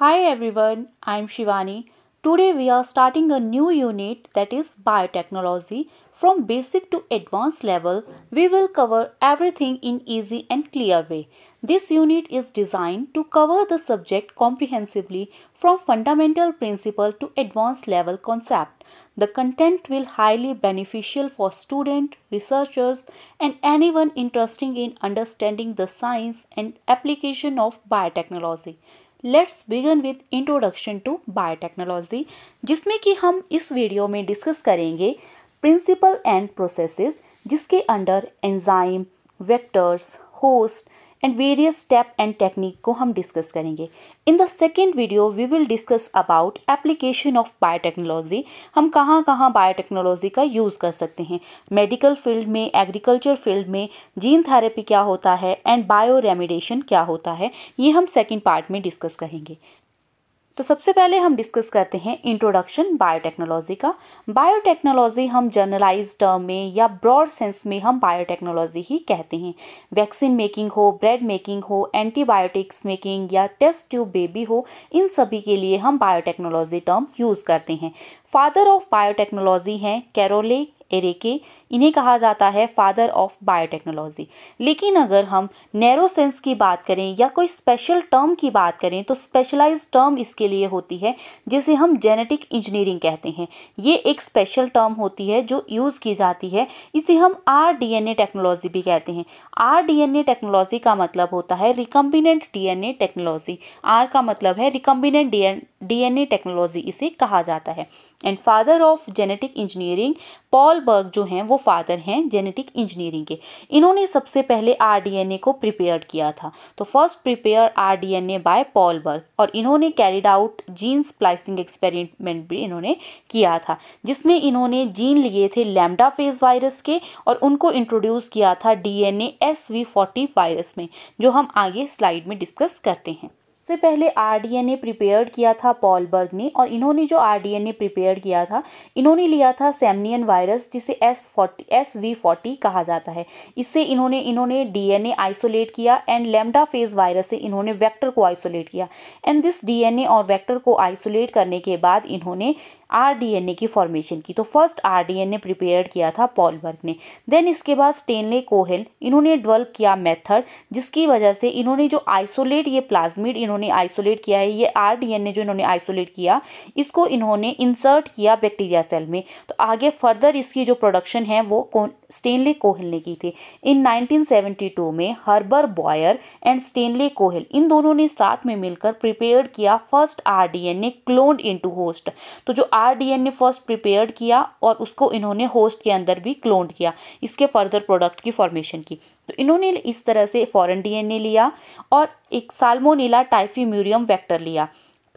Hi everyone, I'm Shivani. Today we are starting a new unit that is biotechnology. From basic to advanced level, we will cover everything in easy and clear way. This unit is designed to cover the subject comprehensively from fundamental principle to advanced level concept. The content will highly beneficial for students, researchers and anyone interested in understanding the science and application of biotechnology. Let's begin with introduction to biotechnology, जिसमें कि हम इस video में discuss करेंगे principle and processes, जिसके under enzyme, vectors, host and various step and technique को हम discuss करेंगे. In the second video we will discuss about application of biotechnology. हम कहाँ कहाँ बायोटेक्नोलॉजी का यूज़ कर सकते हैं. मेडिकल फील्ड में, एग्रीकल्चर फील्ड में जीन थेरेपी क्या होता है एंड बायो रेमिडेशन क्या होता है, ये हम सेकेंड पार्ट में डिस्कस करेंगे. तो सबसे पहले हम डिस्कस करते हैं इंट्रोडक्शन बायोटेक्नोलॉजी का. बायोटेक्नोलॉजी हम जनरलाइज टर्म में या ब्रॉड सेंस में हम बायोटेक्नोलॉजी ही कहते हैं. वैक्सीन मेकिंग हो, ब्रेड मेकिंग हो, एंटीबायोटिक्स मेकिंग या टेस्ट ट्यूब बेबी हो, इन सभी के लिए हम बायोटेक्नोलॉजी टर्म यूज़ करते हैं. फादर ऑफ बायोटेक्नोलॉजी हैं कैरोले एरेके. इन्हें कहा जाता है फादर ऑफ बायोटेक्नोलॉजी. लेकिन अगर हम नैरो सेंस की बात करें या कोई स्पेशल टर्म की बात करें तो स्पेशलाइज्ड टर्म इसके लिए होती है, जिसे हम जेनेटिक इंजीनियरिंग कहते हैं. ये एक स्पेशल टर्म होती है जो यूज़ की जाती है. इसे हम आरडीएनए टेक्नोलॉजी भी कहते हैं. आरडीएनए टेक्नोलॉजी का मतलब होता है रिकम्बिनेंट डीएनए टेक्नोलॉजी. आर का मतलब है रिकम्बिनेंट डीएनए टेक्नोलॉजी इसे कहा जाता है. And father of genetic engineering Paul Berg जो हैं वो फादर हैं जेनेटिक इंजीनियरिंग के. इन्होंने सबसे पहले आरडीएनए को प्रिपेयर किया था. तो first prepare rDNA by Paul Berg, और इन्होंने carried out gene splicing experiment भी इन्होंने किया था, जिसमें इन्होंने जीन लिए थे लैम्डा फेज वायरस के और उनको इंट्रोड्यूस किया था डीएनए SV40 वायरस में, जो हम आगे स्लाइड में डिस्कस करते हैं. सबसे पहले आरडीएनए प्रिपेयर्ड किया था पॉल बर्ग ने, और इन्होंने जो आरडीएनए प्रिपेयर किया था, इन्होंने लिया था सेमनियन वायरस, जिसे SV40 कहा जाता है. इससे इन्होंने डीएनए आइसोलेट किया एंड लैम्डा फेज वायरस से इन्होंने वेक्टर को आइसोलेट किया. एंड दिस डीएनए और वेक्टर को आइसोलेट करने के बाद इन्होंने आरडीएनए की फॉर्मेशन की. तो फर्स्ट आरडीएनए प्रिपेयर किया था पॉल बर्ग ने. देन इसके बाद स्टेनले कोहेल इन्होंने डेवलप किया मेथड, जिसकी वजह से इन्होंने जो आइसोलेट ये प्लाज्मिड इन्होंने आइसोलेट किया है, ये आरडीएनए जो इन्होंने आइसोलेट किया, इसको इन्होंने इंसर्ट किया बैक्टीरिया सेल में. तो आगे फर्दर इसकी जो प्रोडक्शन है वो स्टेनले कोहेल ने की थी. इन 1972 में हर्बर बॉयर एंड स्टेनले कोहेल इन दोनों ने साथ में मिलकर प्रिपेयर किया first rDNA cloned into host. तो जो आरडीएनए फर्स्ट प्रिपेयर्ड किया और उसको इन्होंने होस्ट के अंदर भी क्लोन किया, इसके फर्दर प्रोडक्ट की फॉर्मेशन की. तो इन्होंने इस तरह से फॉरेन डीएनए लिया और एक साल्मोनेला टाइफीम्यूरियम वेक्टर लिया.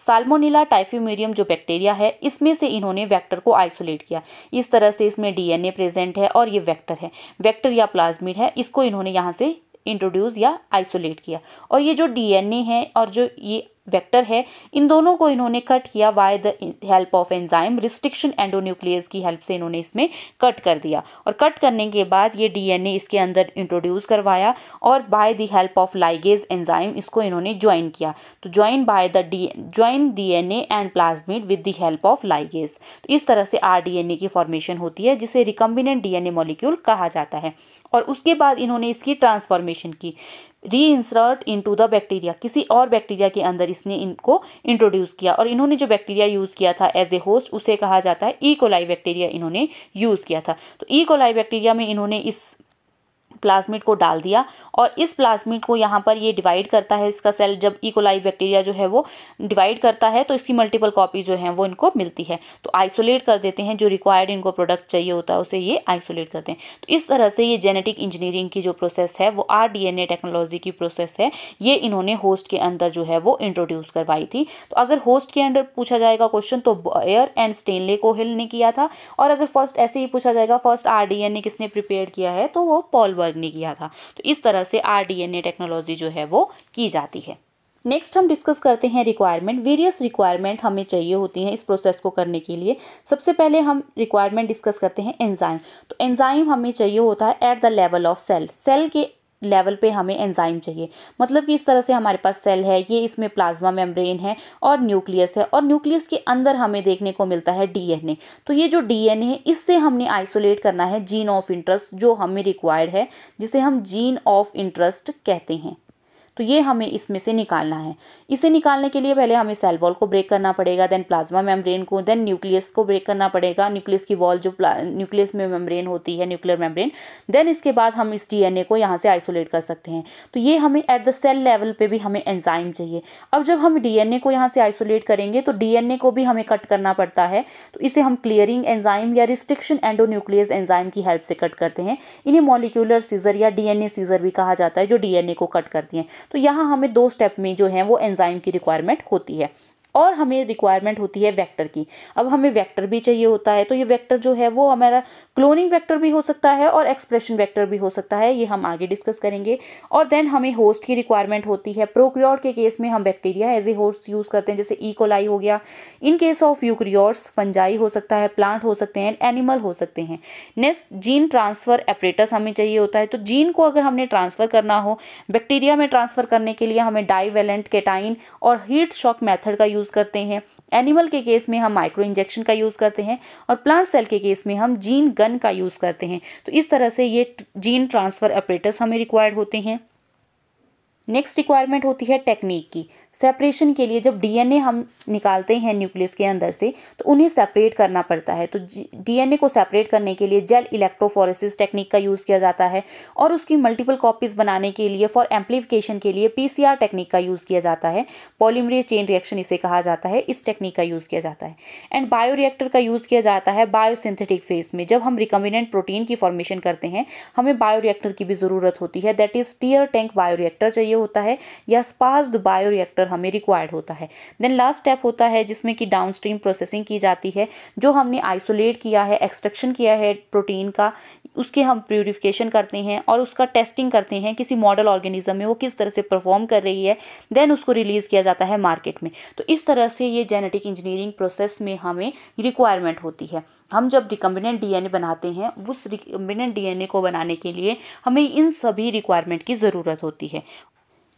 साल्मोनेला टाइफीम्यूरियम जो बैक्टीरिया है, इसमें से इन्होंने वेक्टर को आइसोलेट किया. इस तरह से इसमें डीएनए प्रेजेंट है और ये वेक्टर है, वेक्टर या प्लाज्मिड है, इसको इन्होंने यहाँ से इंट्रोड्यूस या आइसोलेट किया. और ये जो डीएनए है और जो ये वेक्टर है, इन दोनों को इन्होंने कट किया by the help of enzyme restriction endonuclease की हेल्प से इन्होंने इसमें कट कर दिया. और कट करने के बाद ये डीएनए इसके अंदर इंट्रोड्यूस करवाया और by the help of ligase enzyme इसको इन्होंने ज्वाइन किया. तो join DNA and plasmid with the help of ligase. तो इस तरह से आरडीएनए की फॉर्मेशन होती है, जिसे रिकम्बिनेंट डीएनए मॉलिक्यूल कहा जाता है. और उसके बाद इन्होंने इसकी ट्रांसफॉर्मेशन की, री इंसर्ट इनटू द बैक्टीरिया, किसी और बैक्टीरिया के अंदर इसने इनको इंट्रोड्यूस किया. और इन्होंने जो बैक्टीरिया यूज़ किया था एज ए होस्ट, उसे कहा जाता है ई कोलाई बैक्टीरिया इन्होंने यूज़ किया था. तो ई कोलाई बैक्टीरिया में इन्होंने इस प्लाज्मिड को डाल दिया और इस प्लाज्मिड को यहाँ पर ये डिवाइड करता है. इसका सेल जब ई कोलाई बैक्टीरिया जो है वो डिवाइड करता है तो इसकी मल्टीपल कॉपी जो है वो इनको मिलती है. तो आइसोलेट कर देते हैं, जो रिक्वायर्ड इनको प्रोडक्ट चाहिए होता है उसे ये आइसोलेट करते हैं. तो इस तरह से ये जेनेटिक इंजीनियरिंग की जो प्रोसेस है वो आरडीएनए टेक्नोलॉजी की प्रोसेस है, ये इन्होंने होस्ट के अंदर जो है वो इंट्रोड्यूस करवाई थी. तो अगर होस्ट के अंदर पूछा जाएगा क्वेश्चन तो बॉयर एंड स्टेनले कोहेल ने किया था, और अगर फर्स्ट ऐसे ही पूछा जाएगा फर्स्ट आरडीएनए किसने प्रिपेयर किया है तो वो पॉल बर्ग ने किया था. तो इस तरह से आरडीएनए टेक्नोलॉजी जो है वो की जाती है. नेक्स्ट हम डिस्कस करते हैं रिक्वायरमेंट. वेरियस रिक्वायरमेंट हमें चाहिए होती हैं इस प्रोसेस को करने के लिए. सबसे पहले हम रिक्वायरमेंट डिस्कस करते हैं एंजाइम. तो एंजाइम हमें चाहिए होता है at the level of cell. Cell के लेवल पे हमें एंजाइम चाहिए। मतलब कि इस तरह से हमारे पास सेल है, ये इसमें प्लाज्मा मेम्ब्रेन है और न्यूक्लियस है, और न्यूक्लियस के अंदर हमें देखने को मिलता है डीएनए। तो ये जो डीएनए है, इससे हमने आइसोलेट करना है जीन ऑफ इंटरेस्ट जो हमें रिक्वायर्ड है, जिसे हम जीन ऑफ इंटरेस्ट कहते हैं। तो ये हमें इसमें से निकालना है। इसे निकालने के लिए पहले हमें सेल वॉल को ब्रेक करना पड़ेगा, देन प्लाज्मा मेम्ब्रेन को, देन न्यूक्लियस को ब्रेक करना पड़ेगा, न्यूक्लियस की वॉल जो न्यूक्लियस में मेम्ब्रेन होती है, न्यूक्लियर मेम्ब्रेन, देन इसके बाद हम इस डीएनए को यहाँ से आइसोलेट कर सकते हैं। तो ये हमें एट द सेल लेवल पे भी हमें एंजाइम चाहिए। अब जब हम डीएनए को यहाँ से आइसोलेट करेंगे तो डीएनए को भी हमें कट करना पड़ता है। तो इसे हम क्लियरिंग एंजाइम या रिस्ट्रिक्शन एंडोन्यूक्लियस एंजाइम की हेल्प से कट करते हैं। इन्हें मॉलिक्यूलर सीजर या डीएनए सीजर भी कहा जाता है, जो डीएनए को कट करती हैं। तो यहाँ हमें 2 स्टेप में जो है वो एंजाइम की रिक्वायरमेंट होती है। और हमें रिक्वायरमेंट होती है वेक्टर की। अब हमें वेक्टर भी चाहिए होता है। तो ये वेक्टर जो है वो हमारा क्लोनिंग वेक्टर भी हो सकता है और एक्सप्रेशन वेक्टर भी हो सकता है, ये हम आगे डिस्कस करेंगे। और देन हमें होस्ट की रिक्वायरमेंट होती है। प्रोकैरियोट के केस में हम bacteria as a host use करते हैं, जैसे ई कोलाई हो गया। In case of eukaryotes fungi हो सकता है, प्लांट हो सकते हैं, एनिमल हो सकते हैं। नेक्स्ट, जीन ट्रांसफर एपरेटस हमें चाहिए होता है। तो जीन को अगर हमने ट्रांसफर करना हो, बैक्टीरिया में ट्रांसफर करने के लिए हमें डाईवैलेंट केटाइन और हीट शॉक मेथड का यूज़ करते हैं। एनिमल के केस में हम माइक्रो इंजेक्शन का यूज़ करते हैं, और प्लांट सेल के केस में हम जीन गन का यूज़ करते हैं। तो इस तरह से ये जीन ट्रांसफर ऑपरेटर्स हमें रिक्वायर्ड होते हैं। नेक्स्ट रिक्वायरमेंट होती है टेक्निक की। सेपरेशन के लिए जब डीएनए हम निकालते हैं न्यूक्लियस के अंदर से, तो उन्हें सेपरेट करना पड़ता है। तो डीएनए को सेपरेट करने के लिए जेल इलेक्ट्रोफोरेसिस टेक्निक का यूज़ किया जाता है, और उसकी मल्टीपल कॉपीज़ बनाने के लिए फॉर एम्प्लीफिकेशन के लिए पीसीआर टेक्निक का यूज़ किया जाता है। पॉलीमरेज चेन रिएक्शन इसे कहा जाता है, इस टेक्निक का यूज़ किया जाता है। एंड बायोरिएक्टर का यूज़ किया जाता है बायोसिंथेटिक फेज में। जब हम रिकम्बिनेंट प्रोटीन की फॉर्मेशन करते हैं, हमें बायोरिएक्टर की भी ज़रूरत होती है, that is tear tank bioreactor चाहिए होता है, या स्पार्स्ड बायोरिएक्टर हमें रिक्वायर्ड होता है। देन लास्ट स्टेप होता है जिसमें कि डाउनस्ट्रीम प्रोसेसिंग की जाती है। जो हमने आइसोलेट किया है, एक्सट्रैक्शन किया है प्रोटीन का, उसके हम प्यूरिफिकेशन करते हैं और उसका टेस्टिंग करते हैं किसी मॉडल ऑर्गेनिज्म में वो किस तरह से परफॉर्म कर रही है, देन उसको रिलीज़ किया जाता है मार्केट में। तो इस तरह से ये जेनेटिक इंजीनियरिंग प्रोसेस में हमें रिक्वायरमेंट होती है। हम जब रिकम्बिनेंट डीएनए बनाते हैं, उस रिकम्बिनेंट डीएनए को बनाने के लिए हमें इन सभी रिक्वायरमेंट की ज़रूरत होती है।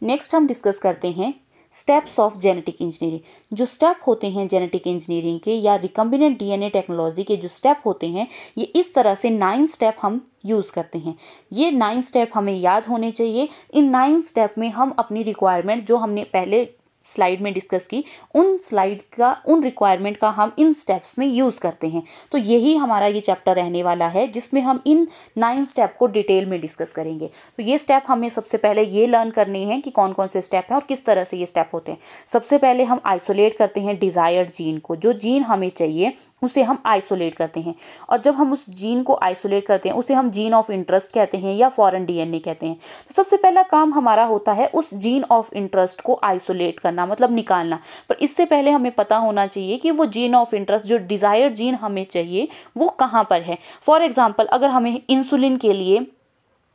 नेक्स्ट हम डिस्कस करते हैं स्टेप्स ऑफ जेनेटिक इंजीनियरिंग। जो स्टेप होते हैं जेनेटिक इंजीनियरिंग के या रिकम्बिनेंट डीएनए टेक्नोलॉजी के जो स्टेप होते हैं, ये इस तरह से 9 स्टेप हम यूज़ करते हैं। ये 9 स्टेप हमें याद होने चाहिए। इन 9 स्टेप में हम अपनी रिक्वायरमेंट जो हमने पहले स्लाइड में डिस्कस की, उन रिक्वायरमेंट का हम इन स्टेप्स में यूज़ करते हैं। तो यही हमारा ये चैप्टर रहने वाला है जिसमें हम इन 9 स्टेप को डिटेल में डिस्कस करेंगे। तो ये स्टेप हमें सबसे पहले ये लर्न करने हैं कि कौन कौन से स्टेप हैं और किस तरह से ये स्टेप होते हैं। सबसे पहले हम आइसोलेट करते हैं डिज़ायर्ड जीन को। जो जीन हमें चाहिए उसे हम आइसोलेट करते हैं, और जब हम उस जीन को आइसोलेट करते हैं उसे हम जीन ऑफ इंटरेस्ट कहते हैं या फॉरेन डीएनए कहते हैं। तो सबसे पहला काम हमारा होता है उस जीन ऑफ इंटरेस्ट को आइसोलेट करना, मतलब निकालना। पर इससे पहले हमें पता होना चाहिए कि वो जीन ऑफ इंटरेस्ट, जो डिज़ायर्ड जीन हमें चाहिए, वो कहाँ पर है। फॉर एग्जाम्पल, अगर हमें इंसुलिन के लिए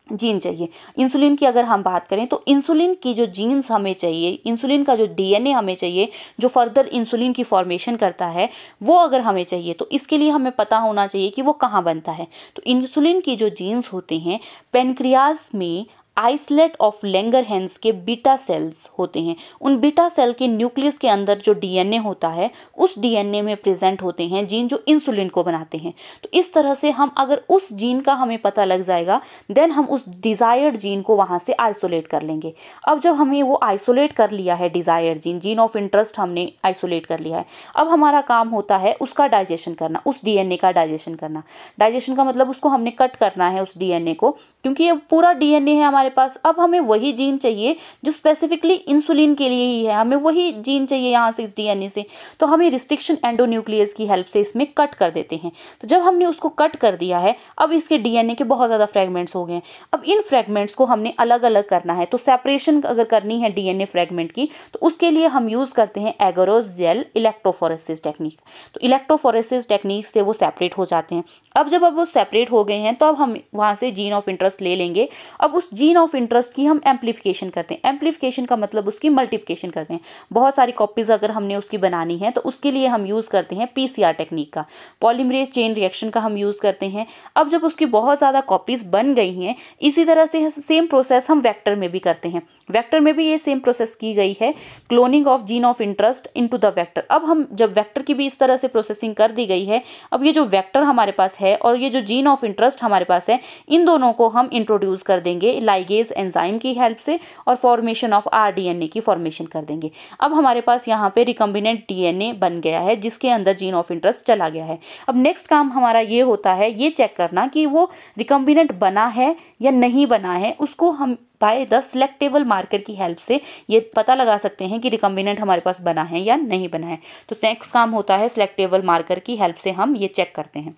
जीन चाहिए, इंसुलिन की अगर हम बात करें तो इंसुलिन की जो जीन्स हमें चाहिए, इंसुलिन का जो डीएनए हमें चाहिए जो फर्दर इंसुलिन की फॉर्मेशन करता है, वो अगर हमें चाहिए तो इसके लिए हमें पता होना चाहिए कि वो कहाँ बनता है। तो इंसुलिन की जो जीन्स होते हैं, पेनक्रियाज में आइसलेट ऑफ लैंगरहैंस के बीटा सेल्स होते हैं। उन बीटा सेल के न्यूक्लियस के अंदर जो डीएनए होता है, उस डीएनए में प्रेजेंट होते हैं जीन जो इंसुलिन को बनाते हैं। तो इस तरह से हम अगर उस जीन का हमें पता लग जाएगा, देन हम उस डिज़ायर्ड जीन को वहाँ से आइसोलेट कर लेंगे। अब जब हमें वो आइसोलेट कर लिया है desired gene, gene of interest हमने आइसोलेट कर लिया है, अब हमारा काम होता है उसका डाइजेशन करना, उस डीएनए का डाइजेशन करना। डाइजेशन का मतलब उसको हमने कट करना है उस डीएनए को, क्योंकि ये पूरा डीएनए है हमारे पास। अब हमें वही जीन चाहिए जो स्पेसिफिकली इंसुलिन के लिए ही है, हमें वही जीन चाहिए यहाँ से इस डीएनए से। तो हमें रिस्ट्रिक्शन एंडोन्यूक्लियस की हेल्प से इसमें कट कर देते हैं। तो जब हमने उसको कट कर दिया है, अब इसके डीएनए के बहुत ज़्यादा फ्रेगमेंट्स हो गए हैं। अब इन फ्रेगमेंट्स को हमने अलग अलग करना है। तो सेपरेशन अगर करनी है डीएनए फ्रेगमेंट की, तो उसके लिए हम यूज़ करते हैं एगरोस जेल इलेक्ट्रोफोरेसिस टेक्निक। तो इलेक्ट्रोफोरेसिस टेक्निक से वो सेपरेट हो जाते हैं। अब वो सेपरेट हो गए हैं, तो अब हम वहाँ से जीन ऑफ इंटरेस्ट ले लेंगे। अब उस जीन जीन ऑफ इंटरेस्ट की हम एम्पलीफिकेशन करते हैं। एम्पलीफिकेशन का मतलब उसकी मल्टीप्लिकेशन करते हैं। बहुत सारी कॉपीज़ अगर हमने उसकी बनानी है तो उसके लिए हम यूज़ करते हैं PCR टेक्निक का, पॉलीमरेज चेन रिएक्शन का हम यूज़ करते हैं। अब जब उसकी बहुत ज़्यादा कॉपीज़ बन गई हैं, इसी तरह से सेम प्रोसेस हम वेक्टर में भी करते हैं। वेक्टर में भी ये सेम प्रोसेस की गई है, cloning of gene of interest into the vector. अब हम जब वेक्टर की भी इस तरह से प्रोसेसिंग कर दी गई है, अब ये जो वेक्टर हमारे पास है और ये जो जीन ऑफ इंटरेस्ट हमारे पास है, इन दोनों को हम इंट्रोड्यूस कर देंगे लाइगेज एंजाइम की हेल्प से और फॉर्मेशन ऑफ rDNA की फॉर्मेशन कर देंगे। अब हमारे पास यहाँ पे रिकम्बिनेंट DNA बन गया है जिसके अंदर जीन ऑफ इंटरेस्ट चला गया है। अब नेक्स्ट काम हमारा ये होता है ये चेक करना कि वो रिकम्बिनेंट बना है या नहीं बना है। उसको हम बाय द सिलेक्टेबल मार्कर की हेल्प से ये पता लगा सकते हैं कि रिकम्बिनेंट हमारे पास बना है या नहीं बना है। तो नेक्स्ट काम होता है सिलेक्टेबल मार्कर की हेल्प से हम ये चेक करते हैं।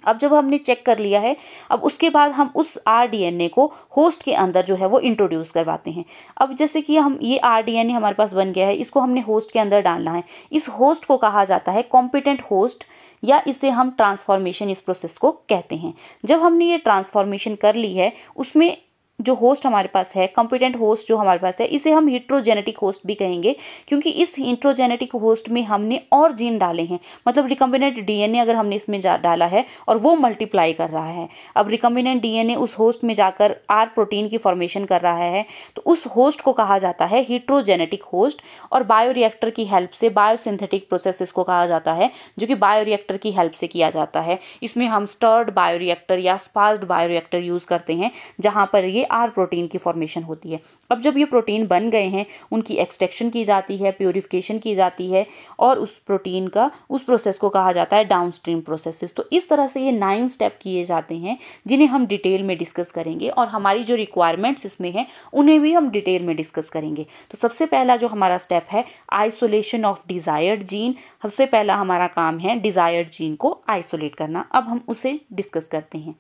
अब जब हमने चेक कर लिया है, अब उसके बाद हम उस rDNA को होस्ट के अंदर जो है वो इंट्रोड्यूस करवाते हैं। अब जैसे कि हम ये rDNA हमारे पास बन गया है, इसको हमने होस्ट के अंदर डालना है। इस होस्ट को कहा जाता है कॉम्पिटेंट होस्ट या इसे हम ट्रांसफॉर्मेशन इस प्रोसेस को कहते हैं। जब हमने ये ट्रांसफॉर्मेशन कर ली है, उसमें जो होस्ट हमारे पास है, कॉम्पिटेंट होस्ट जो हमारे पास है, इसे हम हिट्रोजेनेटिक होस्ट भी कहेंगे क्योंकि इस हिट्रोजेनेटिक होस्ट में हमने और जीन डाले हैं। मतलब रिकम्बिनेंट DNA अगर हमने इसमें डाला है और वो मल्टीप्लाई कर रहा है, अब रिकम्बिनेंट DNA उस होस्ट में जाकर R प्रोटीन की फॉर्मेशन कर रहा है, तो उस होस्ट को कहा जाता है हिट्रोजेनेटिक होस्ट। और बायोरिएक्टर की हेल्प से बायोसिंथेटिक प्रोसेस इसको कहा जाता है, जो कि बायोरिएक्टर की हेल्प से किया जाता है। इसमें हम स्टर्ड बायोरिएक्टर या स्पास्ड बायोरिएक्टर यूज़ करते हैं जहाँ पर ये R प्रोटीन की फॉर्मेशन होती है। अब जब ये प्रोटीन बन गए हैं, उनकी एक्सट्रैक्शन की जाती है, प्योरिफिकेशन की जाती है और उस प्रोटीन का उस प्रोसेस को कहा जाता है डाउनस्ट्रीम प्रोसेसेस। तो इस तरह से ये 9 स्टेप किए जाते हैं जिन्हें हम डिटेल में डिस्कस करेंगे और हमारी जो रिक्वायरमेंट्स इसमें हैं उन्हें भी हम डिटेल में डिस्कस करेंगे। तो सबसे पहला जो हमारा स्टेप है आइसोलेशन ऑफ डिजायर्ड जीन। सबसे पहला हमारा काम है डिजायर्ड जीन को आइसोलेट करना। अब हम उसे डिस्कस करते हैं।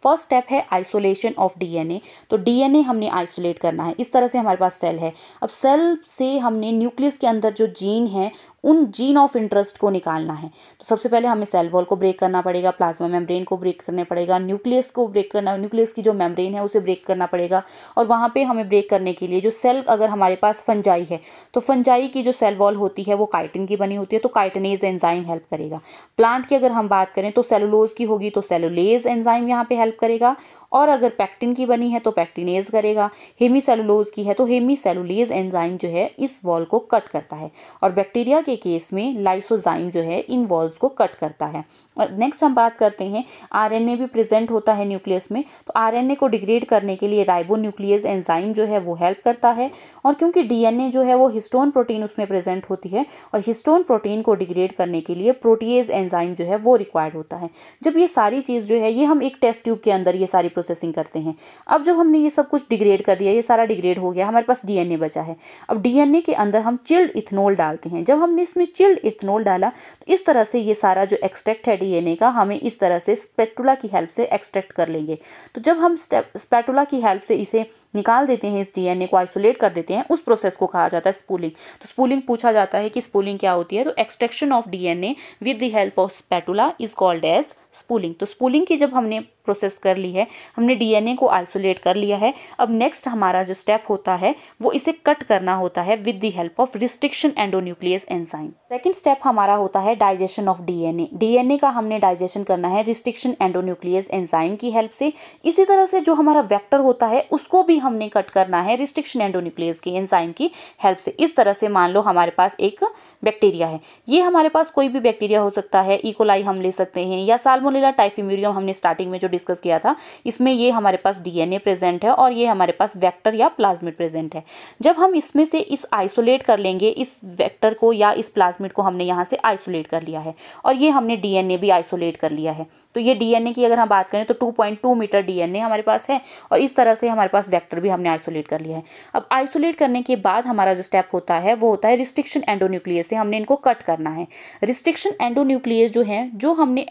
फर्स्ट स्टेप है आइसोलेशन ऑफ DNA। तो DNA हमने आइसोलेट करना है। इस तरह से हमारे पास सेल है। अब सेल से हमने न्यूक्लियस के अंदर जो जीन है उन जीन ऑफ इंटरेस्ट को निकालना है। तो सबसे पहले हमें सेल वॉल को ब्रेक करना पड़ेगा, प्लाज्मा मेम्ब्रेन को ब्रेक करना पड़ेगा, न्यूक्लियस को ब्रेक करना, न्यूक्लियस की जो मेम्ब्रेन है उसे ब्रेक करना पड़ेगा। और वहाँ पे हमें ब्रेक करने के लिए जो सेल, अगर हमारे पास फंजाई है तो फंजाई की जो सेल वॉल होती है वो काइटिन की बनी होती है, तो काइटिनेज एंजाइम हेल्प करेगा। प्लांट की अगर हम बात करें तो सेलुलोज की होगी तो सेलुलेज एंजाइम यहाँ पे हेल्प करेगा। और अगर पैक्टिन की बनी है तो पैक्टिनेज करेगा। हेमी सेलुलोज की है तो हेमी सेलुलेज एंजाइम जो है इस वॉल को कट करता है। और बैक्टीरिया के केस में लाइसोजाइम जो है इन वॉल्स को कट करता है। और नेक्स्ट हम बात करते हैं RNA भी प्रेजेंट होता है न्यूक्लियस में, तो RNA को डिग्रेड करने के लिए राइबोन्यूक्लियेज एंजाइम जो है वो हेल्प करता है। और क्योंकि DNA जो है वो हिस्टोन प्रोटीन उसमें प्रेजेंट होती है और हिस्टोन प्रोटीन को डिग्रेड करने के लिए प्रोटीएज एंजाइम जो है वो रिक्वायर्ड होता है। जब ये सारी चीज़ जो है ये हम एक टेस्ट ट्यूब के अंदर ये सारी प्रोसेसिंग करते हैं। अब जब हमने ये सब कुछ डिग्रेड कर दिया, ये सारा डिग्रेड हो गया, हमारे पास DNA बचा है। अब DNA के अंदर हम चिल्ड इथेनॉल डालते हैं। जब हमने इसमें चिल्ड इथेनॉल डाला तो इस तरह से ये सारा जो एक्सट्रैक्ट है DNA का हमें इस तरह से स्पैटुला की हेल्प से एक्सट्रैक्ट कर लेंगे। तो जब हम स्पैटुला की हेल्प से इसे निकाल देते हैं, इस DNA को आइसोलेट कर देते हैं, उस प्रोसेस को कहा जाता है स्पूलिंग। तो स्पूलिंग पूछा जाता है कि स्पूलिंग क्या होती है, तो extraction of DNA with the help of spatula is called as spooling. तो स्पूलिंग की जब हमने प्रोसेस कर ली है, हमने DNA को आइसोलेट कर लिया है। अब नेक्स्ट हमारा जो स्टेप होता है वो इसे कट करना होता है with the help of restriction endonuclease enzyme. Second step हमारा होता है डाइजेशन ऑफ DNA का हमने डाइजेशन करना है रिस्ट्रिक्शन एंडोन्यूक्लियस एंजाइम की हेल्प से। इसी तरह से जो हमारा वेक्टर होता है उसको भी हमने कट करना है रिस्ट्रिक्शन एंडोन्यूक्लियस की एंजाइम की हेल्प से। इस तरह से मान लो हमारे पास एक बैक्टीरिया है, ये हमारे पास कोई भी बैक्टीरिया हो सकता है, इकोलाई हम ले सकते हैं या साल्मोनेला टाइफिम्यूरियम हमने स्टार्टिंग में जो डिस्कस किया था, इसमें ये हमारे पास DNA प्रेजेंट है और ये हमारे पास वेक्टर या प्लाज्मिड प्रेजेंट है। जब हम इसमें से इस आइसोलेट कर लेंगे, इस वेक्टर को या इस प्लाज्मिड को हमने यहाँ से आइसोलेट कर लिया है और ये हमने DNA भी आइसोलेट कर लिया है। तो ये DNA की अगर हम बात करें तो 2.2 मीटर DNA हमारे पास है और इस तरह से हमारे पास वेक्टर भी हमने आइसोलेट कर लिया है। अब आइसोलेट करने के बाद हमारा जो स्टेप होता है वो होता है रिस्ट्रिक्शन एंडोन्यूक्लियस से हमने इनको कट करना है। रिस्ट्रिक्शन एंडोन्यूक्लियस जो है, जो हमने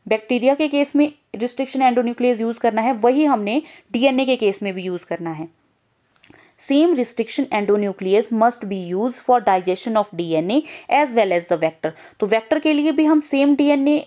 बैक्टीरिया के केस में रिस्ट्रिक्शन एंडोन्यूक्लियस यूज करना है, वही हमने DNA के केस में भी यूज करना है। Same restriction endonuclease must be used for digestion of DNA as well as the vector। तो वेक्टर के लिए भी हम सेम DNA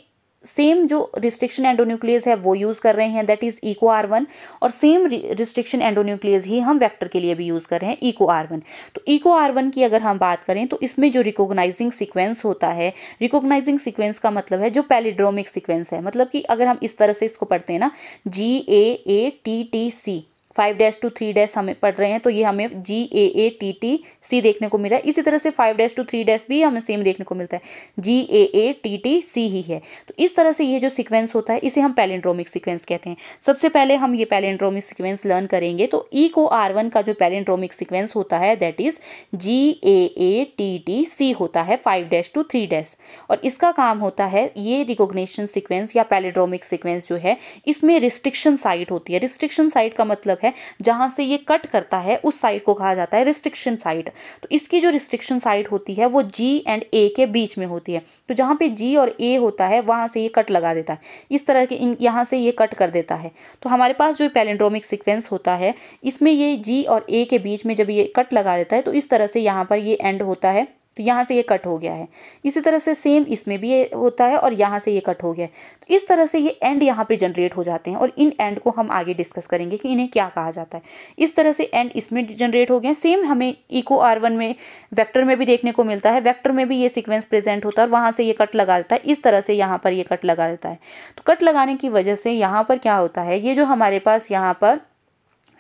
सेम जो रिस्ट्रिक्शन एंडोन्यूक्लियस है वो यूज़ कर रहे हैं, दैट इज़ इको R1, और सेम रिस्ट्रिक्शन एंडोन्यूक्लियस ही हम वेक्टर के लिए भी यूज़ कर रहे हैं, इको R1। तो इको R1 की अगर हम बात करें तो इसमें जो रिकॉग्नाइजिंग सीक्वेंस होता है, रिकॉग्नाइजिंग सीक्वेंस का मतलब है जो पैलिड्रोमिक सीक्वेंस है, मतलब कि अगर हम इस तरह से इसको पढ़ते हैं ना, GAATTC 5 to 3 हमें पढ़ रहे हैं तो ये हमें GAATTC देखने को मिल रहा है। इसी तरह से 5 to 3 भी हमें सेम देखने को मिलता है, GAATTC ही है। तो इस तरह से ये जो सीक्वेंस होता है इसे हम पैलिंड्रोमिक सीक्वेंस कहते हैं। सबसे पहले हम ये पैलिंड्रोमिक सीक्वेंस लर्न करेंगे। तो इको R1 का जो पैलिंड्रोमिक सीक्वेंस होता है दैट इज GAATTC होता है 5 to 3, और इसका काम होता है, ये रिकॉग्निशन सीक्वेंस या पैलिंड्रोमिक सीक्वेंस जो है इसमें रिस्ट्रिक्शन साइट होती है। रिस्ट्रिक्शन साइट का मतलब है जहां से ये कट करता है उस साइट को कहा जाता है रिस्ट्रिक्शन साइट। तो इसकी जो रिस्ट्रिक्शन साइट होती है वो G एंड A के बीच में होती है। तो जहां पे G और A होता है वहां से ये कट लगा देता है, इस तरह के यहाँ से ये कट कर देता है। तो हमारे पास जो पैलिंड्रोमिक सीक्वेंस होता है इसमें ये G और A के बीच में जब ये कट लगा देता है तो इस तरह से यहाँ पर ये एंड होता है, तो यहाँ से ये कट हो गया है। इसी तरह से सेम इसमें भी ये होता है और यहाँ से ये कट हो गया है। तो इस तरह से ये एंड यहाँ पे जनरेट हो जाते हैं, और इन एंड को हम आगे डिस्कस करेंगे कि इन्हें क्या कहा जाता है। इस तरह से एंड इसमें जनरेट हो गए। सेम हमें इको R1 में वेक्टर में भी देखने को मिलता है। वेक्टर में भी ये सीक्वेंस प्रेजेंट होता है और वहाँ से ये कट लगा देता है, इस तरह से यहाँ पर ये कट लगा देता है। तो कट लगाने की वजह से यहाँ पर क्या होता है, ये जो हमारे पास यहाँ पर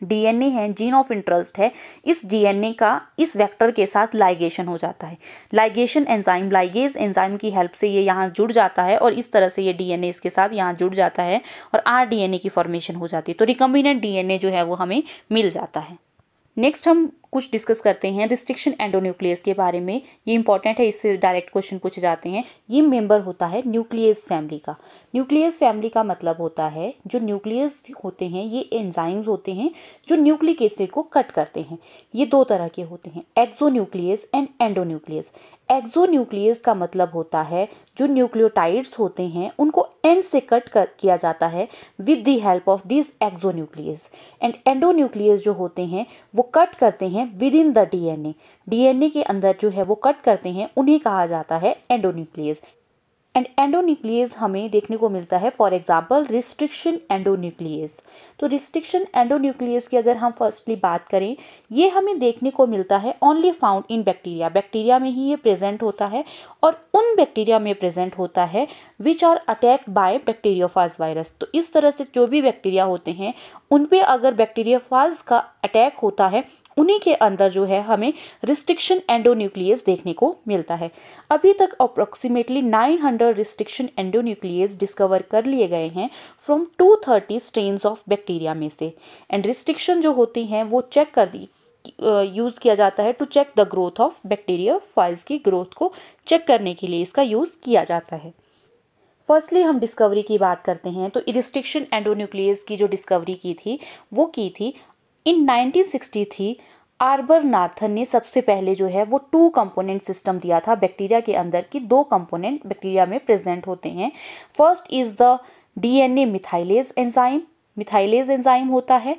DNA है, जीन ऑफ इंटरेस्ट है, इस DNA का इस वेक्टर के साथ लाइगेशन हो जाता है। लाइगेशन एंजाइम, लाइगेज एंजाइम की हेल्प से ये यहाँ जुड़ जाता है और इस तरह से ये DNA इसके साथ यहाँ जुड़ जाता है और rDNA की फॉर्मेशन हो जाती है। तो रिकम्बिनेंट DNA जो है वो हमें मिल जाता है। नेक्स्ट हम कुछ डिस्कस करते हैं रिस्ट्रिक्शन एंडोन्यूक्लियस के बारे में। ये इंपॉर्टेंट है, इससे डायरेक्ट क्वेश्चन पूछे जाते हैं। ये मेंबर होता है न्यूक्लियस फैमिली का। न्यूक्लियस फैमिली का मतलब होता है जो न्यूक्लियस होते हैं ये एंजाइम्स होते हैं जो न्यूक्लिक एसिड को कट करते हैं। ये दो तरह के होते हैं, एक्सोन्यूक्लियस एंड एंडोन्यूक्लियस। एक्सोन्यूक्लियस का मतलब होता है जो न्यूक्लियोटाइड्स होते हैं उनको एंड से कट किया जाता है with the help of this exonuclease, and endonuclease जो होते हैं वो कट करते हैं विद इन द DNA के अंदर जो है वो कट करते हैं, उन्हें कहा जाता है एंडोन्यूक्लियस। एंड एंडोन्यूक्लियस हमें देखने को मिलता है फॉर एग्जांपल रिस्ट्रिक्शन एंडोन्यूक्लियस। तो रिस्ट्रिक्शन एंडोन्यूक्लियस की अगर हम फर्स्टली बात करें, ये हमें देखने को मिलता है only found in bacteria. Bacteria में ही ये प्रेजेंट होता है और उन बैक्टीरिया में प्रेजेंट होता है which are attacked by bacteriophage virus. तो इस तरह से जो भी बैक्टीरिया होते हैं उन पे अगर बैक्टीरियोफाज का अटैक होता है उन्हीं के अंदर जो है हमें रिस्ट्रिक्शन एंडोन्यूक्लियस देखने को मिलता है। अभी तक अप्रोक्सीमेटली 900 रिस्ट्रिक्शन एंडोन्यूक्लियस डिस्कवर कर लिए गए हैं फ्रॉम 230 स्ट्रेन्स ऑफ बैक्टीरिया में से। एंड रिस्ट्रिक्शन जो होती हैं वो चेक कर दी यूज़ किया जाता है to check the growth of bacteriophages की ग्रोथ को चेक करने के लिए इसका यूज़ किया जाता है। फर्स्टली हम डिस्कवरी की बात करते हैं। तो रिस्ट्रिक्शन एंडोन्यूक्लियस की जो डिस्कवरी की थी वो की थी इन 1963। आर्बरनाथन ने सबसे पहले जो है वो 2 कंपोनेंट सिस्टम दिया था बैक्टीरिया के अंदर की। 2 कंपोनेंट बैक्टीरिया में प्रेजेंट होते हैं। First is the DNA methylase enzyme, methylase enzyme होता है,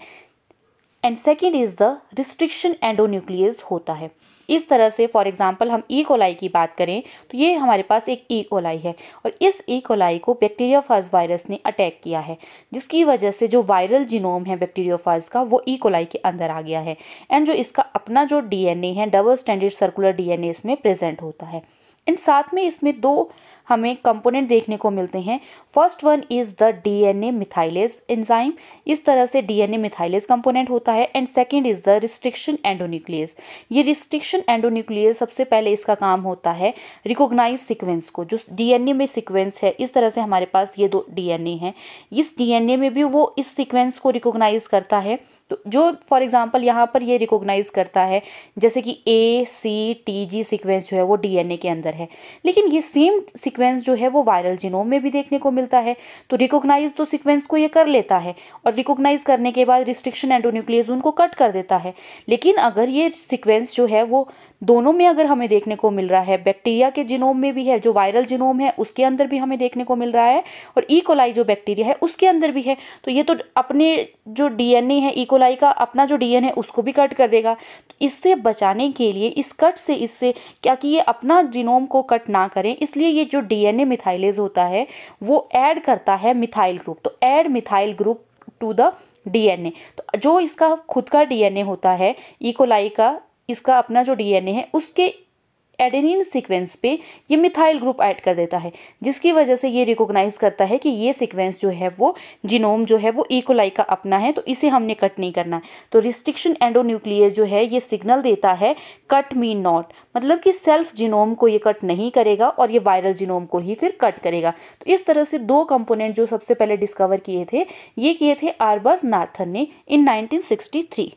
and second is the restriction endonuclease होता है। इस तरह से फॉर एग्जांपल हम ई कोलाई की बात करें तो ये हमारे पास एक ई कोलाई है और इस ई कोलाई को बैक्टीरियोफाज वायरस ने अटैक किया है, जिसकी वजह से जो वायरल जीनोम है बैक्टीरियोफाज का वो ई कोलाई के अंदर आ गया है। एंड जो इसका अपना जो DNA है डबल स्टैंडर्ड सर्कुलर DNA इसमें प्रेजेंट होता है। एंड साथ में इसमें 2 हमें कंपोनेंट देखने को मिलते हैं। First one is the DNA methylase enzyme, इस तरह से DNA मिथाइलेज कंपोनेंट होता है। And second is the restriction endonuclease. ये रिस्ट्रिक्शन एंडोन्यूक्लियस सबसे पहले इसका काम होता है रिकॉग्नाइज सीक्वेंस को, जो DNA में सीक्वेंस है, इस तरह से हमारे पास ये 2 DNA हैं, इस DNA में भी वो इस सीक्वेंस को रिकॉग्नाइज करता है। तो जो फॉर एग्जांपल यहाँ पर ये रिकॉग्नाइज करता है जैसे कि ACTG सीक्वेंस जो है वो DNA के अंदर है, लेकिन ये सेम सीक्वेंस जो है वो वायरल जीनोम में भी देखने को मिलता है। तो रिकॉग्नाइज तो सीक्वेंस को ये कर लेता है और रिकॉग्नाइज करने के बाद रिस्ट्रिक्शन एंडोन्यूक्लियस उनको कट कर देता है। लेकिन अगर ये सीक्वेंस जो है वो दोनों में अगर हमें देखने को मिल रहा है, बैक्टीरिया के जीनोम में भी है, जो वायरल जीनोम है उसके अंदर भी हमें देखने को मिल रहा है, और ई कोलाई जो बैक्टीरिया है उसके अंदर भी है, तो ये तो अपने जो डीएनए है ई कोलाई का, अपना जो डीएनए है उसको भी कट कर देगा। तो इससे बचाने के लिए, इस कट से, इससे क्या कि ये अपना जीनोम को कट ना करें, इसलिए ये जो डीएनए मिथाइलेज होता है वो ऐड करता है मिथाइल ग्रुप। तो add methyl group to the DNA. तो जो इसका खुद का डीएनए होता है ई कोलाई का, इसका अपना जो डीएनए है उसके एडेनिन सीक्वेंस पे ये मिथाइल ग्रुप ऐड कर देता है, जिसकी वजह से ये रिकॉग्नाइज करता है कि ये सीक्वेंस जो है वो जीनोम जो है वो ई कोलाई का अपना है, तो इसे हमने कट नहीं करना है। तो रिस्ट्रिक्शन एंडोन्यूक्लियस जो है ये सिग्नल देता है कट मी नॉट, मतलब कि सेल्फ जीनोम को ये कट नहीं करेगा और ये वायरल जीनोम को ही फिर कट करेगा। तो इस तरह से दो कंपोनेंट जो सबसे पहले डिस्कवर किए थे, ये किए थे आर्बर नाथन ने इन 1963।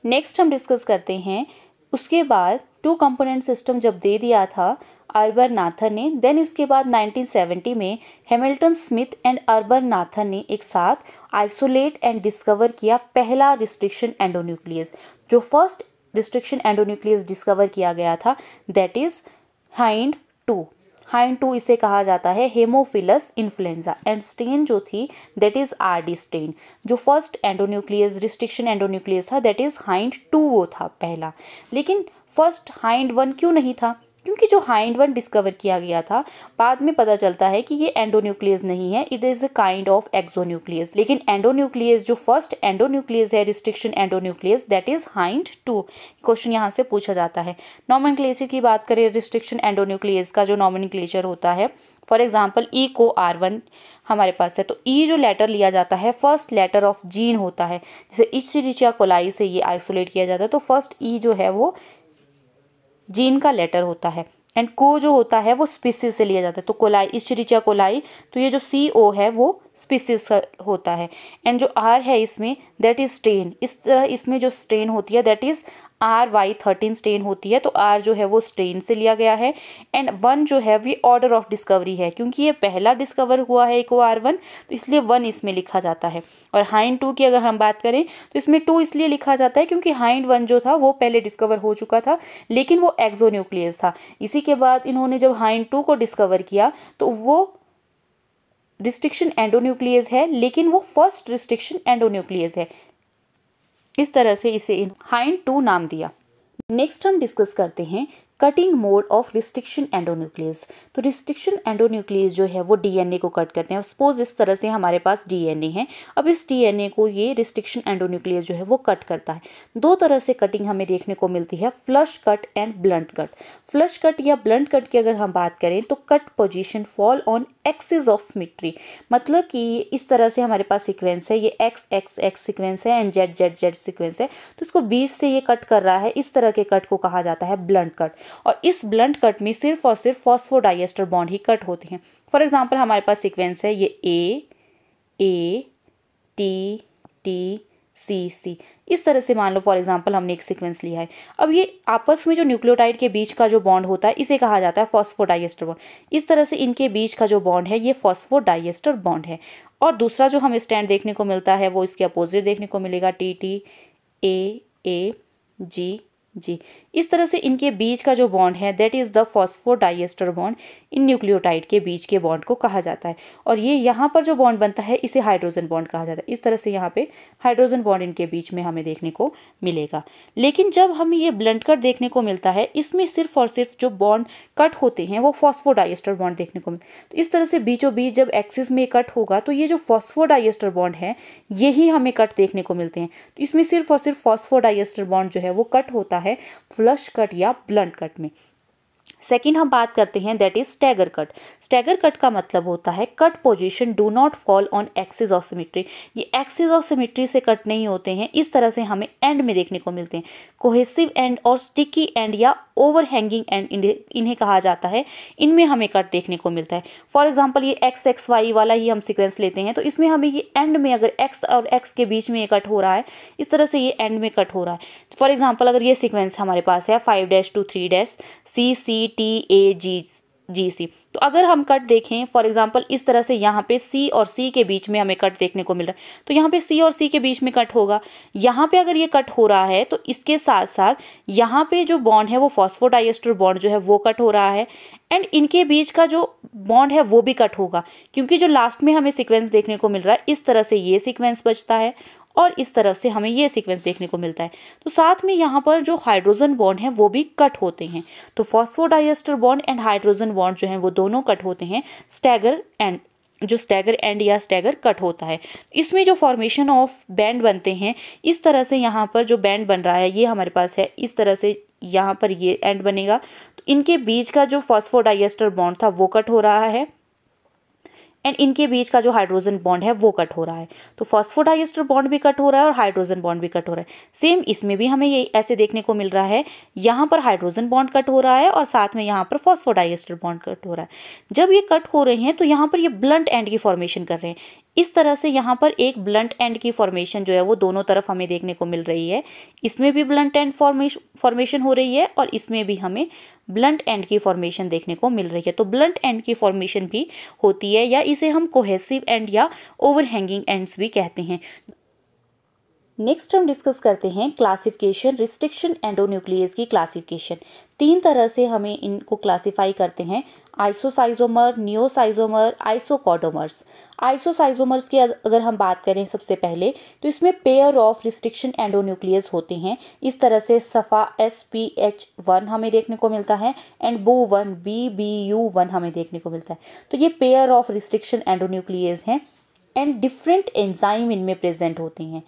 नेक्स्ट हम डिस्कस करते हैं, उसके बाद टू कंपोनेंट सिस्टम जब दे दिया था आर्बर नाथन ने, देन इसके बाद 1970 में Hamilton Smith and arbor Nathan ने एक साथ आइसोलेट एंड डिस्कवर किया पहला रिस्ट्रिक्शन एंडोन्यूक्लियस। जो फर्स्ट रिस्ट्रिक्शन एंडोन्यूक्लियस डिस्कवर किया गया था दैट इज हाइंड 2। हाइंड 2 इसे कहा जाता है हेमोफिलस इन्फ्लुएंजा, एंड स्टेन जो थी दैट इज आरडी स्टेन। जो फर्स्ट एंडोन्यूक्लियस रिस्ट्रिक्शन एंडोन्यूक्लियस था दैट इज हाइंड 2 वो था पहला। लेकिन फर्स्ट हाइंड 1 क्यों नहीं था? क्योंकि जो हाइंड 1 डिस्कवर किया गया था, बाद में पता चलता है कि ये एंडोन्यूक्लियस नहीं है, it is a kind of exonuclease. लेकिन एंडोन्यूक्लियस जो फर्स्ट एंडोन्यूक्लियस है restriction endonuclease that is hind 2। Question यहाँ से पूछा जाता है। नॉमेनक्लेचर की बात करें रिस्ट्रिक्शन एंडोन्यूक्लियस का जो नॉमेनक्लेचर होता है, फॉर एग्जाम्पल ई को R1 हमारे पास है, तो ई जो लेटर लिया जाता है फर्स्ट लेटर ऑफ जीन होता है। जैसे इश्चेरिचिया कोलाई से ये आइसोलेट किया जाता है, तो फर्स्ट ई जो है वो जीन का लेटर होता है, एंड को जो होता है वो स्पीसीज से लिया जाता है। तो कोलाई, इश्चेरिचिया कोलाई, तो ये जो CO है वो स्पीसीज का होता है, एंड जो R है इसमें दैट इज स्ट्रेन। इस तरह इसमें जो स्ट्रेन होती है दैट इज RY13 स्ट्रेन होती है, तो R जो है वो स्ट्रेन से लिया गया है। एंड 1 जो है वो ऑर्डर ऑफ डिस्कवरी है, क्योंकि ये पहला डिस्कवर हुआ है इको R1, तो इसलिए 1 इसमें लिखा जाता है। और हाइंड 2 की अगर हम बात करें तो इसमें 2 इसलिए लिखा जाता है क्योंकि हाइंड 1 जो था वो पहले डिस्कवर हो चुका था, लेकिन वो एक्सोन्यूक्लियस था। इसी के बाद इन्होंने जब हाइंड 2 को डिस्कवर किया तो वो रिस्ट्रिक्शन एंडोन्यूक्लियस है, लेकिन वो फर्स्ट रिस्ट्रिक्शन एंडोन्यूक्लियस है, इस तरह से इसे हाइंड 2 नाम दिया। नेक्स्ट हम डिस्कस करते हैं cutting mode of restriction endonuclease. तो रिस्ट्रिक्शन एंडोन्यूक्लियस जो है वो डीएनए को कट करते हैं। सपोज इस तरह से हमारे पास डीएनए है, अब इस डीएनए को ये रिस्ट्रिक्शन एंडोन्यूक्लियस जो है वो कट करता है। दो तरह से कटिंग हमें देखने को मिलती है, flush cut and blunt cut. Flush cut या ब्लंट कट की अगर हम बात करें तो cut position fall on axis of symmetry, मतलब कि इस तरह से हमारे पास सीक्वेंस है, ये XXX सीक्वेंस है एंड ZZZ सीक्वेंस है, तो इसको बीच से ये कट कर रहा है, इस तरह के कट को कहा जाता है ब्लंट कट। और इस ब्लंट कट में सिर्फ और सिर्फ फॉस्फोडाइएस्टर बॉन्ड ही कट होते हैं। फॉर एग्जांपल हमारे पास सीक्वेंस है ये A T T C C, इस तरह से मान लो फॉर एग्जांपल हमने एक सीक्वेंस लिया है। अब ये आपस में जो न्यूक्लियोटाइड के बीच का जो बॉन्ड होता है इसे कहा जाता है फॉस्फोडाइएस्टर बॉन्ड। इस तरह से इनके बीच का जो बॉन्ड है ये फॉस्फोडाइएस्टर बॉन्ड है। और दूसरा जो हमें स्टैंड देखने को मिलता है वो इसके अपोजिट देखने को मिलेगा, TT A G G। इस तरह से इनके बीच का जो बॉन्ड है that is the phosphodiester bond, in nucleotide के बीच के बॉन्ड को कहा जाता है। और ये यहाँ पर जो बॉन्ड बनता है इसे हाइड्रोजन बॉन्ड कहा जाता है। इस तरह से यहाँ पे हाइड्रोजन बॉन्ड इनके बीच में हमें देखने को मिलेगा। लेकिन जब हमें ये ब्लंट कट देखने को मिलता है, इसमें सिर्फ और सिर्फ जो बॉन्ड कट होते हैं वो फॉस्फोडाइएस्टर बॉन्ड देखने को मिलते हैं। तो इस तरह से बीचों बीच जब एक्सिस में कट होगा तो ये जो फॉस्फोडाइएस्टर बॉन्ड है यही हमें कट देखने को मिलते हैं। तो इसमें सिर्फ और सिर्फ फॉस्फोडाइएस्टर बॉन्ड जो है वो कट होता है फ्लश कट या ब्लंट कट में। सेकेंड हम बात करते हैं that is stagger cut. Stagger cut का मतलब होता है cut position do not fall on axis of symmetry. ये एक्सिस ऑफ सिमेट्री से कट नहीं होते हैं, इस तरह से हमें एंड में देखने को मिलते हैं। कोहेसिव एंड और स्टिकी एंड या ओवरहैंगिंग एंड इन्हें कहा जाता है, इनमें हमें कट देखने को मिलता है। फॉर एग्जाम्पल ये XXY वाला ही हम सीक्वेंस लेते हैं, तो इसमें हमें ये एंड में अगर X और X के बीच में ये कट हो रहा है, इस तरह से ये एंड में कट हो रहा है। फॉर एग्जाम्पल अगर ये सीक्वेंस हमारे पास है 5' to 3' CCTAG GC। तो अगर हम कट देखें फॉर एग्जांपल इस तरह से, यहाँ पे C और C के बीच में हमें कट देखने को मिल रहा है, तो यहाँ पे C और C के बीच में कट होगा। यहाँ पे अगर ये कट हो रहा है तो इसके साथ साथ यहाँ पे जो बॉन्ड है वो फॉस्फोडाइएस्टर बॉन्ड जो है वो कट हो रहा है, एंड इनके बीच का जो बॉन्ड है वो भी कट होगा, क्योंकि जो लास्ट में हमें सीक्वेंस देखने को मिल रहा है इस तरह से ये सीक्वेंस बचता है और इस तरफ से हमें ये सीक्वेंस देखने को मिलता है। तो साथ में यहाँ पर जो हाइड्रोजन बॉन्ड है वो भी कट होते हैं। तो phosphodiester bond and hydrogen bond जो है वो दोनों कट होते हैं स्टैगर एंड, जो स्टैगर एंड या स्टैगर कट होता है। इसमें जो फॉर्मेशन ऑफ बैंड बनते हैं, इस तरह से यहाँ पर जो बैंड बन रहा है ये हमारे पास है, इस तरह से यहाँ पर ये एंड बनेगा। तो इनके बीच का जो फॉस्फोडाइएस्टर बॉन्ड था वो कट हो रहा है एंड इनके बीच का जो हाइड्रोजन बॉन्ड है वो कट हो रहा है। तो फॉस्फोडाइएस्टर बॉन्ड भी कट हो रहा है और हाइड्रोजन बॉन्ड भी कट हो रहा है। सेम इसमें भी हमें ये ऐसे देखने को मिल रहा है, यहाँ पर हाइड्रोजन बॉन्ड कट हो रहा है और साथ में यहाँ पर फॉस्फोडाइएस्टर बॉन्ड कट हो रहा है। जब ये कट हो रहे हैं तो यहाँ पर ये ब्लंट एंड की फॉर्मेशन कर रहे हैं। इस तरह से यहाँ पर एक ब्लंट एंड की फॉर्मेशन जो है वो दोनों तरफ हमें देखने को मिल रही है। इसमें भी ब्लंट एंड फॉर्मेशन हो रही है और इसमें भी हमें ब्लंट एंड की फॉर्मेशन देखने को मिल रही है। तो ब्लंट एंड की फॉर्मेशन भी होती है, या इसे हम कोहेसिव एंड या ओवरहैंगिंग एंड्स भी कहते हैं। नेक्स्ट हम डिस्कस करते हैं क्लासिफिकेशन, रिस्ट्रिक्शन एंडोन्यूक्लियस की क्लासिफिकेशन। 3 तरह से हमें इनको क्लासिफाई करते हैं, आइसोसाइजोमर, नियोसाइजोमर, आइसोकॉडोमर्स। आइसोसाइजोमर्स की अगर हम बात करें सबसे पहले, तो इसमें पेयर ऑफ रिस्ट्रिक्शन एंडोन्यूक्लियस होते हैं। इस तरह से सफ़ा SPH1 हमें देखने को मिलता है एंड BU1 BBU1 हमें देखने को मिलता है। तो ये पेयर ऑफ रिस्ट्रिक्शन एंडोन्यूक्लियस हैं एंड डिफरेंट एंजाइम इनमें प्रेजेंट होते हैं।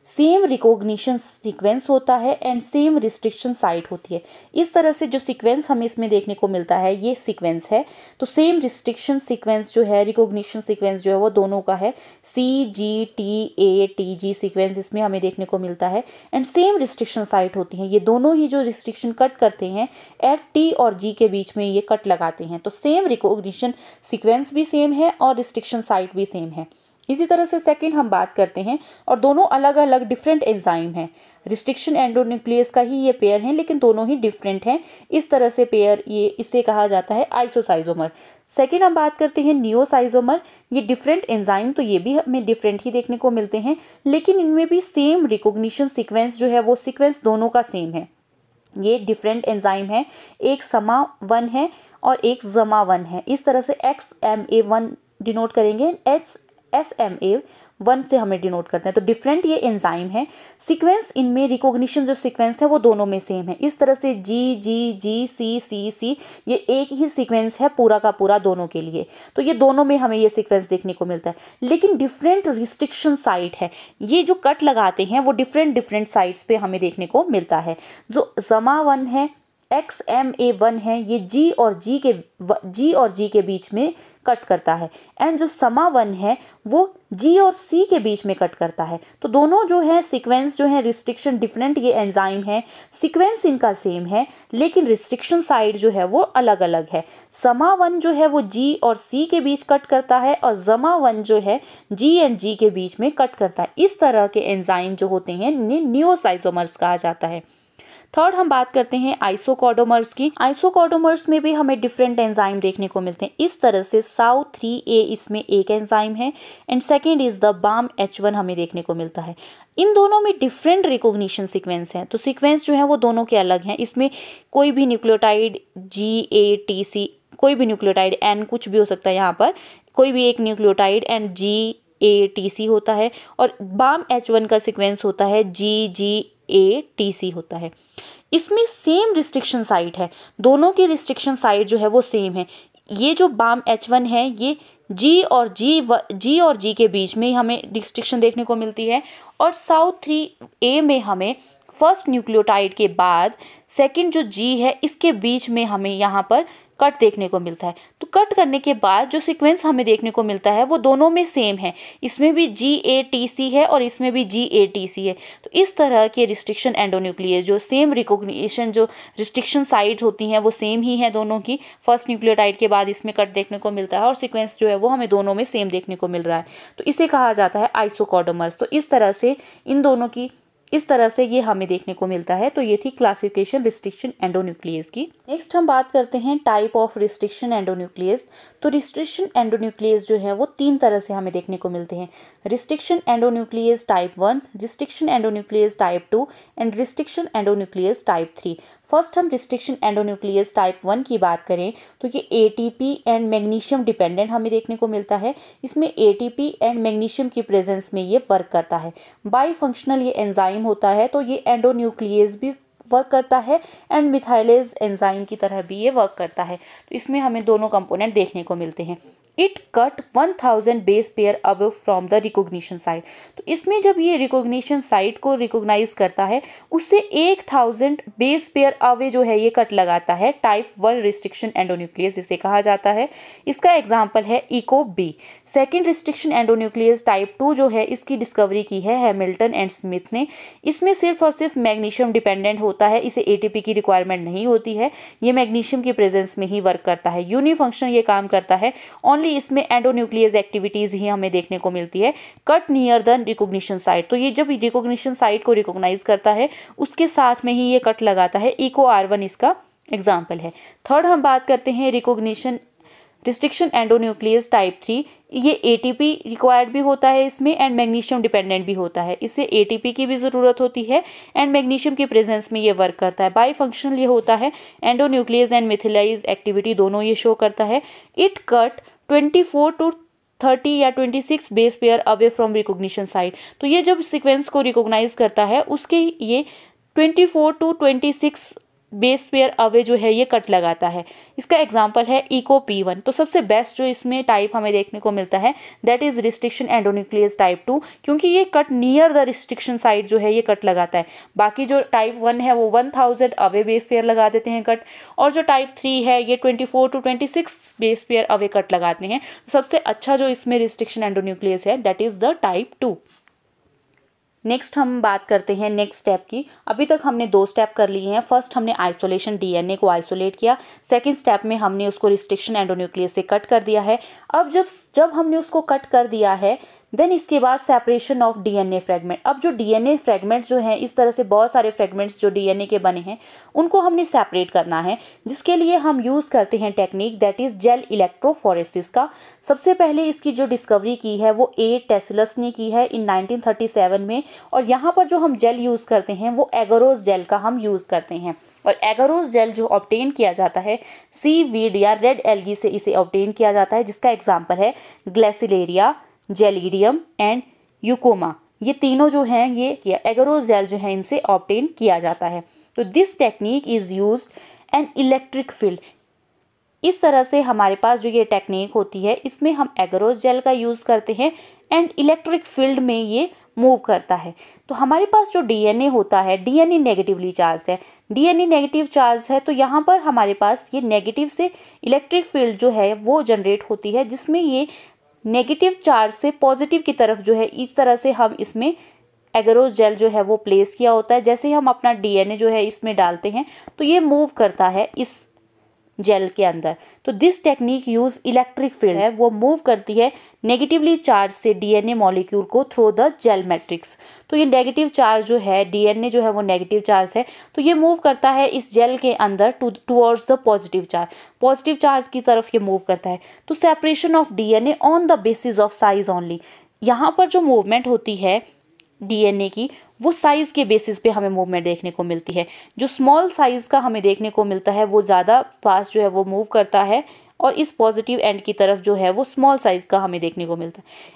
सेम रिकॉग्निशन सीक्वेंस होता है एंड सेम रिस्ट्रिक्शन साइट होती है। इस तरह से जो सीक्वेंस हमें इसमें देखने को मिलता है ये सीक्वेंस है। तो सेम रिस्ट्रिक्शन सीक्वेंस जो है, रिकॉग्निशन सीक्वेंस जो है वो दोनों का है, CGTATG सीक्वेंस इसमें हमें देखने को मिलता है एंड सेम रिस्ट्रिक्शन साइट होती है। ये दोनों ही जो रिस्ट्रिक्शन कट करते हैं एट T और G के बीच में ये कट लगाते हैं। तो सेम रिकॉग्निशन सीक्वेंस भी सेम है और रिस्ट्रिक्शन साइट भी सेम है। इसी तरह से सेकंड हम बात करते हैं, और दोनों अलग अलग डिफरेंट एंजाइम हैं। रिस्ट्रिक्शन एंडोन्यूक्लियस का ही ये पेयर है लेकिन दोनों ही डिफरेंट हैं। इस तरह से पेयर ये इसे कहा जाता है आइसोसाइजोमर। सेकंड हम बात करते हैं नियोसाइजोमर। ये डिफरेंट एंजाइम, तो ये भी हमें डिफरेंट ही देखने को मिलते हैं, लेकिन इनमें भी सेम रिकॉग्निशन सीक्वेंस जो है वो सीक्वेंस दोनों का सेम है। ये डिफरेंट एंजाइम है, एक SMA1 है और एक ZMA1 है। इस तरह से XMA1 डिनोट करेंगे, SMA1 से हमें डिनोट करते हैं। तो डिफरेंट ये एंजाइम है। सीक्वेंस इनमें रिकॉग्निशन जो सीक्वेंस है वो दोनों में सेम है। इस तरह से GGGCCC ये एक ही सीक्वेंस है पूरा का पूरा दोनों के लिए। तो ये दोनों में हमें ये सीक्वेंस देखने को मिलता है, लेकिन डिफरेंट रिस्ट्रिक्शन साइट है। ये जो कट लगाते हैं वो डिफरेंट साइट्स पे हमें देखने को मिलता है। जो ZMA1 है, XMA1 है, ये G और G के बीच में कट करता है एंड जो SMA1 है वो G और C के बीच में कट करता है। तो दोनों जो है सीक्वेंस जो है रिस्ट्रिक्शन डिफरेंट ये एंजाइम है, सीक्वेंस इनका सेम है लेकिन रिस्ट्रिक्शन साइड जो है वो अलग अलग है। SMA1 जो है वो G और C के बीच कट करता है और ZMA1 जो है G एंड G के बीच में कट करता है। इस तरह के एंजाइम जो होते हैं इन्हें नियोसाइजोमर्स कहा जाता है। थर्ड हम बात करते हैं आइसोकॉडोमर्स की। आइसोकॉडोमर्स में भी हमें डिफरेंट एंजाइम देखने को मिलते हैं। इस तरह से SAU3A इसमें एक एंजाइम है and second is the BAMH1 हमें देखने को मिलता है। इन दोनों में डिफरेंट रिकॉग्निशन सीक्वेंस हैं। तो सीक्वेंस जो है वो दोनों के अलग हैं। इसमें कोई भी न्यूक्लियोटाइड GATC, कोई भी न्यूक्लियोटाइड N कुछ भी हो सकता है, यहाँ पर कोई भी एक न्यूक्लियोटाइड एंड GATC होता है और BAMH1 का सीक्वेंस होता है GGATC होता है। इसमें सेम रिस्ट्रिक्शन साइट है, दोनों की रिस्ट्रिक्शन साइट जो है वो सेम है। ये जो BAMH1 है ये G और G के बीच में हमें रिस्ट्रिक्शन देखने को मिलती है और SAU3A में हमें फर्स्ट न्यूक्लियोटाइड के बाद सेकंड जो G है इसके बीच में हमें यहाँ पर कट देखने को मिलता है। तो कट करने के बाद जो सीक्वेंस हमें देखने को मिलता है वो दोनों में सेम है। इसमें भी GATC है और इसमें भी GATC है। तो इस तरह के रिस्ट्रिक्शन एंडोन्यूक्लियस जो सेम रिकॉग्निशन जो रिस्ट्रिक्शन साइट्स होती हैं वो सेम ही है दोनों की। फर्स्ट न्यूक्लियोटाइड के बाद इसमें कट देखने को मिलता है और सीक्वेंस जो है वो हमें दोनों में सेम देखने को मिल रहा है। तो इसे कहा जाता है आइसोकॉडोमर्स। तो इस तरह से इन दोनों की इस तरह से ये हमें देखने को मिलता है। तो ये थी क्लासिफिकेशन रिस्ट्रिक्शन एंडोन्यूक्लियस की। नेक्स्ट हम बात करते हैं टाइप ऑफ रिस्ट्रिक्शन एंडोन्यूक्लियस। तो रिस्ट्रिक्शन एंडोन्यूक्लियस जो है वो 3 तरह से हमें देखने को मिलते हैं। Restriction endonuclease type 1, restriction endonuclease type 2 and restriction endonuclease type 3। First हम रिस्ट्रिक्शन एंडोन्यूक्लियस टाइप 1 की बात करें तो ये एटीपी एंड मैग्नीशियम डिपेंडेंट हमें देखने को मिलता है। इसमें एटीपी एंड मैग्नीशियम की प्रेजेंस में ये वर्क करता है। बाई फंक्शनल ये एंजाइम होता है, तो ये एंडोन्यूक्लियस भी वर्क करता है एंड मिथाइलेज एंजाइम की तरह भी ये वर्क करता है। तो इसमें हमें दोनों कंपोनेंट देखने को मिलते हैं। It cut 1000 base pair away from the recognition site. तो इसमें जब ये रिकॉग्निशन साइट को रिकॉग्नाइज करता है उससे 1000 बेस पेयर अवे जो है ये कट लगाता है। टाइप 1 रिस्ट्रिक्शन एंडोन्यूक्लियस इसे कहा जाता है। इसका एग्जाम्पल है Eco B. Second restriction endonuclease type 2 जो है इसकी डिस्कवरी की है हैमिल्टन एंड स्मिथ ने। इसमें सिर्फ और सिर्फ मैग्नीशियम डिपेंडेंट होता है, इसे एटीपी की रिक्वायरमेंट नहीं होती है, ये मैग्नीशियम की प्रेजेंस में ही वर्क करता है। यूनिफंक्शन ये काम करता है, ओनली इसमें एंडोन्यूक्लियस एक्टिविटीज ही हमें देखने को मिलती है। Cut near the recognition site, तो ये जब रिकॉग्निशन साइट को रिकॉग्नाइज करता है उसके साथ में ही ये कट लगाता है। इको R1 इसका एग्जाम्पल है। थर्ड हम बात करते हैं रिकॉग्निशन रिस्ट्रिक्शन एंडोन्यूक्लियस टाइप 3। ये एटीपी रिक्वायर्ड भी होता है इसमें एंड मैग्नीशियम डिपेंडेंट भी होता है। इसे एटीपी की भी ज़रूरत होती है एंड मैग्नीशियम की प्रेजेंस में ये वर्क करता है। बाई फंक्शनल ये होता है, एंडोन्यूक्लियस एंड मिथिलाइज एक्टिविटी दोनों ये शो करता है। इट कट 24 to 30 या 26 base pair away from recognition site. तो ये जब सीक्वेंस को रिकॉग्नाइज करता है उसके ये 24 to 26 बेस पेयर अवे जो है ये कट लगाता है। इसका एग्जांपल है इको P1। तो सबसे बेस्ट जो इसमें टाइप हमें देखने को मिलता है that is restriction endonuclease type 2, क्योंकि ये cut near the restriction site जो है ये कट लगाता है। बाकी जो टाइप 1 है वो 1000 अवे बेस पेयर लगा देते हैं कट, और जो टाइप 3 है ये 24 to 26 base pair away cut लगाते हैं। सबसे अच्छा जो इसमें रिस्ट्रिक्शन एंडोन्यूक्लियस है that is the type 2। Next हम बात करते हैं नेक्स्ट स्टेप की। अभी तक हमने 2 स्टेप कर लिए हैं। फर्स्ट हमने आइसोलेशन डीएनए को आइसोलेट किया, सेकंड स्टेप में हमने उसको रिस्ट्रिक्शन एंडोन्यूक्लियस से कट कर दिया है। अब जब हमने उसको कट कर दिया है देन इसके बाद सेपरेशन ऑफ डीएनए फ्रेगमेंट। अब जो डीएनए फ्रेगमेंट्स जो हैं, इस तरह से बहुत सारे फ्रेगमेंट्स जो डीएनए के बने हैं उनको हमने सेपरेट करना है, जिसके लिए हम यूज़ करते हैं technique that is gel electrophoresis का। सबसे पहले इसकी जो डिस्कवरी की है वो ए टेस्लस ने की है इन 1937 में, और यहाँ पर जो हम जेल यूज़ करते हैं वो एगरोज जेल का हम यूज़ करते हैं। और एगरोज जेल जो ऑब्टेन किया जाता है सीवीड या रेड एल्गी से इसे ऑब्टेन किया जाता है, जिसका एग्जाम्पल है ग्लेसिलेरिया, जेलिडियम एंड यूकोमा। ये तीनों जो हैं ये एगरोज जेल जो है इनसे ऑब्टेन किया जाता है। तो this technique is used an electric field. इस तरह से हमारे पास जो ये टेक्निक होती है इसमें हम एगरोज जेल का यूज़ करते हैं एंड इलेक्ट्रिक फील्ड में ये मूव करता है। तो हमारे पास जो डीएनए होता है, डीएनए नेगेटिवली चार्ज है, डीएनए नेगेटिव चार्ज है, तो यहाँ पर हमारे पास ये नेगेटिव से इलेक्ट्रिक फील्ड जो है वो जनरेट होती है, जिसमें ये नेगेटिव चार्ज से पॉजिटिव की तरफ जो है इस तरह से हम इसमें एगरोज जेल जो है वो प्लेस किया होता है। जैसे ही हम अपना डीएनए जो है इसमें डालते हैं तो ये मूव करता है इस जेल के अंदर। तो this technique use electric field है, वो मूव करती है नेगेटिवली चार्ज से डीएनए मॉलिक्यूल को थ्रू द जेल मैट्रिक्स। तो ये नेगेटिव चार्ज जो है, डीएनए जो है वो नेगेटिव चार्ज है, तो ये मूव करता है इस जेल के अंदर टुवर्ड्स द पॉजिटिव चार्ज की तरफ ये मूव करता है। तो separation of DNA on the basis of size only. यहाँ पर जो मूवमेंट होती है डीएनए की वो साइज के बेसिस पे हमें मूवमेंट देखने को मिलती है। जो स्मॉल साइज का हमें देखने को मिलता है वो ज़्यादा फास्ट जो है वो मूव करता है, और इस पॉजिटिव एंड की तरफ जो है वो स्मॉल साइज का हमें देखने को मिलता है।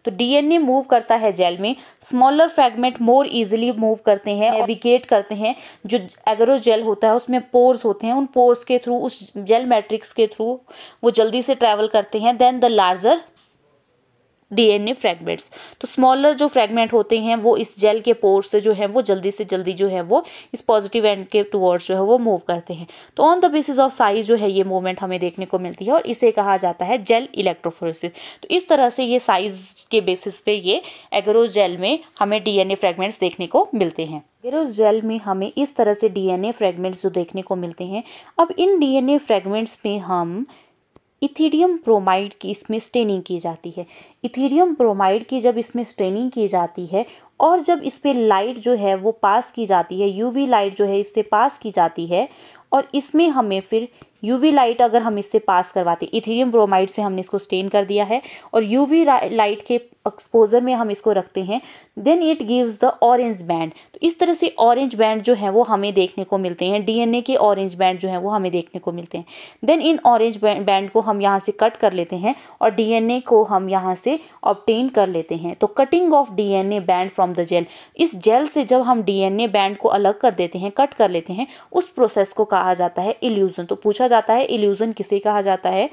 तो डीएनए मूव करता है जेल में, smaller fragment more easily move करते हैं, नेविगेट करते हैं। जो एगरोज जेल होता है उसमें पोर्स होते हैं, उन पोर्स के थ्रू, उस जेल मैट्रिक्स के थ्रू वो जल्दी से ट्रैवल करते हैं then the larger DNA fragments. तो स्मॉलर जो फ्रैगमेंट होते हैं वो इस जेल के पोर से जो है वो जल्दी से जल्दी जो है वो इस पॉजिटिव एंड के टुवर्ड्स जो है वो मूव करते हैं। तो on the basis of size जो है ये मूवमेंट हमें देखने को मिलती है, और इसे कहा जाता है जेल इलेक्ट्रोफोरेसिस। तो इस तरह से ये साइज के बेसिस पे ये एगरोज जेल में हमें डीएनए फ्रैगमेंट्स देखने को मिलते हैं। एगरोज जेल में हमें इस तरह से डीएनए फ्रैगमेंट्स जो देखने को मिलते हैं। अब इन डीएनए फ्रैगमेंट्स में हम इथीडियम ब्रोमाइड की इसमें स्टेनिंग की जाती है। इथीडियम ब्रोमाइड की जब इसमें स्टेनिंग की जाती है, और जब इस पे लाइट जो है वो पास की जाती है, यूवी लाइट जो है इससे पास की जाती है, और इसमें हमें फिर यूवी लाइट अगर हम इससे पास करवाते, इथेरियम ब्रोमाइड से हमने इसको स्टेन कर दिया है और यूवी लाइट के एक्सपोजर में हम इसको रखते हैं, then it gives the orange band. तो इस तरह से ऑरेंज बैंड जो है वो हमें देखने को मिलते हैं, डीएनए के ऑरेंज बैंड जो है वो हमें देखने को मिलते हैं। देन इन ऑरेंज बैंड को हम यहाँ से कट कर लेते हैं और डीएनए को हम यहाँ से ऑब्टेन कर लेते हैं। तो cutting of DNA band from the gel, इस जेल से जब हम डीएनए बैंड को अलग कर देते हैं, कट कर लेते हैं, उस प्रोसेस को कहा जाता है इल्यूजन। तो पूछा जाता है इल्यूजन किसे कहा जाता है?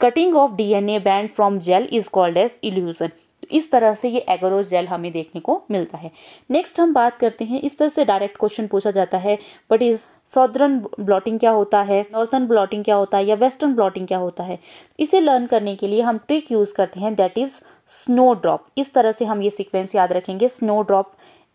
Cutting of DNA band from gel is called as elution. इस तरह से ये एगरोस जेल हमें देखने को मिलता है। नेक्स्ट हम बात करते हैं, इस तरह से डायरेक्ट क्वेश्चन पूछा जाता है, बट इज सॉदर्न ब्लॉटिंग क्या होता है, नॉर्थर्न ब्लॉटिंग क्या होता है, या वेस्टर्न ब्लॉटिंग क्या होता है। इसे लर्न करने के लिए हम ट्रिक यूज करते हैं, दैट इज स्नो ड्रॉप। इस तरह से हम ये सीक्वेंस याद रखेंगे, स्नो ड्रॉप।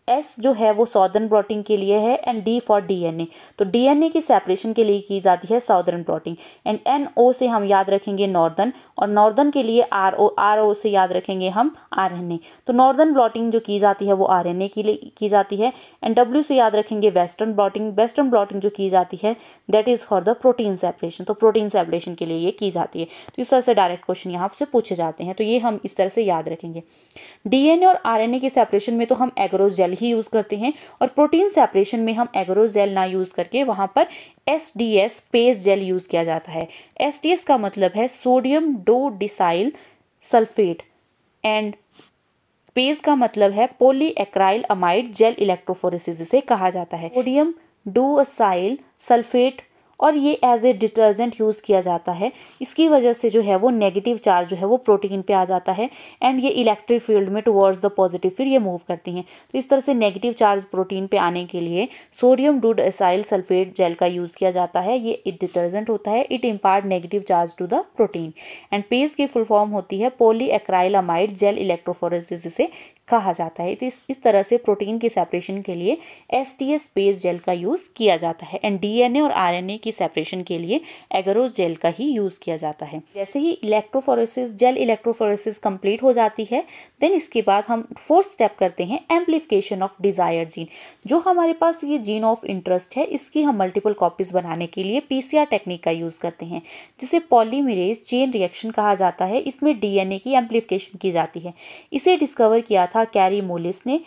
एस जो है वो सॉदर्न ब्लॉटिंग के लिए है एंड डी फॉर डीएनए, तो डीएनए की सेपरेशन के लिए की जाती है southern blotting. And N O से हम याद रखेंगे नॉर्दर्न, और नॉर्दर्न के लिए आर ओ से याद रखेंगे हम आरएनए। तो नॉर्दर्न ब्लॉटिंग जो की जाती है वो आरएनए के लिए की जाती है। एंड डब्ल्यू से याद रखेंगे वेस्टर्न ब्लॉटिंग। वेस्टर्न ब्लॉटिंग जो की जाती है that is for the protein separation, तो प्रोटीन सेपरेशन के लिए ये की जाती है। तो इस तरह से डायरेक्ट क्वेश्चन यहाँ से पूछे जाते हैं, तो ये हम इस तरह से याद रखेंगे। डीएनए और आरएनए के सेपरेशन में तो हम एगरोस जेल ही यूज करते हैं, और प्रोटीन सेपरेशन में हम एगरोस जेल ना यूज करके वहां पर एसडीएस पेस जेल यूज किया जाता है। एसडीएस का मतलब है sodium dodecyl sulphate, and PAGE का मतलब है polyacrylamide gel electrophoresis जिसे कहा जाता है। सोडियम डोअसाइल सल्फेट, और ये एज ए डिटर्जेंट यूज़ किया जाता है। इसकी वजह से जो है वो नेगेटिव चार्ज जो है वो प्रोटीन पे आ जाता है, एंड ये इलेक्ट्रिक फील्ड में टुवर्ड्स द पॉजिटिव फिर ये मूव करती हैं। तो इस तरह से नेगेटिव चार्ज प्रोटीन पे आने के लिए सोडियम डोअसाइल सल्फेट जेल का यूज़ किया जाता है। ये एक डिटर्जेंट होता है, it impart negative charge to the protein. And PAGE की फुल फॉर्म होती है पॉली एक्राइलामाइड जेल इलेक्ट्रोफोरेसिस जिसे कहा जाता है। तो इस तरह से प्रोटीन की सेपरेशन के लिए एसटीएस पेस जेल का यूज़ किया जाता है, एंड डीएनए और आरएनए की सेपरेशन के लिए एगरोस जेल का ही यूज़ किया जाता है। जैसे ही इलेक्ट्रोफोरेसिस जेल इलेक्ट्रोफोरेसिस कंप्लीट हो जाती है, देन इसके बाद हम फोर्थ स्टेप करते हैं एम्प्लीफिकेशन ऑफ डिजायर्ड जीन। जो हमारे पास ये जीन ऑफ इंटरेस्ट है, इसकी हम मल्टीपल कॉपीज बनाने के लिए पीसीआर टेक्निक का यूज़ करते हैं, जिसे पॉलीमरेज चेन रिएक्शन कहा जाता है। इसमें डीएनए की एम्प्लीफिकेशन की जाती है। इसे डिस्कवर किया था कैरी मोलिस ने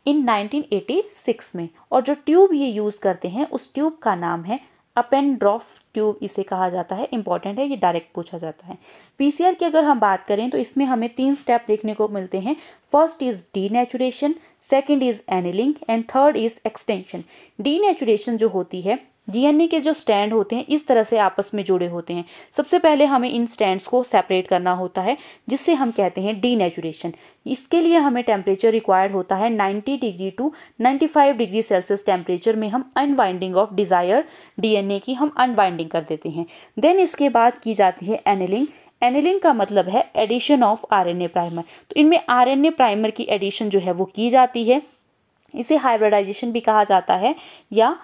इन 1986 में, और जो ट्यूब ये यूज़ करते हैं उस ट्यूब का नाम है अपेनड्रॉफ ट्यूब, इसे कहा जाता है। इंपॉर्टेंट है, ये डायरेक्ट पूछा जाता है। पीसीआर की अगर हम बात करें तो इसमें हमें 3 स्टेप देखने को मिलते हैं। First is denaturation, second is annealing, and third is extension. Denaturation जो होती है, डीएनए के जो स्टैंड होते हैं इस तरह से आपस में जुड़े होते हैं। सबसे पहले हमें इन स्टैंड्स को सेपरेट करना होता है, जिससे हम कहते हैं डीनेचुरेशन। इसके लिए हमें टेम्परेचर रिक्वायर्ड होता है 90 degree to 95 degree Celsius temperature में हम अनवाइंडिंग ऑफ डिजायर डीएनए की हम अनवाइंडिंग कर देते हैं। देन इसके बाद की जाती है एनिलिंग। एनिलिंग का मतलब है एडिशन ऑफ आरएनए प्राइमर। तो इनमें आरएनए प्राइमर की एडिशन जो है वो की जाती है। इसे हाइब्रिडाइजेशन भी कहा जाता है, या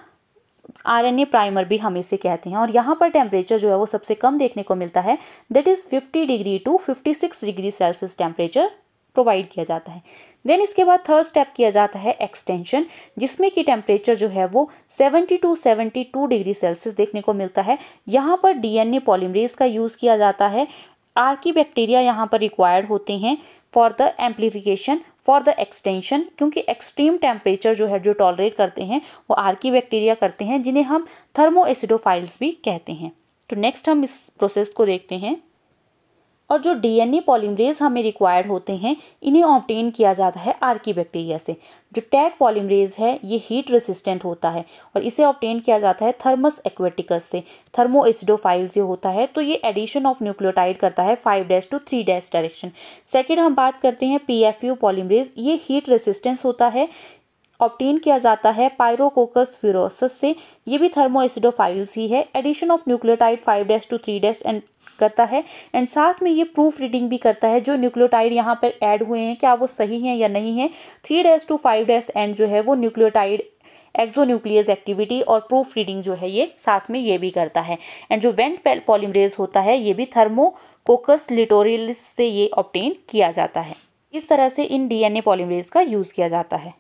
आरएनए प्राइमर भी हम इसे कहते हैं। और यहाँ पर टेम्परेचर जो है वो सबसे कम देखने को मिलता है, that is 50 degree to 56 degree Celsius temperature provide किया जाता है। देन इसके बाद थर्ड स्टेप किया जाता है एक्सटेंशन, जिसमें कि टेम्परेचर जो है वो 70 टू 72 डिग्री सेल्सियस देखने को मिलता है। यहाँ पर डीएनए पॉलीमरेज का यूज़ किया जाता है। आर्कीबैक्टीरिया यहाँ पर रिक्वायर्ड होते हैं for the amplification, for the extension, क्योंकि एक्सट्रीम टेम्परेचर जो है जो टॉलरेट करते हैं वो आर्कीबैक्टीरिया करते हैं, जिन्हें हम थर्मोएसिडोफाइल्स भी कहते हैं। तो नेक्स्ट हम इस प्रोसेस को देखते हैं। और जो डीएनए पॉलीमरेज हमें रिक्वायर्ड होते हैं, इन्हें ऑब्टेन किया जाता है आर्कीबैक्टीरिया से। जो टैग पॉलीमरेज है ये हीट रेसिस्टेंट होता है, और इसे ऑब्टेन किया जाता है थर्मस एक्वेटिकस से। थर्मोएसिडोफाइल्स जो होता है, तो ये एडिशन ऑफ न्यूक्लियोटाइड करता है 5' to 3' डायरेक्शन। सेकेंड हम बात करते हैं पीएफयू पॉलीमरेज। ये हीट रेसिस्टेंस होता है, ऑब्टेन किया जाता है पायरोकोकस फ्यूरोसस से। ये भी थर्मोएसिडोफाइल्स ही है। Addition of nucleotide 5' to 3' end करता है, एंड साथ में ये प्रूफ रीडिंग भी करता है जो न्यूक्लियोटाइड यहाँ पर ऐड हुए हैं क्या वो सही हैं या नहीं है। 3' to 5' एंड जो है वो न्यूक्लियोटाइड एक्सोन्यूक्लियस एक्टिविटी और प्रूफ रीडिंग जो है ये साथ में ये भी करता है। एंड जो वेंट पॉलीमरेज होता है ये भी थर्मोकोकस लिटोरियलिस से ये ऑब्टेन किया जाता है। इस तरह से इन डीएनए पॉलीमरेज का यूज़ किया जाता है।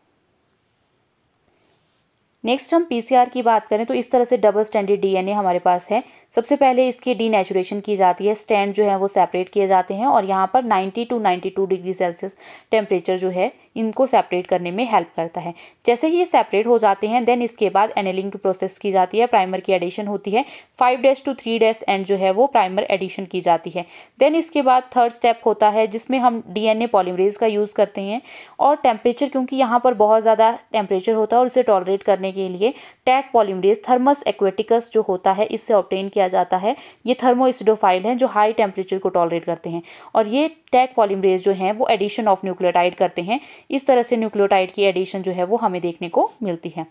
नेक्स्ट हम पीसीआर की बात करें तो इस तरह से डबल स्टैंडर्ड डीएनए हमारे पास है। सबसे पहले इसकी डीनेचुरेशन की जाती है, स्टैंड जो है वो सेपरेट किए जाते हैं और यहाँ पर 90 टू 92 डिग्री सेल्सियस टेम्परेचर जो है इनको सेपरेट करने में हेल्प करता है। जैसे ही ये सेपरेट हो जाते हैं देन इसके बाद एनेलिंग की प्रोसेस की जाती है, प्राइमर की एडिशन होती है, 5 to 3 एंड जो है वो प्राइमर एडिशन की जाती है। देन इसके बाद थर्ड स्टेप होता है जिसमें हम डीएनए पॉलीमरेज का यूज़ करते हैं और टेम्परेचर, क्योंकि यहाँ पर बहुत ज़्यादा टेम्परेचर होता है और इसे टॉलरेट करने के लिए टैग पॉलीमरेज थर्मस एक्वेटिकस जो होता है इससे ऑब्टेन किया जाता है। ये थर्मोएसिडोफाइल हैं जो हाई टेम्परेचर को टॉलरेट करते हैं और ये टैग पॉलीमरेज जो हैं वो एडिशन ऑफ न्यूक्लियोटाइड करते हैं। इस तरह से न्यूक्लियोटाइड की एडिशन जो है वो हमें देखने को मिलती है।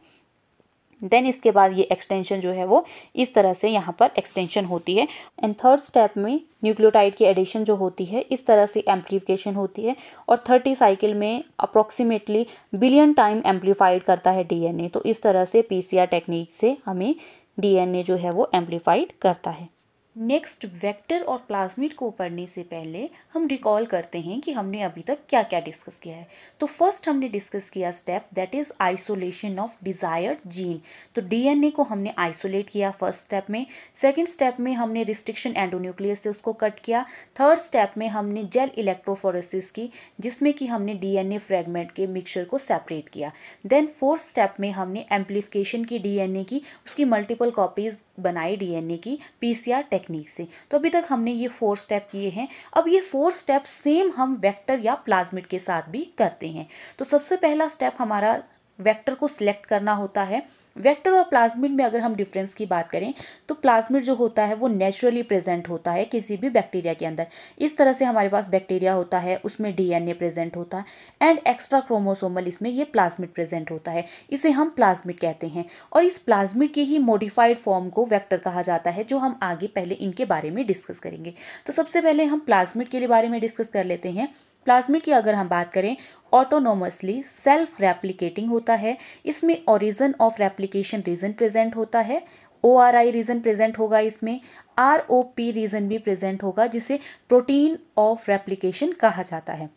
देन इसके बाद ये एक्सटेंशन जो है वो इस तरह से यहाँ पर एक्सटेंशन होती है। एंड थर्ड स्टेप में न्यूक्लियोटाइड की एडिशन जो होती है इस तरह से एम्प्लीफिकेशन होती है और 30 साइकिल में अप्रॉक्सीमेटली बिलियन टाइम एम्प्लीफाइड करता है डीएनए। तो इस तरह से पीसीआर टेक्निक से हमें डीएनए जो है वो एम्प्लीफाइड करता है। नेक्स्ट, वेक्टर और प्लाज्मिड को पढ़ने से पहले हम रिकॉल करते हैं कि हमने अभी तक क्या क्या डिस्कस किया है। तो फर्स्ट हमने डिस्कस किया step that is isolation of desired gene. तो डीएनए को हमने आइसोलेट किया फर्स्ट स्टेप में। सेकंड स्टेप में हमने रिस्ट्रिक्शन एंडोन्यूक्लियस से उसको कट किया। थर्ड स्टेप में हमने जेल इलेक्ट्रोफोरेसिस की जिसमें कि हमने डीएनए फ्रेगमेंट के मिक्सचर को सेपरेट किया। देन फोर्थ स्टेप में हमने एम्प्लीफिकेशन की डीएनए की, उसकी मल्टीपल कॉपीज बनाई डीएनए की पीसीआर टेक्निक से। तो अभी तक हमने ये 4 स्टेप किए हैं। अब ये 4 स्टेप सेम हम वेक्टर या प्लाज्मिड के साथ भी करते हैं। तो सबसे पहला स्टेप हमारा वेक्टर को सिलेक्ट करना होता है। वेक्टर और प्लाज्मिड में अगर हम डिफरेंस की बात करें तो प्लाज्मिड जो होता है वो नेचुरली प्रेजेंट होता है किसी भी बैक्टीरिया के अंदर। इस तरह से हमारे पास बैक्टीरिया होता है, उसमें डीएनए प्रेजेंट होता है एंड एक्स्ट्रा क्रोमोसोमल इसमें ये प्लाज्मिड प्रेजेंट होता है, इसे हम प्लाज्मिड कहते हैं। और इस प्लाज्मिड की ही मॉडिफाइड फॉर्म को वेक्टर कहा जाता है, जो हम आगे पहले इनके बारे में डिस्कस करेंगे। तो सबसे पहले हम प्लाज्मिड के बारे में डिस्कस कर लेते हैं। प्लाज्मिड की अगर हम बात करें, ऑटोनोमसली सेल्फ रेप्लिकेटिंग होता है। इसमें origin of replication reason present होता है, ORI रीजन प्रेजेंट होगा, इसमें ROP रीजन भी प्रेजेंट होगा जिसे प्रोटीन ऑफ रेप्लिकेशन कहा जाता है।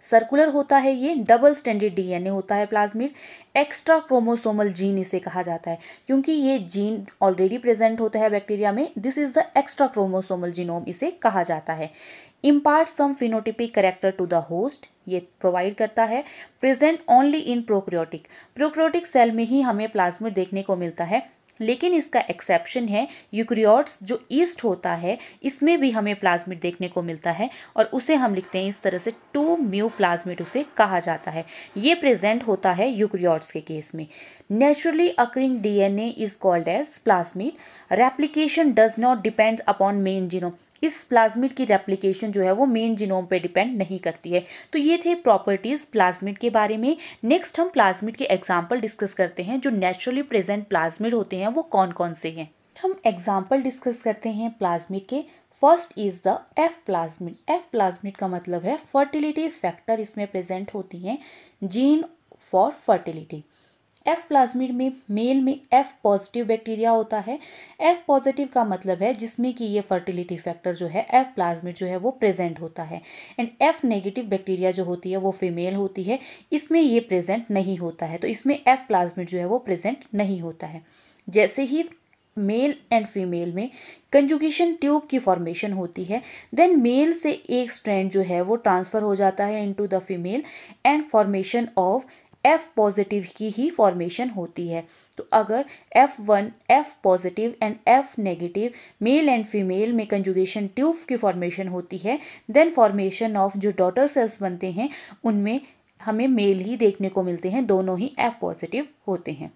सर्कुलर होता है, ये डबल स्टैंडर्ड डीएनए होता है प्लाज्मिड। एक्स्ट्रा क्रोमोसोमल जीन इसे कहा जाता है क्योंकि ये जीन ऑलरेडी प्रेजेंट होता है बैक्टीरिया में। This is the extra chromosomal genome इसे कहा जाता है। Impart some phenotypic character to the host, ये प्रोवाइड करता है। Present only in prokaryotic cell में ही हमें प्लाज्मिड देखने को मिलता है, लेकिन इसका एक्सेप्शन है यूकैरियोट्स जो ईस्ट होता है इसमें भी हमें प्लाज्मिड देखने को मिलता है और उसे हम लिखते हैं इस तरह से 2 प्लाज्मिड उसे कहा जाता है। ये प्रेजेंट होता है यूकैरियोट्स के केस में। Naturally occurring DNA is called as plasmid. Replication does not depend upon main genome. इस प्लाज्मिड की रेप्लिकेशन जो है वो मेन जीनोम पे डिपेंड नहीं करती है। तो ये थे प्रॉपर्टीज प्लाज्मिड के बारे में। नेक्स्ट हम प्लाज्मिड के एग्जाम्पल डिस्कस करते हैं। जो नेचुरली प्रेजेंट प्लाज्मिड होते हैं वो कौन कौन से हैं। हम एग्जाम्पल डिस्कस करते हैं प्लाज्मिड के। First is the F plasmid. F plasmid का मतलब है फर्टिलिटी फैक्टर इसमें प्रेजेंट होती हैं, gene for fertility. F plasmid में मेल में एफ पॉजिटिव बैक्टीरिया होता है। एफ पॉजिटिव का मतलब है जिसमें कि ये फर्टिलिटी फैक्टर जो है एफ प्लाज्मिड जो है वो प्रेजेंट होता है। एंड एफ नेगेटिव बैक्टीरिया जो होती है वो फीमेल होती है, इसमें ये प्रेजेंट नहीं होता है। तो इसमें एफ प्लाज्मिड जो है वो प्रेजेंट नहीं होता है। जैसे ही मेल एंड फीमेल में कंजुगेशन ट्यूब की फॉर्मेशन होती है, देन मेल से एक स्ट्रैंड जो है वो ट्रांसफर हो जाता है into the female and formation of F positive की ही फॉर्मेशन होती है। तो अगर F1 F positive and F negative male and female में कंजुगेशन ट्यूब की फॉर्मेशन होती है, देन फॉर्मेशन ऑफ जो डॉटर सेल्स बनते हैं उनमें हमें मेल ही देखने को मिलते हैं, दोनों ही एफ पॉजिटिव होते हैं।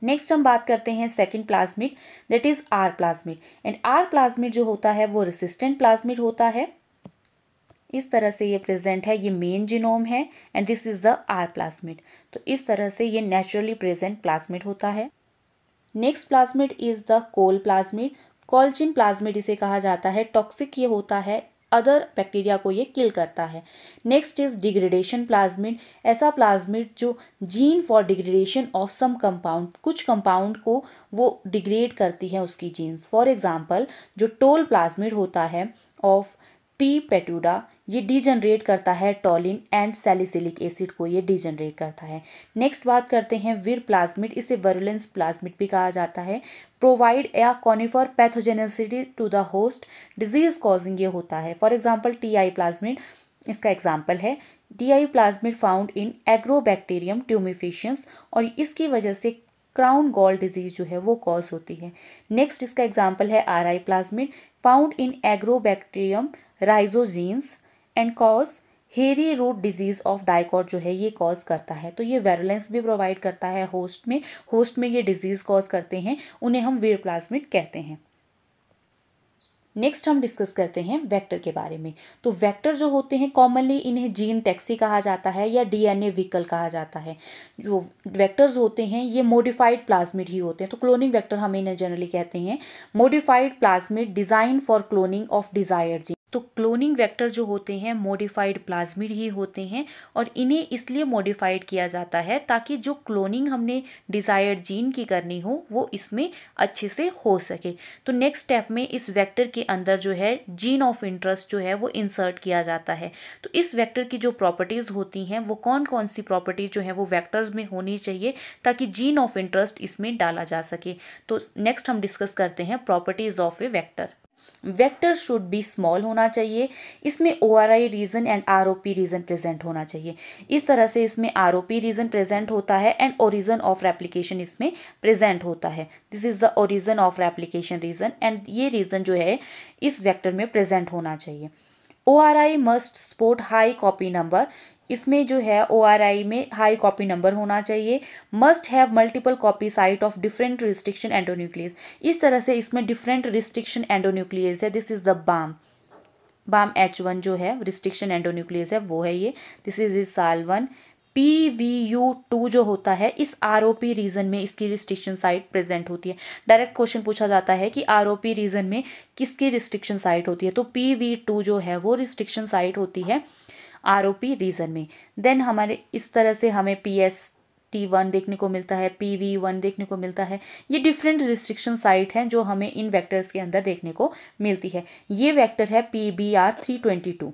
नेक्स्ट हम बात करते हैं second plasmid, that is R plasmid. And R plasmid जो होता है वो रेसिस्टेंट प्लाज्मिड होता है। इस तरह से ये प्रेजेंट है, ये मेन जीनोम है and this is the R plasmid. तो इस तरह से ये नेचुरली प्रेजेंट प्लाज्मिड होता है। Next plasmid is the col plasmid. Colicin plasmid इसे कहा जाता है। टॉक्सिक ये होता है, अदर बैक्टीरिया को ये किल करता है। Next is degradation plasmid. ऐसा प्लाज्मिड जो gene for degradation of some compound, कुछ कंपाउंड को वो डिग्रेड करती है उसकी जीन्स। फॉर एग्जाम्पल जो टोल प्लाज्मिड होता है ऑफ पी पेटूडा, ये डीजनरेट करता है टॉलिन एंड सैलिसिलिक एसिड को, ये डीजनरेट करता है। नेक्स्ट बात करते हैं वीर प्लाज्मिड, इसे वर्युलेंस प्लाज्मिड भी कहा जाता है। प्रोवाइड या confer pathogenicity to the host, disease causing ये होता है। फॉर एग्जाम्पल टीआई प्लाज्मिड इसका एग्जाम्पल है। Ti plasmid found in Agrobacterium tumefaciens, और इसकी वजह से क्राउन गॉल डिजीज जो है वो कॉज होती है। नेक्स्ट इसका एग्जाम्पल है Ri plasmid, found in Agrobacterium rhizogenes and cause hairy root disease of dicot जो है ये कॉज करता है। तो ये वेरुलेंस भी प्रोवाइड करता है होस्ट में ये डिजीज कॉज करते हैं, उन्हें हम वीर प्लाज्मिड कहते हैं। नेक्स्ट हम डिस्कस करते हैं वेक्टर के बारे में। तो वेक्टर जो होते हैं कॉमनली इन्हें जीन टैक्सी कहा जाता है या डीएनए व्हीकल कहा जाता है। जो वेक्टर्स होते हैं ये मॉडिफाइड प्लाज्मिड ही होते हैं, तो क्लोनिंग वेक्टर हम इन्हें जनरली कहते हैं। Modified plasmid design for cloning of desired gene, तो क्लोनिंग वेक्टर जो होते हैं मॉडिफाइड प्लाज्मिड ही होते हैं, और इन्हें इसलिए मॉडिफाइड किया जाता है ताकि जो क्लोनिंग हमने डिजायर्ड जीन की करनी हो वो इसमें अच्छे से हो सके। तो नेक्स्ट स्टेप में इस वेक्टर के अंदर जो है जीन ऑफ इंटरेस्ट जो है वो इंसर्ट किया जाता है। तो इस वेक्टर की जो प्रॉपर्टीज होती हैं वो कौन कौन सी प्रॉपर्टीज जो है वो वेक्टर्स में होनी चाहिए ताकि जीन ऑफ इंटरेस्ट इसमें डाला जा सके। तो नेक्स्ट हम डिस्कस करते हैं properties of a vector. Vector should be small होना चाहिए, इसमें ORI region and ROP region present होना चाहिए। इस तरह से इसमें ROP रीजन प्रेजेंट होता है एंड ओरिजिन ऑफ रेप्लिकेशन इसमें प्रेजेंट होता है। This is the origin of replication region, and ये रीजन जो है इस वेक्टर में प्रेजेंट होना चाहिए। ORI must support high copy number, इसमें जो है ORI में हाई कॉपी नंबर होना चाहिए। Must have multiple copy site of different restriction endonuclease, इस तरह से इसमें डिफरेंट रिस्ट्रिक्शन एंडोन्यूक्लियस है। This is the Bam H1 जो है रिस्ट्रिक्शन एंडोन्यूक्लियस है वो है ये। This is SAL1। PVU2 जो होता है इस ROP रीजन में इसकी रिस्ट्रिक्शन साइट प्रेजेंट होती है। डायरेक्ट क्वेश्चन पूछा जाता है कि ROP रीजन में किसकी रिस्ट्रिक्शन साइट होती है, तो PV2 जो है वो रिस्ट्रिक्शन साइट होती है ROP रीजन में। देन हमारे इस तरह से हमें PST1 देखने को मिलता है, PV1 देखने को मिलता है। ये डिफरेंट रिस्ट्रिक्शन साइट हैं जो हमें इन वेक्टर्स के अंदर देखने को मिलती है। ये वेक्टर है PBR322।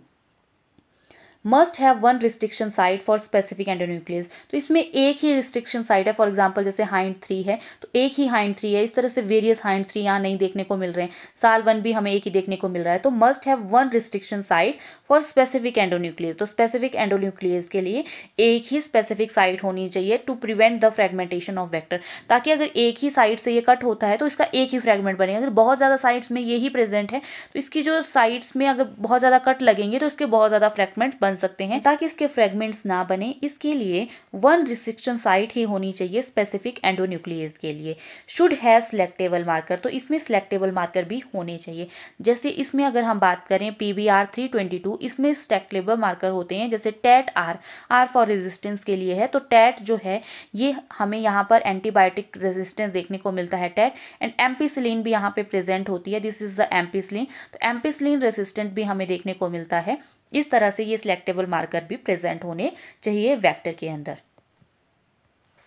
Must have one restriction site for specific endonuclease, तो इसमें एक ही रिस्ट्रिक्शन साइट है। फॉर एग्जांपल जैसे हाइंड 3 है तो एक ही हाइंड 3 है, इस तरह से वेरियस हाइंड 3 यहाँ नहीं देखने को मिल रहे हैं। SAL1 भी हमें एक ही देखने को मिल रहा है। तो must have one restriction site for specific endonuclease, तो स्पेसिफिक एंडोन्यूक्लियस के लिए एक ही स्पेसिफिक साइट होनी चाहिए to prevent the fragmentation of vector, ताकि अगर एक ही साइट से ये कट होता है तो इसका एक ही फ्रेगमेंट बनेगा। अगर बहुत ज़्यादा साइट्स में ये ही प्रेजेंट है तो इसकी जो साइट्स में अगर बहुत ज़्यादा कट लगेंगे तो इसके बहुत ज़्यादा फ्रेगमेंट बन सकते हैं। ताकि इसके फ्रेगमेंट्स ना बने इसके लिए वन रिस्ट्रिक्शन साइट ही होनी चाहिए स्पेसिफिक एंडोन्यूक्लियस के लिए। शुड हैव सिलेक्टेबल मार्कर, तो इसमें सिलेक्टेबल मार्कर भी होने चाहिए। जैसे इसमें अगर हम बात करें PBR322, इसमें सिलेक्टेबल मार्कर होते हैं जैसे TAT-R, R फॉर रेजिस्टेंस के लिए है। तो टैट जो है ये हमें यहाँ पर एंटीबायोटिक रेजिस्टेंस देखने को मिलता है टैट, एंड एम्पिसिलिन भी यहाँ पे प्रेजेंट होती है। दिस इज द एम्पिसिलिन, तो एम्पिसिलिन रेजिस्टेंट भी हमें देखने को मिलता है। इस तरह से ये सिलेक्टेबल मार्कर भी प्रेजेंट होने चाहिए वेक्टर के अंदर।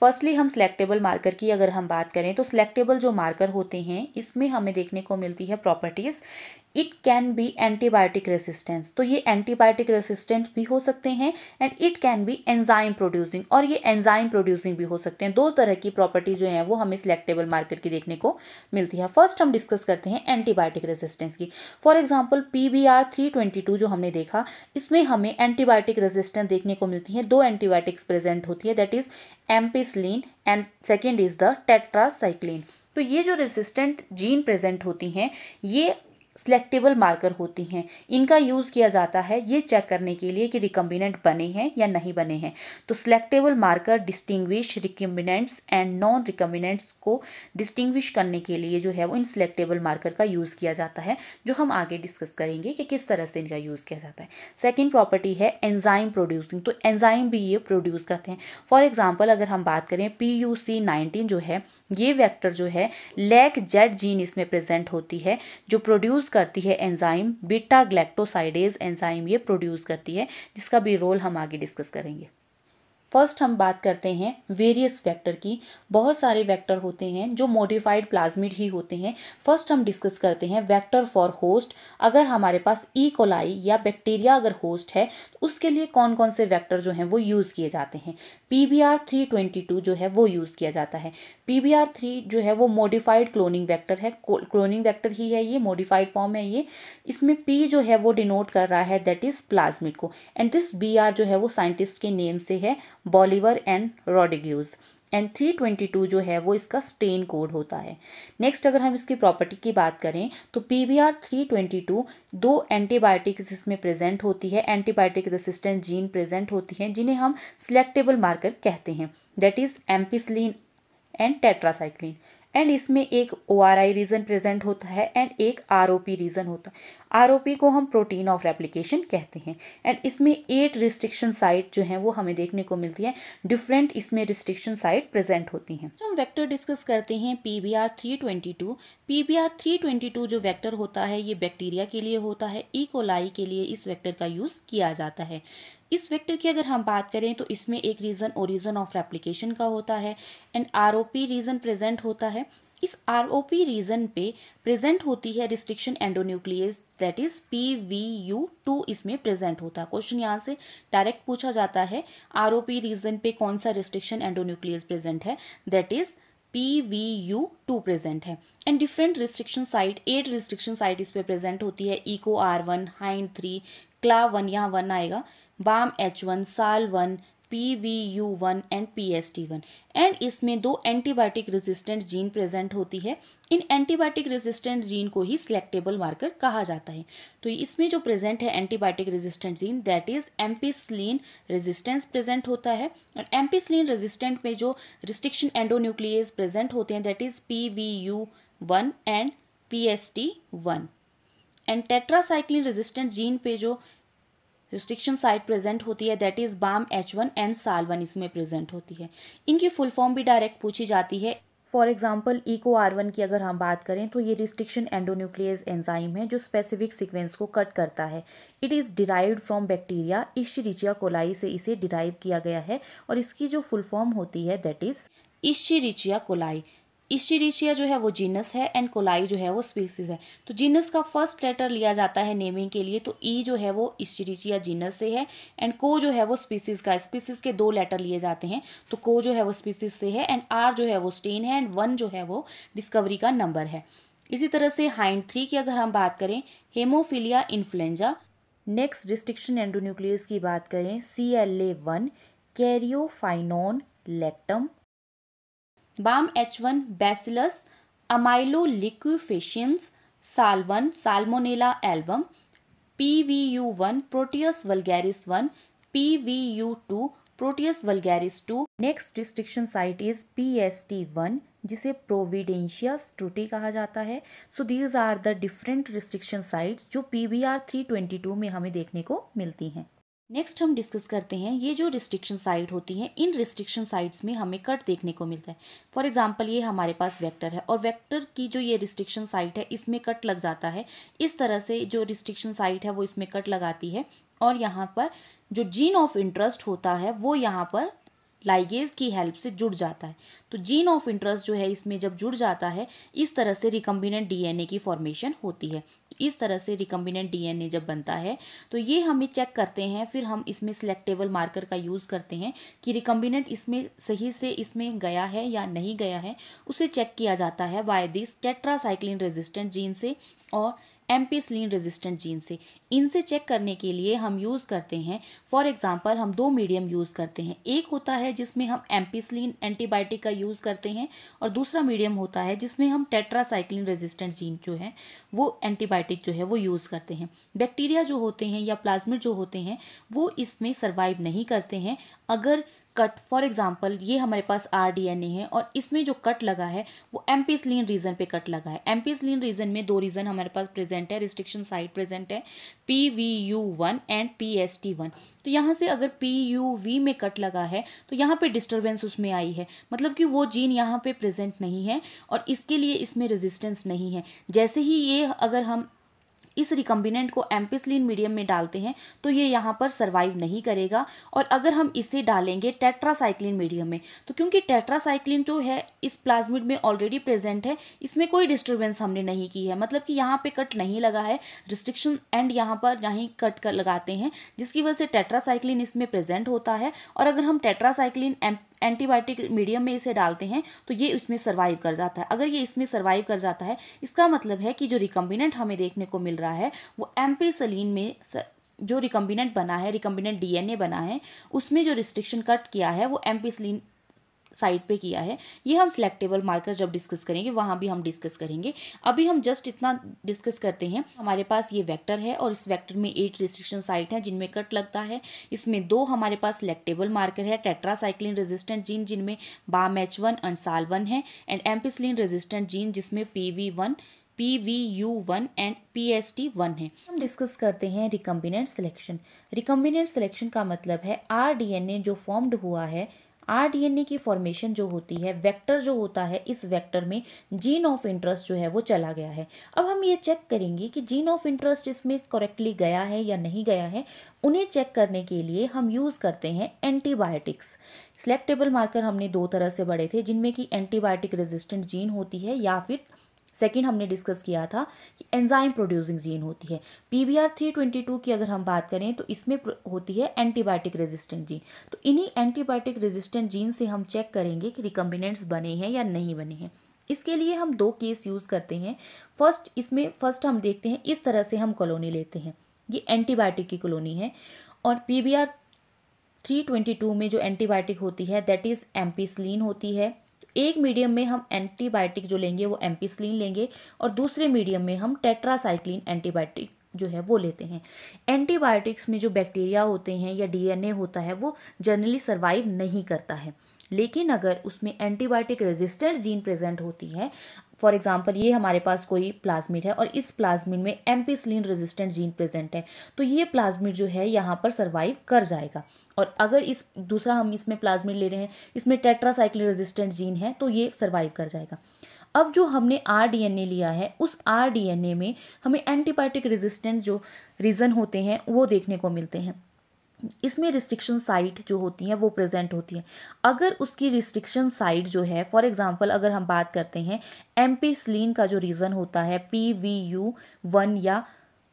फर्स्टली हम सिलेक्टेबल मार्कर की अगर हम बात करें तो सिलेक्टेबल जो मार्कर होते हैं इसमें हमें देखने को मिलती है properties. It can be antibiotic resistance, तो ये एंटीबायोटिक रेसिस्टेंट भी हो सकते हैं, and it can be enzyme producing, और ये एंजाइम प्रोड्यूसिंग भी हो सकते हैं। दो तरह की प्रॉपर्टी जो है वो हमें सिलेक्टेबल मार्कर की देखने को मिलती है। फर्स्ट हम डिस्कस करते हैं एंटीबायोटिक रेसिस्टेंस की। फॉर एग्जाम्पल PBR322 जो हमने देखा इसमें हमें एंटीबायोटिक रेसिस्टेंस देखने को मिलती है। दो एंटीबायोटिक्स प्रेजेंट होती है, that is ampicillin and second is the tetracycline. तो ये जो रेसिस्टेंट जीन प्रेजेंट होती हैं ये सिलेक्टेबल मार्कर होती हैं। इनका यूज़ किया जाता है ये चेक करने के लिए कि रिकम्बिनेंट बने हैं या नहीं बने हैं। तो selectable marker distinguish recombinants and non recombinants को डिस्टिंग्विश करने के लिए जो है वो इन सिलेक्टेबल मार्कर का यूज़ किया जाता है, जो हम आगे डिस्कस करेंगे कि किस तरह से इनका यूज़ किया जाता है। सेकेंड प्रॉपर्टी है एंजाइम प्रोड्यूसिंग, तो एंजाइम भी ये प्रोड्यूस करते हैं। फॉर एग्जाम्पल अगर हम बात करें PUC19 जो है ये वेक्टर जो है LAC-Z जीन इसमें प्रेजेंट होती है जो प्रोड्यूस करती है एंजाइम बीटा ग्लैक्टोसाइडेज एंजाइम ये प्रोड्यूस करती है, जिसका भी रोल हम आगे डिस्कस करेंगे। फर्स्ट हम बात करते हैं वेरियस वेक्टर की। बहुत सारे वेक्टर होते हैं जो मॉडिफाइड प्लाज्मिड ही होते हैं। फर्स्ट हम डिस्कस करते हैं वेक्टर फॉर होस्ट। अगर हमारे पास ई कोलाई या बैक्टीरिया अगर होस्ट है तो उसके लिए कौन कौन से वेक्टर जो हैं वो यूज़ किए जाते हैं। PBr322 जो है वो यूज़ किया जाता है। PBr3 जो है वो मॉडिफाइड क्लोनिंग वेक्टर है, क्लोनिंग वेक्टर ही है, ये मॉडिफाइड फॉर्म है ये। इसमें P जो है वो डिनोट कर रहा है दैट इज प्लाज्मिड को, एंड दिस BR जो है वो साइंटिस्ट के नेम से है, बॉलिवर एंड रोड्रिग्यूज। एंड 322 जो है वो इसका स्टेन कोड होता है। नेक्स्ट अगर हम इसकी प्रॉपर्टी की बात करें तो PBr322 दो एंटीबायोटिक्स इसमें प्रेजेंट होती है, एंटीबायोटिक रेसिस्टेंट जीन प्रेजेंट होती हैं जिन्हें हम सिलेक्टेबल मार्कर कहते हैं, that is ampicillin and tetracycline. And इसमें एक ORI रीजन प्रेजेंट होता है एंड एक ROP रीजन होता है। ROP को हम प्रोटीन ऑफ रेप्लिकेशन कहते हैं। एंड इसमें 8 रिस्ट्रिक्शन साइट जो हैं वो हमें देखने को मिलती है, डिफरेंट इसमें रिस्ट्रिक्शन साइट प्रेजेंट होती हैं। तो हम वेक्टर डिस्कस करते हैं PBr322। PBr322 जो वेक्टर होता है ये बैक्टीरिया के लिए होता है, ई कोलाई के लिए इस वेक्टर का यूज़ किया जाता है। इस वेक्टर की अगर हम बात करें तो इसमें एक रीजन ओरिजिन ऑफ रेप्लिकेशन का होता है एंड ROP रीजन प्रेजेंट होता है। इस ROP रीजन पे प्रेजेंट होती है restriction endonuclease that is PVU2 इसमें प्रेजेंट होता है। क्वेश्चन यहाँ से डायरेक्ट पूछा जाता है ROP रीजन पे कौन सा रिस्ट्रिक्शन एंडोन्यूक्लियस प्रेजेंट है, दैट इज PVU2 प्रेजेंट है। And different restriction site 8 restriction site इस पे प्रेजेंट होती है, इको R1, हाइंड3, क्ला1 यहाँ 1 आएगा, balm H1, साल1, PVU1 and PST1। And इसमें दो एंटीबायोटिक रेजिस्टेंट जीन प्रेजेंट होती है। इन एंटीबायोटिक रेजिस्टेंट जीन को ही सिलेक्टेबल मार्कर कहा जाता है। तो इसमें जो प्रेजेंट है antibiotic resistant gene that is ampicillin resistance present होता है। और एम्पिसिलिन रेजिस्टेंट में जो रिस्ट्रिक्शन एंडोन्यूक्लियस प्रेजेंट होते हैं that is PVU1 and PST1। And tetracycline resistant gene पे जो रिस्ट्रिक्शन साइट प्रेजेंट होती है that is Bam H1 and Sal इसमें प्रेजेंट होती है। इनकी फुल फॉर्म भी डायरेक्ट पूछी जाती है। फॉर एग्जाम्पल इको R1 की अगर हम बात करें तो ये रिस्ट्रिक्शन एंडोन्यूक्लियस एंजाइम है जो स्पेसिफिक सीक्वेंस को कट करता है। It is derived from bacteria Escherichia coli से इसे डिराइव किया गया है और इसकी जो फुल फॉर्म होती है दैट इज इश्चेरिचिया कोलाई। इश्चेरिचिया जो है वो जीनस है एंड कोलाई जो है वो स्पीसीज है। तो जीनस का फर्स्ट लेटर लिया जाता है नेमिंग के लिए, तो ई जो है वो इश्चेरिचिया जीनस से है एंड को जो है वो स्पीसीज का, स्पीसीज के 2 लेटर लिए जाते हैं, तो को जो है वो स्पीसीज से है एंड आर जो है वो स्टेन है एंड 1 जो है वो डिस्कवरी का नंबर है। इसी तरह से हाइंड3 की अगर हम बात करें Haemophilus influenzae. Next restriction endonuclease की बात करें CLA1 Caryophanon latum. Bam H1 Bacillus amyloliquefaciens, Sal Salmonella album, PVU1 Proteus vulgaris 1, PVU2 Proteus vulgaris 2। Next restriction site is PST1 जिसे प्रोविडेंशिया स्ट्रूटी कहा जाता है। So these are the different restriction site जो PBr322 में हमें देखने को मिलती हैं। नेक्स्ट हम डिस्कस करते हैं ये जो रिस्ट्रिक्शन साइट होती हैं, इन रिस्ट्रिक्शन साइट्स में हमें कट देखने को मिलता है। फॉर एग्जांपल ये हमारे पास वेक्टर है और वेक्टर की जो ये रिस्ट्रिक्शन साइट है इसमें कट लग जाता है। इस तरह से जो रिस्ट्रिक्शन साइट है वो इसमें कट लगाती है और यहाँ पर जो जीन ऑफ इंटरेस्ट होता है वो यहाँ पर लाइगेज की हेल्प से जुड़ जाता है। तो जीन ऑफ इंटरेस्ट जो है इसमें जब जुड़ जाता है इस तरह से रिकम्बिनेंट DNA की फॉर्मेशन होती है। इस तरह से रिकम्बिनेंट DNA जब बनता है तो ये हमें चेक करते हैं, फिर हम इसमें सिलेक्टेबल मार्कर का यूज़ करते हैं कि रिकम्बिनेंट इसमें सही से इसमें गया है या नहीं गया है, उसे चेक किया जाता है by this tetracycline resistant gene से और एम्पिसिलिन रेजिस्टेंट जीन से। इनसे चेक करने के लिए हम यूज़ करते हैं, फॉर एग्जांपल हम 2 मीडियम यूज़ करते हैं। एक होता है जिसमें हम एम्पिसिलिन एंटीबायोटिक का यूज़ करते हैं और दूसरा मीडियम होता है जिसमें हम टेट्रासाइक्लिन रेजिस्टेंट जीन जो है वो एंटीबायोटिक जो है वो यूज़ करते हैं। बैक्टीरिया जो होते हैं या प्लाज्मिड जो होते हैं वो इसमें सर्वाइव नहीं करते हैं अगर कट, फॉर एग्जांपल ये हमारे पास rDNA है और इसमें जो कट लगा है वो एम्पिसिलिन रीजन पे कट लगा है। एम्पिसिलिन रीजन में 2 रीजन हमारे पास प्रेजेंट है, रिस्ट्रिक्शन साइट प्रेजेंट है PVU1 एंड PST1। तो यहाँ से अगर PUV में कट लगा है तो यहाँ पे डिस्टर्बेंस उसमें आई है, मतलब कि वो जीन यहाँ पे प्रेजेंट नहीं है और इसके लिए इसमें रेजिस्टेंस नहीं है। जैसे ही ये अगर हम इस रिकम्बिनेंट को एम्पिसिलिन मीडियम में डालते हैं तो ये यहाँ पर सर्वाइव नहीं करेगा। और अगर हम इसे डालेंगे टेट्रासाइक्लिन मीडियम में, तो क्योंकि टेट्रासाइक्लिन जो है इस प्लाज्मिड में ऑलरेडी प्रेजेंट है, इसमें कोई डिस्टर्बेंस हमने नहीं की है, मतलब कि यहाँ पे कट नहीं लगा है, रिस्ट्रिक्शन एंड यहाँ पर नहीं कट कर लगाते हैं, जिसकी वजह से टेट्रासाइक्लिन इसमें प्रेजेंट होता है। और अगर हम टेट्रासाइक्लिन एंटीबायोटिक मीडियम में इसे डालते हैं तो ये इसमें सर्वाइव कर जाता है। अगर ये इसमें सर्वाइव कर जाता है, इसका मतलब है कि जो रिकम्बिनेंट हमें देखने को मिल रहा है वो एम्पिसिलिन में जो रिकम्बिनेंट बना है, रिकम्बिनेंट डीएनए बना है, उसमें जो रिस्ट्रिक्शन कट किया है वो एम्पिसिलिन साइड पे किया है। ये हम सिलेक्टेबल मार्कर जब डिस्कस करेंगे वहाँ भी हम डिस्कस करेंगे। अभी हम जस्ट इतना डिस्कस करते हैं। हमारे पास ये वेक्टर है और इस वेक्टर में 8 रिस्ट्रिक्शन साइट हैं जिनमें कट लगता है। इसमें 2 हमारे पास सिलेक्टेबल मार्कर है, टेट्रासाइक्लिन रेजिस्टेंट जीन जिनमें BAM-H1 एंड SAL1 है, एंड एम्पिसिलिन रेजिस्टेंट जीन जिसमें PV1 PVU1 एंड PST1 है। हम डिस्कस करते हैं रिकम्बिनेंट सिलेक्शन। रिकम्बिनेंट सिलेक्शन का मतलब है rDNA जो फॉर्म्ड हुआ है, rDNA की फॉर्मेशन जो होती है, वेक्टर जो होता है, इस वेक्टर में जीन ऑफ इंटरेस्ट जो है वो चला गया है। अब हम ये चेक करेंगे कि जीन ऑफ इंटरेस्ट इसमें करेक्टली गया है या नहीं गया है। उन्हें चेक करने के लिए हम यूज़ करते हैं एंटीबायोटिक्स। सिलेक्टेबल मार्कर हमने 2 तरह से बढ़े थे, जिनमें कि एंटीबायोटिक रेजिस्टेंट जीन होती है या फिर सेकेंड हमने डिस्कस किया था कि एंजाइम प्रोड्यूसिंग जीन होती है। PBR 322 की अगर हम बात करें तो इसमें होती है एंटीबायोटिक रेजिस्टेंट जीन। तो इन्हीं एंटीबायोटिक रेजिस्टेंट जीन से हम चेक करेंगे कि रिकम्बिनेंट्स बने हैं या नहीं बने हैं। इसके लिए हम 2 केस यूज़ करते हैं। फर्स्ट हम देखते हैं, इस तरह से हम कॉलोनी लेते हैं, ये एंटीबायोटिक की कॉलोनी है। और PBR 322 में जो एंटीबायोटिक होती है दैट इज़ एम्पिसिलिन होती है। एक मीडियम में हम एंटीबायोटिक जो लेंगे वो एम्पिसिलिन लेंगे और दूसरे मीडियम में हम टेट्रासाइक्लिन एंटीबायोटिक जो है वो लेते हैं। एंटीबायोटिक्स में जो बैक्टीरिया होते हैं या डीएनए होता है वो जनरली सर्वाइव नहीं करता है, लेकिन अगर उसमें एंटीबायोटिक रेजिस्टेंट जीन प्रेजेंट होती है, फॉर एग्जांपल ये हमारे पास कोई प्लाज्मिड है और इस प्लाज्मिड में एम्पिसिलिन रेजिस्टेंट जीन प्रेजेंट है, तो ये प्लाज्मिड जो है यहाँ पर सर्वाइव कर जाएगा। और अगर इस दूसरा हम इसमें प्लाज्मिड ले रहे हैं, इसमें टेट्रासाइक्लिन रेजिस्टेंट जीन है, तो ये सर्वाइव कर जाएगा। अब जो हमने rDNA लिया है, उस rDNA में हमें एंटीबायोटिक रेजिस्टेंट जो रीजन होते हैं वो देखने को मिलते हैं। इसमें रिस्ट्रिक्शन साइट जो होती हैं वो प्रेजेंट होती है। अगर उसकी रिस्ट्रिक्शन साइट जो है, फॉर एग्जांपल अगर हम बात करते हैं एम्पिसिलिन का जो रीजन होता है PVU1 या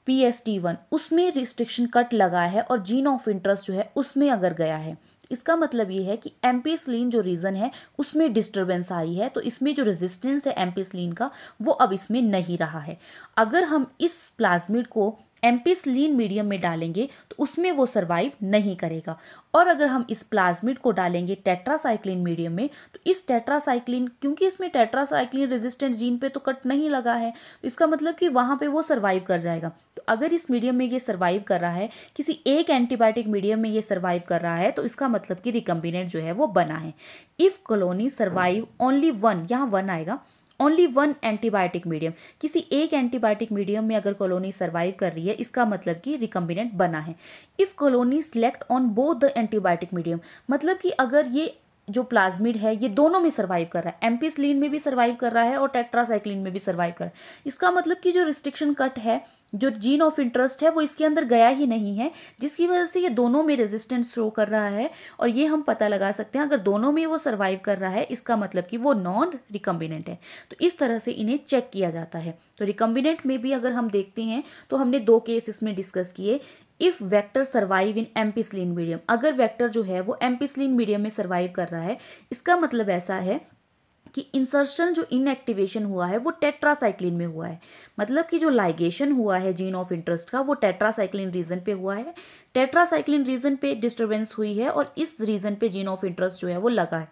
PST1, उसमें रिस्ट्रिक्शन कट लगा है और जीन ऑफ इंटरेस्ट जो है उसमें अगर गया है, इसका मतलब ये है कि एम्पिसिलिन जो रीजन है उसमें डिस्टर्बेंस आई है, तो इसमें जो रेजिस्टेंस है एम्पिसिलिन का वो अब इसमें नहीं रहा है। अगर हम इस प्लाज्मिड को एम्पिसिलिन मीडियम में डालेंगे तो उसमें वो सर्वाइव नहीं करेगा। और अगर हम इस प्लाज्मिड को डालेंगे टेट्रासाइक्लिन मीडियम में, तो इस टेट्रासाइक्लिन, क्योंकि इसमें टेट्रासाइक्लिन रेजिस्टेंट जीन पे तो कट नहीं लगा है, तो इसका मतलब कि वहाँ पे वो सर्वाइव कर जाएगा। तो अगर इस मीडियम में ये सर्वाइव कर रहा है, किसी एक एंटीबायोटिक मीडियम में ये सर्वाइव कर रहा है, तो इसका मतलब कि रिकम्बिनेंट जो है वो बना है। If colony survive only one, यहाँ वन आएगा, ओनली वन एंटीबायोटिक मीडियम, किसी एक एंटीबायोटिक मीडियम में अगर कॉलोनी सर्वाइव कर रही है, इसका मतलब कि रिकम्बिनेंट बना है। If colony select on both the antibiotic medium, मतलब कि अगर ये जो प्लाज्मिड है ये दोनों में सर्वाइव कर रहा है, एम्पिसिलिन में भी सर्वाइव कर रहा है और टेट्रासाइक्लिन में भी सर्वाइव कर रहा है, इसका मतलब कि जो रिस्ट्रिक्शन कट है, जो जीन ऑफ इंटरेस्ट है वो इसके अंदर गया ही नहीं है, जिसकी वजह से ये दोनों में रेजिस्टेंस शो कर रहा है। और ये हम पता लगा सकते हैं, अगर दोनों में वो सर्वाइव कर रहा है, इसका मतलब कि वो नॉन रिकम्बिनेंट है। तो इस तरह से इन्हें चेक किया जाता है। तो रिकम्बिनेंट में भी अगर हम देखते हैं तो हमने 2 केस इसमें डिस्कस किए। If vector survive in ampicillin medium, अगर वेक्टर जो है वो एम्पिसिलिन मीडियम में सर्वाइव कर रहा है, इसका मतलब ऐसा है कि इंसर्शन जो इनएक्टिवेशन हुआ है वो टेट्रासाइक्लिन में हुआ है, मतलब कि जो लाइगेशन हुआ है जीन ऑफ इंटरेस्ट का वो टेट्रासाइक्लिन रीजन पे हुआ है, टेट्रासाइक्लिन रीजन पे डिस्टर्बेंस हुई है और इस रीजन पे जीन ऑफ इंटरेस्ट जो है वो लगा है,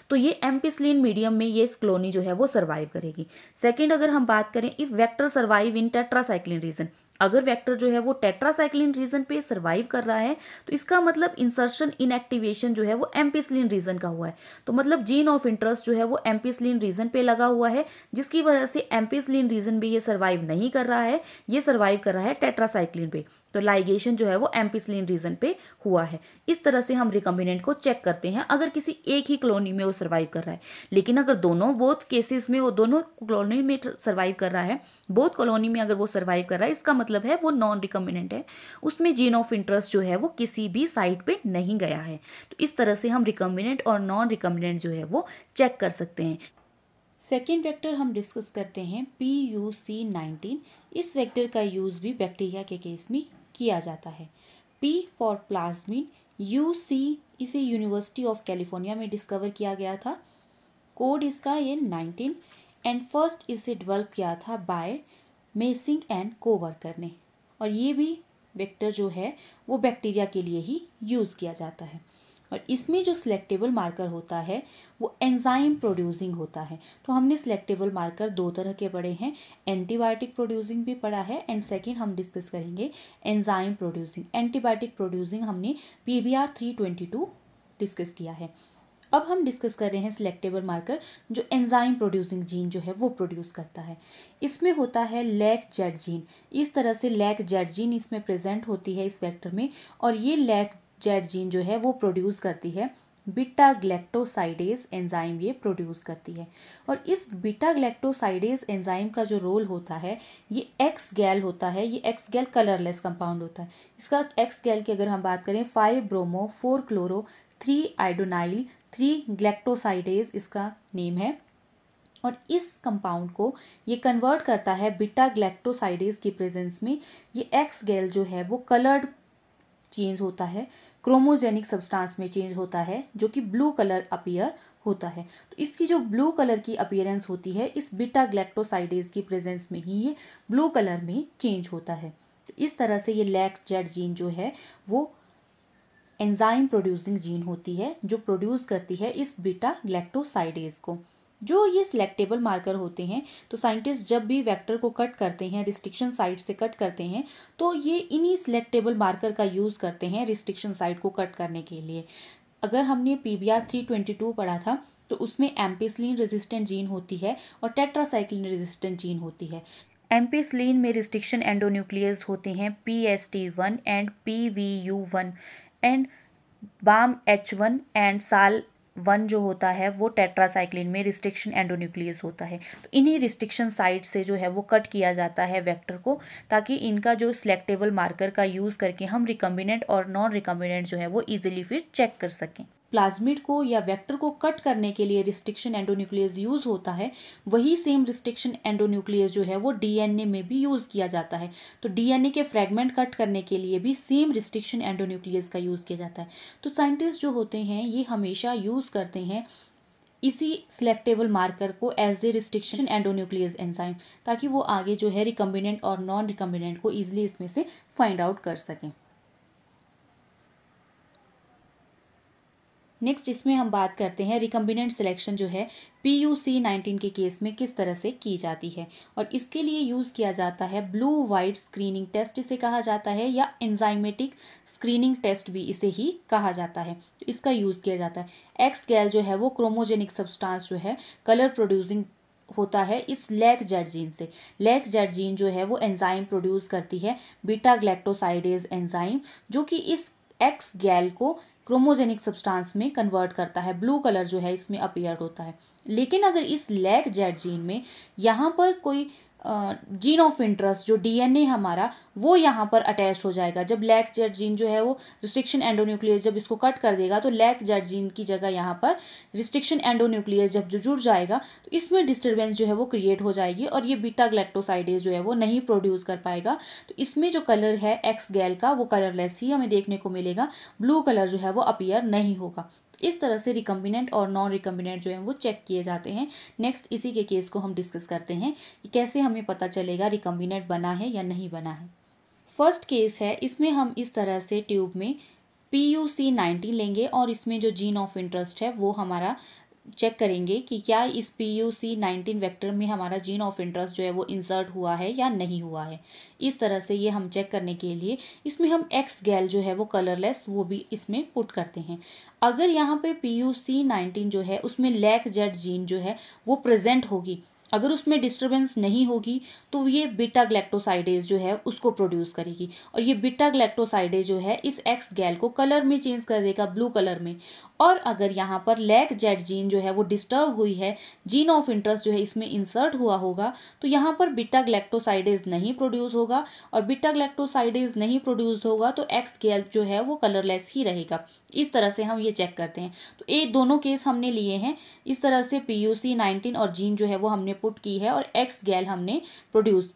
तो ये एम्पिसिलिन मीडियम में ये कॉलोनी जो है वो सर्वाइव करेगी। सेकेंड अगर हम बात करें, if vector survive in tetracycline region, अगर वेक्टर जो है वो टेट्रासाइक्लिन रीजन पे सर्वाइव कर रहा है, तो इसका मतलब इंसर्शन इनएक्टिवेशन जो है वो एम्पिसिलिन रीजन का हुआ है, तो मतलब जीन ऑफ इंटरेस्ट जो है वो एम्पिसिलिन रीजन पे लगा हुआ है, जिसकी वजह से एम्पिसिलिन रीजन भी ये सर्वाइव नहीं कर रहा है, ये सर्वाइव कर रहा है टेट्रासाइक्लिन पे। तो लाइगेशन जो है वो एम्पिसिलिन रीजन पे हुआ है। इस तरह से हम रिकम्बिनेंट को चेक करते हैं अगर किसी एक ही कॉलोनी में वो सर्वाइव कर रहा है। लेकिन अगर बोथ केसेस में वो दोनों कॉलोनी में सर्वाइव कर रहा है, बोथ कॉलोनी में अगर वो सर्वाइव कर रहा है, इसका मतलब है वो नॉन रिकम्बिनेंट है, उसमें जीन ऑफ इंटरेस्ट जो है वो किसी भी साइट पे नहीं गया है। तो इस तरह से हम रिकम्बिनेंट और नॉन रिकम्बिनेंट जो है वो चेक कर सकते हैं। सेकेंड वेक्टर हम डिस्कस करते हैं PUC19। इस वेक्टर का यूज़ भी बैक्टीरिया के केस में किया जाता है। P फॉर प्लाज्मिड, UC इसे यूनिवर्सिटी ऑफ कैलिफोर्निया में डिस्कवर किया गया था। कोड इसका ये 19 एंड फर्स्ट इसे डेवलप किया था बाय मेसिंग एंड कोवर्कर ने। और ये भी वेक्टर जो है वो बैक्टीरिया के लिए ही यूज़ किया जाता है। और इसमें जो सिलेक्टेबल मार्कर होता है वो एंजाइम प्रोड्यूसिंग होता है। तो हमने सिलेक्टेबल मार्कर दो तरह के पढ़े हैं, एंटीबायोटिक प्रोड्यूसिंग भी पढ़ा है एंड सेकंड हम डिस्कस करेंगे एंजाइम प्रोड्यूसिंग। एंटीबायोटिक प्रोड्यूसिंग हमने PBR 322 डिस्कस किया है। अब हम डिस्कस कर रहे हैं सिलेक्टेबल मार्कर जो एंजाइम प्रोड्यूसिंग जीन जो है वो प्रोड्यूस करता है। इसमें होता है LAC-Z जीन। इस तरह से LAC-Z जीन इसमें प्रेजेंट होती है इस वेक्टर में, और ये LAC-Z जीन जो है वो प्रोड्यूस करती है बीटा ग्लैक्टोसाइडेज एंजाइम, ये प्रोड्यूस करती है। और इस बीटा ग्लैक्टोसाइडेज एंजाइम का जो रोल होता है ये एक्स गैल होता है। ये एक्स गैल कलरलेस कंपाउंड होता है। इसका एक्स गैल की अगर हम बात करें 5 ब्रोमो 4 क्लोरो 3 आयोडोनाइल 3 ग्लैक्टोसाइडेज इसका नेम है। और इस कंपाउंड को ये कन्वर्ट करता है बीटा ग्लैक्टोसाइडेज की प्रेजेंस में। ये एक्स गैल जो है वो कलर्ड चेंज होता है, क्रोमोजेनिक सब्सटेंस में चेंज होता है जो कि ब्लू कलर अपीयर होता है। तो इसकी जो ब्लू कलर की अपीयरेंस होती है इस बीटा ग्लैक्टोसाइडेज की प्रेजेंस में ही ये ब्लू कलर में चेंज होता है। तो इस तरह से ये LAC-Z जीन जो है वो एंजाइम प्रोड्यूसिंग जीन होती है जो प्रोड्यूस करती है इस बीटा ग्लैक्टोसाइडेज को। जो ये सिलेक्टेबल मार्कर होते हैं, तो साइंटिस्ट जब भी वेक्टर को कट करते हैं, रिस्ट्रिक्शन साइट से कट करते हैं, तो ये इन्हीं सिलेक्टेबल मार्कर का यूज़ करते हैं रिस्ट्रिक्शन साइट को कट करने के लिए। अगर हमने PBR 322 पढ़ा था तो उसमें एम्पिसिलिन रेजिस्टेंट जीन होती है और टेट्रासाइक्लिन रेजिस्टेंट जीन होती है। एम्पिसिलिन में रिस्ट्रिक्शन एंडोन्यूक्लियस होते हैं PST1 and PVU1 and BAM-H1 and SAL1 जो होता है वो टेट्रासाइक्लिन में रिस्ट्रिक्शन एंडोन्यूक्लियस होता है। तो इन्हीं रिस्ट्रिक्शन साइट से जो है वो कट किया जाता है वेक्टर को, ताकि इनका जो सिलेक्टेबल मार्कर का यूज़ करके हम रिकम्बिनेंट और नॉन रिकम्बिनेंट जो है वो इजीली फिर चेक कर सकें। प्लाज्मिड को या वेक्टर को कट करने के लिए रिस्ट्रिक्शन एंडोन्यूक्लियस यूज़ होता है, वही सेम रिस्ट्रिक्शन एंडोन्यूक्लियस जो है वो DNA में भी यूज़ किया जाता है। तो DNA के फ्रेगमेंट कट करने के लिए भी सेम रिस्ट्रिक्शन एंडोन्यूक्लियस का यूज़ किया जाता है। तो साइंटिस्ट जो होते हैं ये हमेशा यूज़ करते हैं इसी सिलेक्टेबल मार्कर को as a restriction endonuclease enzyme, ताकि वो आगे जो है रिकम्बिनेंट और नॉन रिकम्बिनेंट को ईजिली इसमें से फाइंड आउट कर सकें। नेक्स्ट इसमें हम बात करते हैं रिकम्बिनेंट सिलेक्शन जो है PUC19 के केस में किस तरह से की जाती है। और इसके लिए यूज़ किया जाता है ब्लू वाइट स्क्रीनिंग टेस्ट इसे कहा जाता है, या एंजाइमेटिक स्क्रीनिंग टेस्ट भी इसे ही कहा जाता है। तो इसका यूज़ किया जाता है। एक्स गैल जो है वो क्रोमोजेनिक सब्सटेंस जो है कलर प्रोड्यूसिंग होता है इस LAC-Z जीन से। LAC-Z जीन जो है वो एंजाइम प्रोड्यूस करती है बीटा ग्लैक्टोसाइडेज एंजाइम, जो कि इस एक्स गैल को क्रोमोजेनिक सब्सटेंस में कन्वर्ट करता है। ब्लू कलर जो है इसमें अपीयर होता है। लेकिन अगर इस LAC-Z जीन में यहाँ पर कोई जीन ऑफ इंटरेस्ट जो DNA हमारा वो यहाँ पर अटैच हो जाएगा। जब LAC-Z जीन जो है वो रिस्ट्रिक्शन एंडोन्यूक्लियस जब इसको कट कर देगा तो LAC-Z जीन की जगह यहाँ पर रिस्ट्रिक्शन एंडोन्यूक्लियस जब जो जुड़ जाएगा तो इसमें डिस्टर्बेंस जो है वो क्रिएट हो जाएगी और ये बीटा ग्लैक्टोसाइडेज जो है वो नहीं प्रोड्यूस कर पाएगा। तो इसमें जो कलर है एक्स गैल का वो कलरलेस ही हमें देखने को मिलेगा, ब्लू कलर जो है वो अपीयर नहीं होगा। इस तरह से रिकम्बिनेंट और नॉन रिकम्बिनेंट जो है वो चेक किए जाते हैं। नेक्स्ट इसी के केस को हम डिस्कस करते हैं कि कैसे हमें पता चलेगा रिकम्बिनेंट बना है या नहीं बना है। फर्स्ट केस है, इसमें हम इस तरह से ट्यूब में PUC19 लेंगे और इसमें जो जीन ऑफ इंटरेस्ट है वो हमारा चेक करेंगे कि क्या इस PUC19 वेक्टर में हमारा जीन ऑफ इंटरेस्ट जो है वो इंसर्ट हुआ है या नहीं हुआ है। इस तरह से ये हम चेक करने के लिए इसमें हम एक्स गैल जो है वो कलरलेस वो भी इसमें पुट करते हैं। अगर यहाँ पे PUC19 जो है उसमें LAC-Z जीन जो है वो प्रेजेंट होगी अगर उसमें डिस्टरबेंस नहीं होगी तो ये बीटा ग्लैक्टोसाइडेज जो है उसको प्रोड्यूस करेगी, और ये बीटा ग्लैक्टोसाइडेज जो है इस एक्स गैल को कलर में चेंज कर देगा, ब्लू कलर में। और अगर यहाँ पर लैक जेड जीन जो है वो डिस्टर्ब हुई है, जीन ऑफ इंटरेस्ट जो है इसमें इंसर्ट हुआ होगा, तो यहाँ पर बीटा ग्लैक्टोसाइडेज नहीं प्रोड्यूस होगा, और बीटा ग्लैक्टोसाइडेज नहीं प्रोड्यूस होगा तो एक्स गैल जो है वो कलरलेस ही रहेगा। इस तरह से हम ये चेक करते हैं। तो ये दोनों केस हमने लिए हैं। इस तरह से PUC19 और जीन जो है वो हमने पुट की है, और एक्स गैल हमने प्रोड्यूस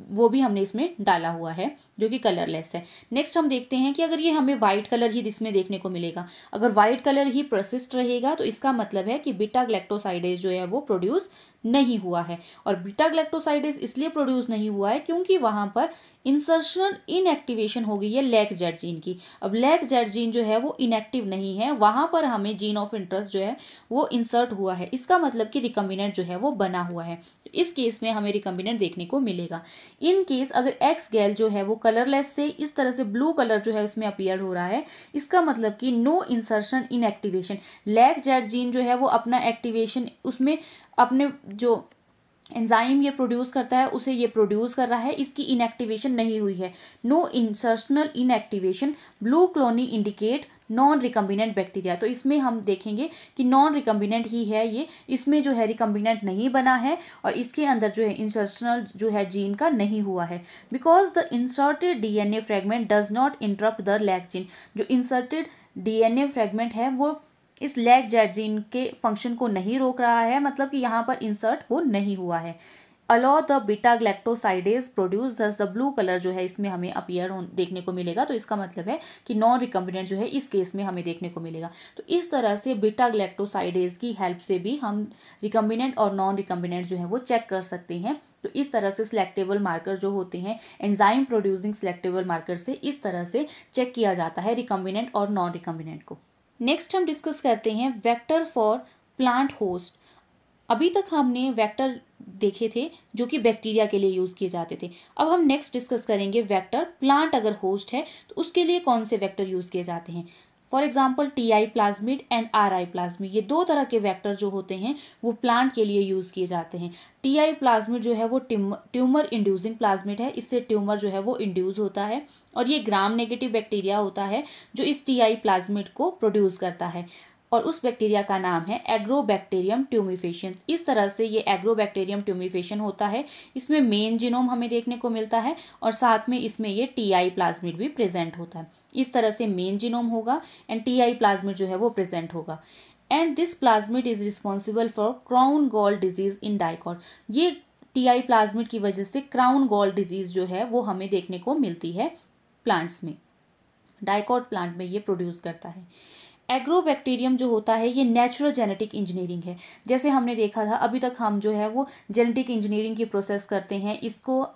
वो भी हमने इसमें डाला हुआ है जो कि कलरलेस है। नेक्स्ट हम देखते हैं कि अगर ये हमें व्हाइट कलर ही इसमें देखने को मिलेगा, अगर व्हाइट कलर ही परसिस्ट रहेगा तो इसका मतलब है कि बीटा ग्लैक्टोसाइडेज जो है वो प्रोड्यूस नहीं हुआ है। और बीटा ग्लैक्टोसाइडेज इसलिए प्रोड्यूस नहीं हुआ है क्योंकि वहां पर इंसर्शनल इनएक्टिवेशन हो गई है लैक जेड जीन की। अब लैक जेड जीन जो है वो इनएक्टिव नहीं है, वहां पर हमें जीन ऑफ इंटरेस्ट जो है वो इंसर्ट हुआ है, इसका मतलब कि रिकम्बिनेंट जो है वो बना हुआ है। इस केस में हमें रिकम्बिनेंट देखने को मिलेगा। इन केस अगर एक्स गैल जो है वो कलरलेस से इस तरह से ब्लू कलर जो है उसमें अपीयर हो रहा है, इसका मतलब कि नो इंसर्शन इन एक्टिवेशन। लैक जेड जीन जो है वो अपना एक्टिवेशन उसमें अपने जो एंजाइम ये प्रोड्यूस करता है उसे ये प्रोड्यूस कर रहा है, इसकी इनएक्टिवेशन नहीं हुई है। No insertional inactivation, blue colony indicate non recombinant bacteria. तो इसमें हम देखेंगे कि नॉन रिकम्बिनेंट ही है ये, इसमें जो है रिकम्बिनेंट नहीं बना है, और इसके अंदर जो है इंसर्शनल जो है जीन का नहीं हुआ है। Because the inserted DNA fragment does not interrupt the lac gene. जो इंसर्टेड DNA फ्रेगमेंट है वो इस लैक जेड जीन के फंक्शन को नहीं रोक रहा है, मतलब कि यहाँ पर इंसर्ट वो नहीं हुआ है। अलो द बीटा ग्लैक्टोसाइडेज प्रोड्यूस, दस द ब्लू कलर जो है इसमें हमें अपीयर देखने को मिलेगा। तो इसका मतलब है कि नॉन रिकम्बिनेंट जो है इस केस में हमें देखने को मिलेगा। तो इस तरह से बीटा ग्लैक्टोसाइडेज की हेल्प से भी हम रिकम्बिनेंट और नॉन रिकम्बिनेंट जो है वो चेक कर सकते हैं। तो इस तरह से सिलेक्टेबल मार्कर जो होते हैं, एंजाइम प्रोड्यूसिंग सिलेक्टेबल मार्कर से इस तरह से चेक किया जाता है रिकम्बिनेंट और नॉन रिकम्बिनेंट को। नेक्स्ट हम डिस्कस करते हैं वेक्टर फॉर प्लांट होस्ट। अभी तक हमने वेक्टर देखे थे जो कि बैक्टीरिया के लिए यूज़ किए जाते थे। अब हम नेक्स्ट डिस्कस करेंगे वेक्टर प्लांट अगर होस्ट है तो उसके लिए कौन से वेक्टर यूज़ किए जाते हैं। For example TI plasmid and RI plasmid, ये दो तरह के वेक्टर जो होते हैं वो प्लांट के लिए यूज़ किए जाते हैं। TI प्लाज्मिड जो है वो ट्यूमर इंड्यूसिंग प्लाज्मिड है, इससे ट्यूमर जो है वो इंड्यूस होता है, और ये ग्राम नेगेटिव बैक्टीरिया होता है जो इस TI प्लाज्मिड को प्रोड्यूस करता है, और उस बैक्टीरिया का नाम है एग्रोबैक्टीरियम ट्यूमिफेशन। इस तरह से ये एग्रोबैक्टीरियम ट्यूमिफेशन होता है। इसमें मेन जीनोम हमें देखने को मिलता है, और साथ में इसमें ये TI प्लाज्मिड भी प्रेजेंट होता है। इस तरह से मेन जीनोम होगा एंड TI प्लाज्मिड जो है वो प्रेजेंट होगा। And this plasmid is responsible for crown gall disease in dicot. ये TI प्लाज्मिड की वजह से क्राउन गॉल डिजीज जो है वो हमें देखने को मिलती है प्लांट्स में, डाइकॉट प्लांट में ये प्रोड्यूस करता है। एग्रोबैक्टीरियम जो होता है ये नेचुरल जेनेटिक इंजीनियरिंग है। जैसे हमने देखा था अभी तक हम जो है वो जेनेटिक इंजीनियरिंग की प्रोसेस करते हैं,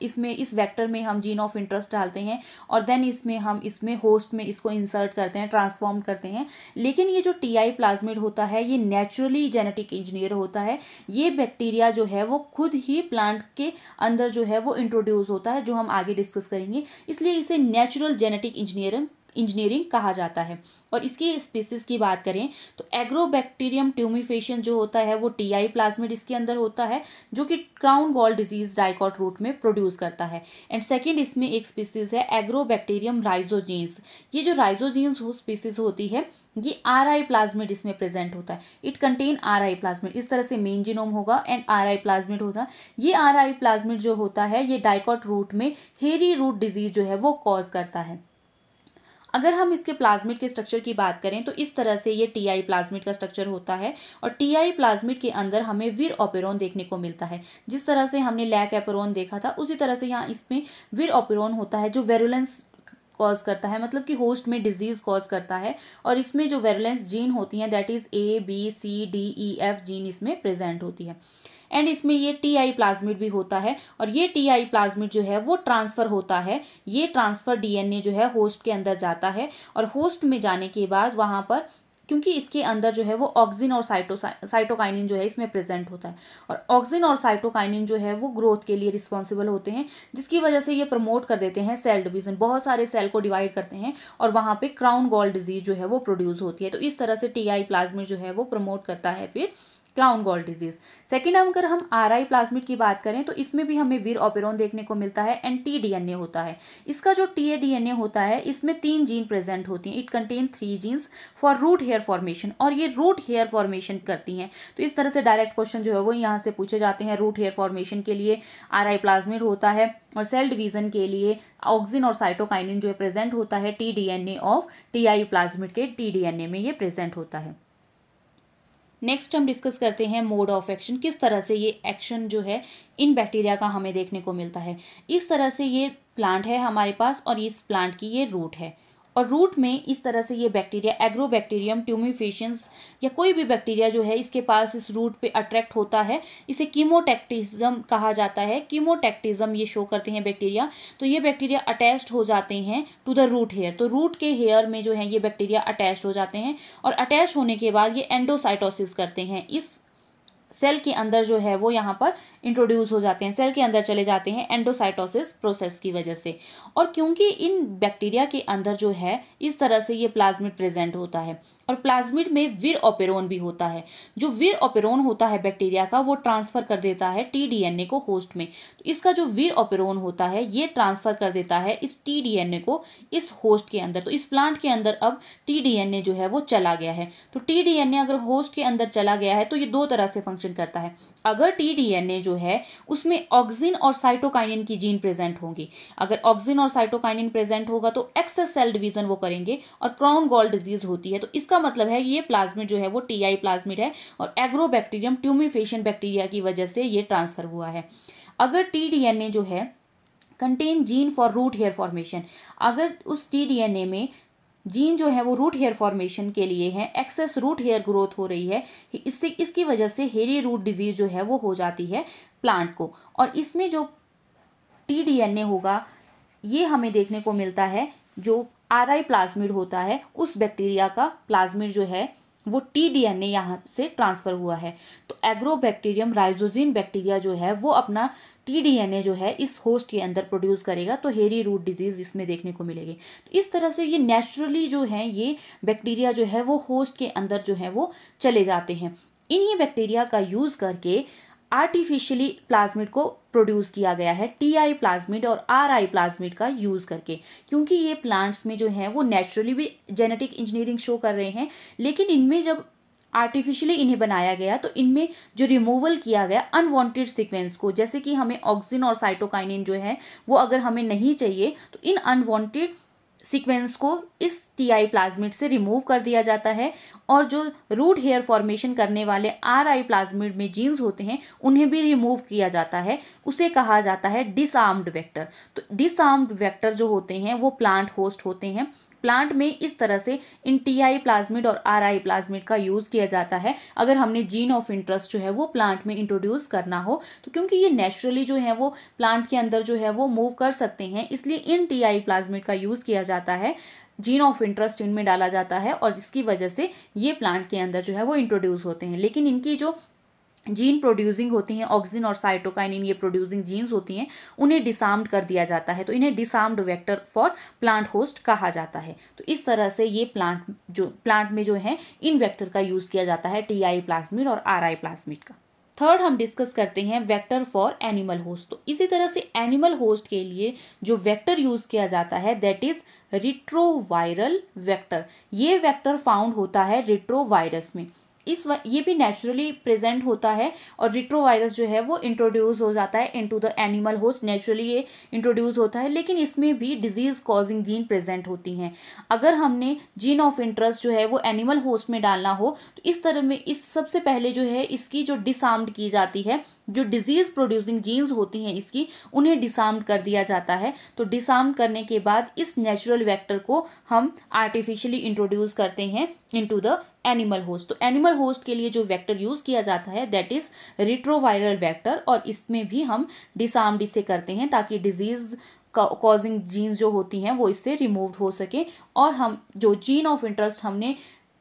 इसमें इस वेक्टर में हम जीन ऑफ इंटरेस्ट डालते हैं, और देन इसमें होस्ट में इसको इंसर्ट करते हैं, ट्रांसफॉर्म करते हैं। लेकिन ये जो TI प्लाज्मिड होता है ये नेचुरली जेनेटिक इंजीनियर होता है। ये बैक्टीरिया जो है वो खुद ही प्लांट के अंदर जो है वो इंट्रोड्यूस होता है, जो हम आगे डिस्कस करेंगे। इसलिए इसे नेचुरल जेनेटिक इंजीनियरिंग कहा जाता है। और इसकी स्पीसीज की बात करें तो एग्रोबैक्टीरियम ट्यूमिफेशन जो होता है वो TI प्लाज्मिड इसके अंदर होता है, जो कि crown gall disease dicot root में प्रोड्यूस करता है। एंड सेकंड इसमें एक स्पीसीज है एग्रोबैक्टीरियम राइजोजीन्स। ये जो राइजोजीन्स स्पीसीज होती है ये RI प्लाज्मिड इसमें प्रेजेंट होता है। It contain RI plasmid. इस तरह से मेन जीनोम होगा एंड RI प्लाज्मिड होता है। ये RI प्लाज्मिड जो होता है ये डाइकॉट रूट में हेरी रूट डिजीज जो है वो कॉज करता है। अगर हम इसके प्लाज्मिड के स्ट्रक्चर की बात करें तो इस तरह से ये TI प्लाज्मिड का स्ट्रक्चर होता है, और TI प्लाज्मिड के अंदर हमें विर ओपेरॉन देखने को मिलता है। जिस तरह से हमने लैक एपेरॉन देखा था उसी तरह से यहाँ इसमें विर ओपेरॉन होता है जो वेरुलेंस कॉज करता है, मतलब कि होस्ट में डिजीज कॉज करता है। और इसमें जो वेरुलेंस जीन होती हैं दैट इज ABCDEF जीन इसमें प्रेजेंट होती है। एंड इसमें ये TI प्लाज्मिड भी होता है, और ये TI प्लाज्मिड जो है वो ट्रांसफर होता है। ये ट्रांसफर DNA जो है होस्ट के अंदर जाता है, और होस्ट में जाने के बाद वहां पर क्योंकि इसके अंदर जो है वो ऑक्सिन और साइटोकाइनिन जो है इसमें प्रेजेंट होता है, और ऑक्सिन और साइटोकाइनिन जो है वो ग्रोथ के लिए रिस्पॉन्सिबल होते हैं, जिसकी वजह से ये प्रमोट कर देते हैं सेल डिवीजन, बहुत सारे सेल को डिवाइड करते हैं, और वहां पे क्राउन गॉल डिजीज जो है वो प्रोड्यूस होती है। तो इस तरह से TI प्लाज्मिड जो है वो प्रमोट करता है फिर क्राउन गॉल डिजीज। सेकेंड, अगर हम आरआई प्लाज्मिड की बात करें तो इसमें भी हमें वीर ऑपेरॉन देखने को मिलता है एंड टी डीएनए होता है। इसका जो टी डीएनए होता है इसमें 3 जीन प्रेजेंट होती हैं। It contain 3 genes for root hair formation, और ये रूट हेयर फॉर्मेशन करती हैं। तो इस तरह से डायरेक्ट क्वेश्चन जो है वो यहाँ से पूछे जाते हैं। रूट हेयर फॉर्मेशन के लिए आरआई प्लाज्मिड होता है, और सेल डिवीजन के लिए ऑक्सिन और साइटोकाइनिन जो है प्रेजेंट होता है T DNA of TI plasmid के टी डीएनए में ये प्रेजेंट होता है। नेक्स्ट हम डिस्कस करते हैं मोड ऑफ एक्शन, किस तरह से ये एक्शन जो है इन बैक्टीरिया का हमें देखने को मिलता है। इस तरह से ये प्लांट है हमारे पास, और इस प्लांट की ये रूट है, और रूट में इस तरह से ये बैक्टीरिया एग्रोबैक्टीरियम ट्यूमिफेशियंस या कोई भी बैक्टीरिया जो है इसके पास इस रूट पे अट्रैक्ट होता है। इसे कीमोटैक्टिज्म कहा जाता है। कीमोटैक्टिज्म ये शो करते हैं बैक्टीरिया। तो ये बैक्टीरिया अटैच्ड हो जाते हैं टू द रूट हेयर। तो रूट के हेयर में जो है ये बैक्टीरिया अटैच्ड हो जाते हैं, और अटैच होने के बाद ये एंडोसाइटोसिस करते हैं। इस सेल के अंदर जो है वो यहाँ पर इंट्रोड्यूस हो जाते हैं, सेल के अंदर चले जाते हैं एंडोसाइटोसिस प्रोसेस की वजह से। और क्योंकि इन बैक्टीरिया के अंदर जो है इस तरह से ये प्लाज्मिड प्रेजेंट होता है, और प्लाज्मिड में वीर ऑपेरोन भी होता है। जो वीर ऑपेरोन होता है बैक्टीरिया का वो ट्रांसफर कर देता है टी डीएनए को होस्ट में। तो इसका जो वीर ऑपेरोन होता है ये ट्रांसफर कर देता है इस टी डीएनए को इस होस्ट के अंदर। तो इस प्लांट के अंदर अब टी डीएनए जो है वो चला गया है। तो टी डीएनए अगर होस्ट के अंदर चला गया है तो ये 2 तरह से फंक्शन करता है। अगर टी डीएनए जो है उसमें ऑक्सिन और साइटोकाइनिन की जीन प्रेजेंट होंगी, अगर ऑक्सिन और साइटोकाइनिन प्रेजेंट होगा तो एक्सेस सेल डिवीजन वो करेंगे और क्राउन गॉल डिजीज होती है। तो इसका मतलब है ये प्लाज्मिड जो है वो टीआई प्लाज्मिड है, और एग्रोबैक्टीरियम ट्यूमिफेशियन बैक्टीरिया की वजह से ये ट्रांसफर हुआ है। अगर टी डीएनए जो है contain gene for root hair formation, अगर उस टी डीएनए में जीन जो है वो रूट हेयर फॉर्मेशन के लिए है, एक्सेस रूट हेयर ग्रोथ हो रही है, इससे इसकी वजह से हेरी रूट डिजीज जो है वो हो जाती है प्लांट को। और इसमें जो टी डीएनए होगा ये हमें देखने को मिलता है जो आरआई प्लाज्मिड होता है उस बैक्टीरिया का प्लाज्मिड जो है वो टी डीएनए यहाँ से ट्रांसफर हुआ है। तो एग्रोबैक्टीरियम राइजोजिन बैक्टीरिया जो है वो अपना टी डीएनए जो है इस होस्ट के अंदर प्रोड्यूस करेगा, तो हेरी रूट डिजीज इसमें देखने को मिलेगी। तो इस तरह से ये नेचुरली जो है ये बैक्टीरिया जो है वो होस्ट के अंदर जो है वो चले जाते हैं। इन्हीं बैक्टीरिया का यूज करके आर्टिफिशियली प्लाज्मिड को प्रोड्यूस किया गया है, टीआई प्लाज्मिड और आरआई प्लाज्मिड का यूज करके। क्योंकि ये प्लांट्स में जो है वो नेचुरली भी जेनेटिक इंजीनियरिंग शो कर रहे हैं, लेकिन इनमें जब आर्टिफिशियली इन्हें बनाया गया तो इनमें जो रिमूवल किया गया अनवांटेड सीक्वेंस को, जैसे कि हमें ऑक्सिन और साइटोकाइनिन जो है वो अगर हमें नहीं चाहिए तो इन अनवांटेड सीक्वेंस को इस टीआई प्लाज्मिड से रिमूव कर दिया जाता है, और जो रूट हेयर फॉर्मेशन करने वाले आरआई प्लाज्मिड में जीन्स होते हैं उन्हें भी रिमूव किया जाता है। उसे कहा जाता है डिसआर्म्ड वेक्टर। तो डिसआर्म्ड वेक्टर जो होते हैं वो प्लांट होस्ट होते हैं। प्लांट में इस तरह से इन टीआई प्लाज्मिड और आरआई प्लाज्मिड का यूज किया जाता है अगर हमने जीन ऑफ इंटरेस्ट जो है वो प्लांट में इंट्रोड्यूस करना हो। तो क्योंकि ये नेचुरली जो है वो प्लांट के अंदर जो है वो मूव कर सकते हैं, इसलिए इन टीआई प्लाज्मिड का यूज किया जाता है, जीन ऑफ इंटरेस्ट इनमें डाला जाता है, और जिसकी वजह से ये प्लांट के अंदर जो है वो इंट्रोड्यूस होते हैं। लेकिन इनकी जो जीन प्रोड्यूसिंग होती हैं ऑक्सिन और साइटोकाइनिन, ये प्रोड्यूसिंग जीन्स होती हैं, उन्हें डिसआर्म्ड कर दिया जाता है। तो इन्हें disarmed vector for plant host कहा जाता है। तो इस तरह से ये प्लांट में जो है इन वेक्टर का यूज किया जाता है, टीआई प्लाज्मिड और आरआई प्लाज्मिड का। थर्ड हम डिस्कस करते हैं वेक्टर फॉर एनिमल होस्ट। तो इसी तरह से एनिमल होस्ट के लिए जो वेक्टर यूज किया जाता है दैट इज रिट्रोवायरल वेक्टर। ये वेक्टर फाउंड होता है रिट्रोवायरस में। ये भी नेचुरली प्रेजेंट होता है, और रिट्रोवायरस जो है वो इंट्रोड्यूस हो जाता है into the animal host. Naturally ये इंट्रोड्यूस होता है, लेकिन इसमें भी डिजीज कॉजिंग जीन प्रेजेंट होती हैं। अगर हमने जीन ऑफ इंटरेस्ट जो है वो एनिमल होस्ट में डालना हो तो इस तरह में इस सबसे पहले जो है इसकी जो डिसआर्म्ड की जाती है, जो डिजीज प्रोड्यूसिंग जीन्स होती हैं इसकी, उन्हें डिसआर्म्ड कर दिया जाता है। तो डिसआर्म्ड करने के बाद इस नेचुरल वेक्टर को हम आर्टिफिशियली इंट्रोड्यूस करते हैं इनटू द एनिमल होस्ट। तो एनिमल होस्ट के लिए जो वेक्टर यूज किया जाता है दैट इज रिट्रोवायरल वेक्टर, और इसमें भी हम डिसआर्म्ड इसे करते हैं ताकि डिजीज कॉजिंग जीन्स जो होती हैं वो इससे रिमूव हो सके, और हम जो जीन ऑफ इंटरेस्ट हमने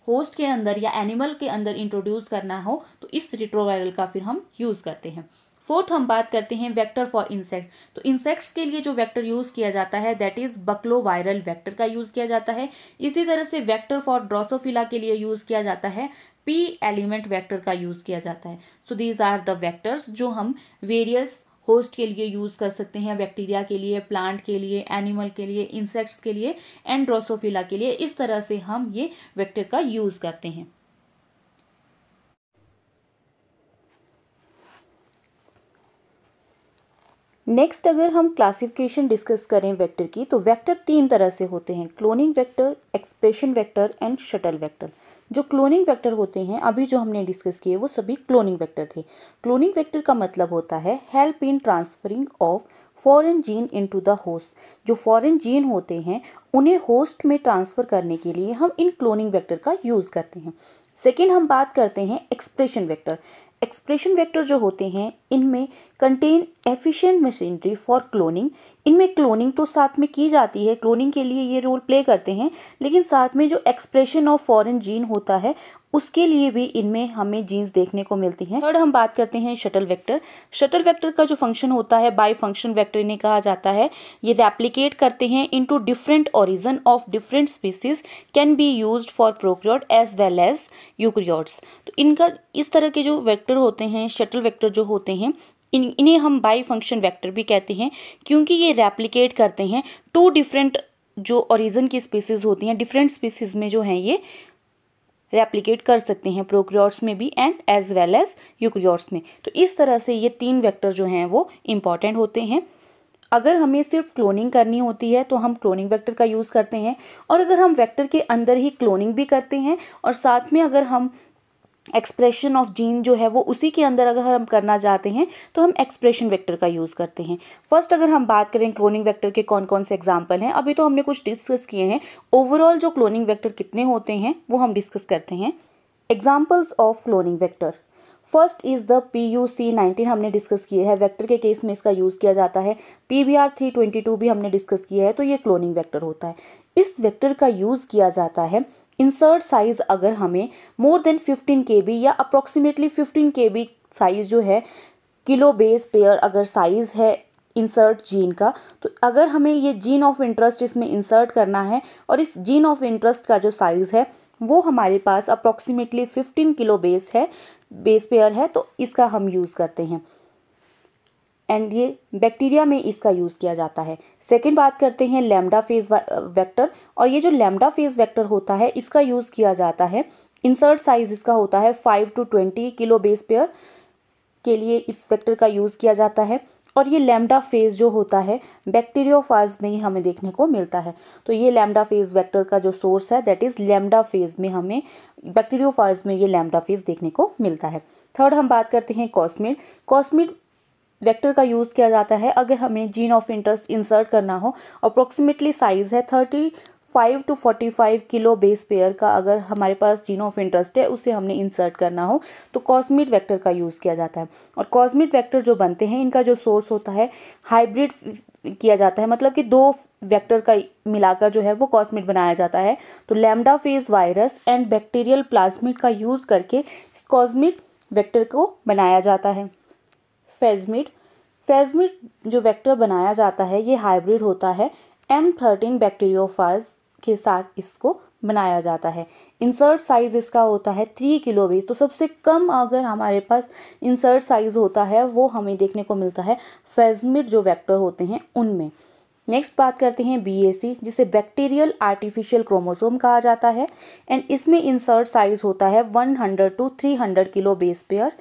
होस्ट के अंदर या एनिमल के अंदर इंट्रोड्यूस करना हो तो इस रिट्रोवायरल का फिर हम यूज करते हैं। फोर्थ हम बात करते हैं वेक्टर फॉर इंसेक्ट। तो इंसेक्ट्स के लिए जो वेक्टर यूज किया जाता है दैट इज बक्लोवायरल वेक्टर का यूज किया जाता है। इसी तरह से वेक्टर फॉर ड्रोसोफिला के लिए यूज किया जाता है पी एलिमेंट वेक्टर का यूज़ किया जाता है। So these are the vectors जो हम वेरियस होस्ट के लिए यूज़ कर सकते हैं, बैक्टीरिया के लिए, प्लांट के लिए, एनिमल के लिए, इंसेक्ट्स के लिए एंड ड्रोसोफिला के लिए। इस तरह से हम ये वेक्टर का यूज़ करते हैं। नेक्स्ट अगर हम क्लासिफिकेशन डिस्कस करें वेक्टर की, तो वेक्टर 3 तरह से होते हैं, cloning vector, expression vector and shuttle vector. जो क्लोनिंग वेक्टर होते हैं अभी जो हमने डिस्कस किए वो सभी क्लोनिंग वेक्टर थे। क्लोनिंग वेक्टर का मतलब होता है help in transferring of foreign gene into the host. जो फॉरेन जीन होते हैं उन्हें होस्ट में ट्रांसफर करने के लिए हम इन क्लोनिंग वेक्टर का यूज़ करते हैं। सेकेंड हम बात करते हैं एक्सप्रेशन वेक्टर। एक्सप्रेशन वेक्टर जो होते हैं इनमें contain efficient machinery for cloning. इनमें क्लोनिंग तो साथ में की जाती है, क्लोनिंग के लिए ये रोल प्ले करते हैं, लेकिन साथ में जो एक्सप्रेशन ऑफ फॉरेन जीन होता है उसके लिए भी इनमें हमें जीन्स देखने को मिलती हैं। थर्ड हम बात करते हैं शटल वेक्टर। शटल वेक्टर का जो फंक्शन होता है बाई फंक्शन वेक्टर इन्हें कहा जाता है। ये रेप्लिकेट करते हैं into different origin of different species, can be used for prokaryote as well as eukaryotes. तो इनका इस तरह के जो वेक्टर होते हैं, शटल वेक्टर जो होते हैं, इन्हें हम बाई फंक्शन वेक्टर भी कहते हैं, क्योंकि ये रेप्लिकेट करते हैं टू डिफरेंट जो ओरिजिन की स्पीसीज होती हैं, डिफरेंट स्पीसीज में जो हैं ये रेप्लिकेट कर सकते हैं, प्रोकैरियोट्स में भी and as well as eukaryotes में। तो इस तरह से ये 3 वेक्टर जो हैं वो इम्पॉर्टेंट होते हैं। अगर हमें सिर्फ क्लोनिंग करनी होती है तो हम क्लोनिंग वेक्टर का यूज़ करते हैं, और अगर हम वेक्टर के अंदर ही क्लोनिंग भी करते हैं और साथ में अगर हम एक्सप्रेशन ऑफ जीन जो है वो उसी के अंदर अगर हम करना चाहते हैं तो हम एक्सप्रेशन वेक्टर का यूज़ करते हैं। फर्स्ट अगर हम बात करें क्लोनिंग वेक्टर के कौन कौन से एग्जाम्पल हैं, अभी तो हमने कुछ डिस्कस किए हैं, ओवरऑल जो क्लोनिंग वेक्टर कितने होते हैं वो हम डिस्कस करते हैं। Examples of cloning vector, first is the PUC19 हमने डिस्कस किया है, वेक्टर के केस में इसका यूज़ किया जाता है। PBR322 भी हमने डिस्कस किया है, तो ये क्लोनिंग वेक्टर होता है। इस वेक्टर का यूज़ किया जाता है इंसर्ट साइज अगर हमें मोर देन 15 KB या अप्रॉक्सीमेटली 15 KB साइज जो है किलो बेस पेयर अगर साइज है इंसर्ट जीन का, तो अगर हमें ये जीन ऑफ इंटरेस्ट इसमें इंसर्ट करना है और इस जीन ऑफ इंटरेस्ट का जो साइज है वो हमारे पास अप्रॉक्सीमेटली 15 किलो बेस पेयर है, तो इसका हम यूज़ करते हैं एंड ये बैक्टीरिया में इसका यूज़ किया जाता है। सेकेंड बात करते हैं लैम्डा फेज वेक्टर, और ये जो लैम्डा फेज वेक्टर होता है इसका यूज़ किया जाता है, इंसर्ट साइज इसका होता है 5 to 20 किलो बेस पेयर के लिए इस वेक्टर का यूज़ किया जाता है। और ये लैम्डा फेज जो होता है बैक्टीरियोफाज में ही हमें देखने को मिलता है। तो ये लैम्डा फेज वेक्टर का जो सोर्स है दैट इज़ लैम्डा फेज में हमें बैक्टीरियोफाज में ये लैम्डा फेज देखने को मिलता है। थर्ड हम बात करते हैं कॉस्मिड। कॉस्मिड वेक्टर का यूज़ किया जाता है अगर हमें जीन ऑफ इंटरेस्ट इंसर्ट करना हो, अप्रॉक्सीमेटली साइज है 35 to 45 किलो बेस पेयर का, अगर हमारे पास जीन ऑफ इंटरेस्ट है उसे हमने इंसर्ट करना हो तो कॉस्मिड वेक्टर का यूज़ किया जाता है। और कॉस्मिड वेक्टर जो बनते हैं इनका जो सोर्स होता है हाइब्रिड किया जाता है, मतलब कि 2 वेक्टर का मिलाकर जो है वो कॉस्मिड बनाया जाता है। तो lambda phase virus and bacterial plasmid का यूज़ करके इस कॉस्मिड वेक्टर को बनाया जाता है। फेजमिड जो वेक्टर बनाया जाता है ये हाइब्रिड होता है, M13 बैक्टीरियोफाज के साथ इसको बनाया जाता है। इंसर्ट साइज इसका होता है 3 किलो बेस, तो सबसे कम अगर हमारे पास इंसर्ट साइज होता है वो हमें देखने को मिलता है फेजमिड जो वेक्टर होते हैं उनमें। नेक्स्ट बात करते हैं BAC, जिसे बैक्टीरियल आर्टिफिशियल क्रोमोसोम कहा जाता है, एंड इसमें इंसर्ट साइज होता है 100 to 300 kilo base pair.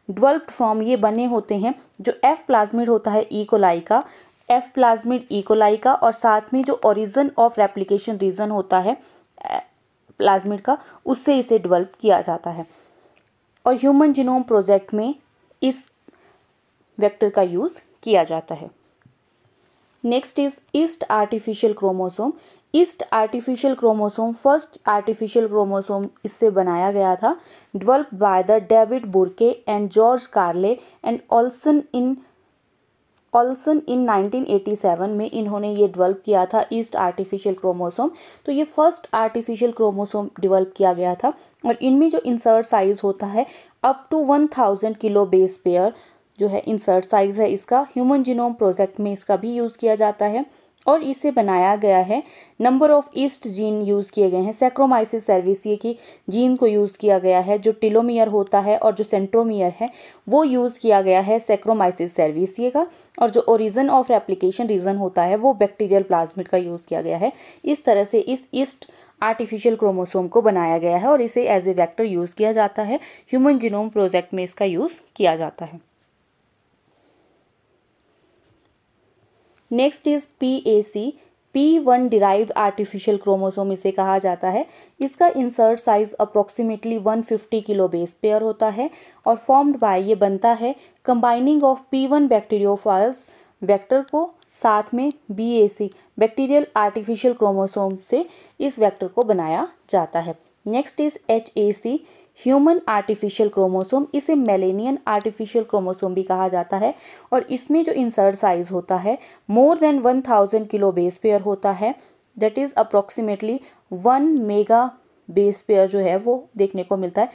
Developed from ये बने होते हैं जो F प्लाज्मिड होता है ई कोलाई का, F प्लाज्मिड ई कोलाई का, और साथ में जो ओरिजिन ऑफ रेप्लिकेशन रीजन होता है प्लाज्मिड का उससे इसे डेवलप किया जाता है। और ह्यूमन जीनोम प्रोजेक्ट में इस वेक्टर का यूज़ किया जाता है। Next is yeast artificial chromosome. Yeast artificial chromosome first artificial chromosome इससे बनाया गया था, developed by the David Burke and George Carle and Olson in 1987 में इन्होंने ये डेवलप किया था ईस्ट आर्टिफिशियल क्रोमोसोम। तो ये फर्स्ट आर्टिफिशियल क्रोमोसोम डेवलप किया गया था, और इनमें जो इंसर्ट साइज होता है up to 1000 kilo base pair जो है इंसर्ट साइज है इसका। ह्यूमन जीनोम प्रोजेक्ट में इसका भी यूज़ किया जाता है। और इसे बनाया गया है, number of east gene use किए गए हैं, सैक्रोमाइसिस सर्विसिए की जीन को यूज़ किया गया है, जो टेलोमियर होता है और जो सेंट्रोमियर है वो यूज़ किया गया है सैक्रोमाइसिस सर्विसिए का, और जो ओरिजिन ऑफ रेप्लिकेशन रीजन होता है वो बैक्टीरियल प्लाज्मिड का यूज़ किया गया है। इस तरह से इस ईस्ट आर्टिफिशियल क्रोमोसोम को बनाया गया है और इसे एज ए वेक्टर यूज़ किया जाता है। ह्यूमन जीनोम प्रोजेक्ट में इसका यूज़ किया जाता है। Next is PAC, P1 derived artificial chromosome इसे कहा जाता है। इसका insert size approximately 150 kilo base pair होता है और फॉर्म्ड बाय, ये बनता है combining of P1 bacteriophage vector को साथ में BAC बैक्टीरियल आर्टिफिशियल क्रोमोसोम से इस वेक्टर को बनाया जाता है। Next is HAC, human artificial chromosome, इसे मेलेनियन आर्टिफिशियल क्रोमोसोम भी कहा जाता है और इसमें जो इंसर्ट साइज होता है more than 1000 kilo base pair होता है, that is approximately 1 mega base pair जो है वो देखने को मिलता है।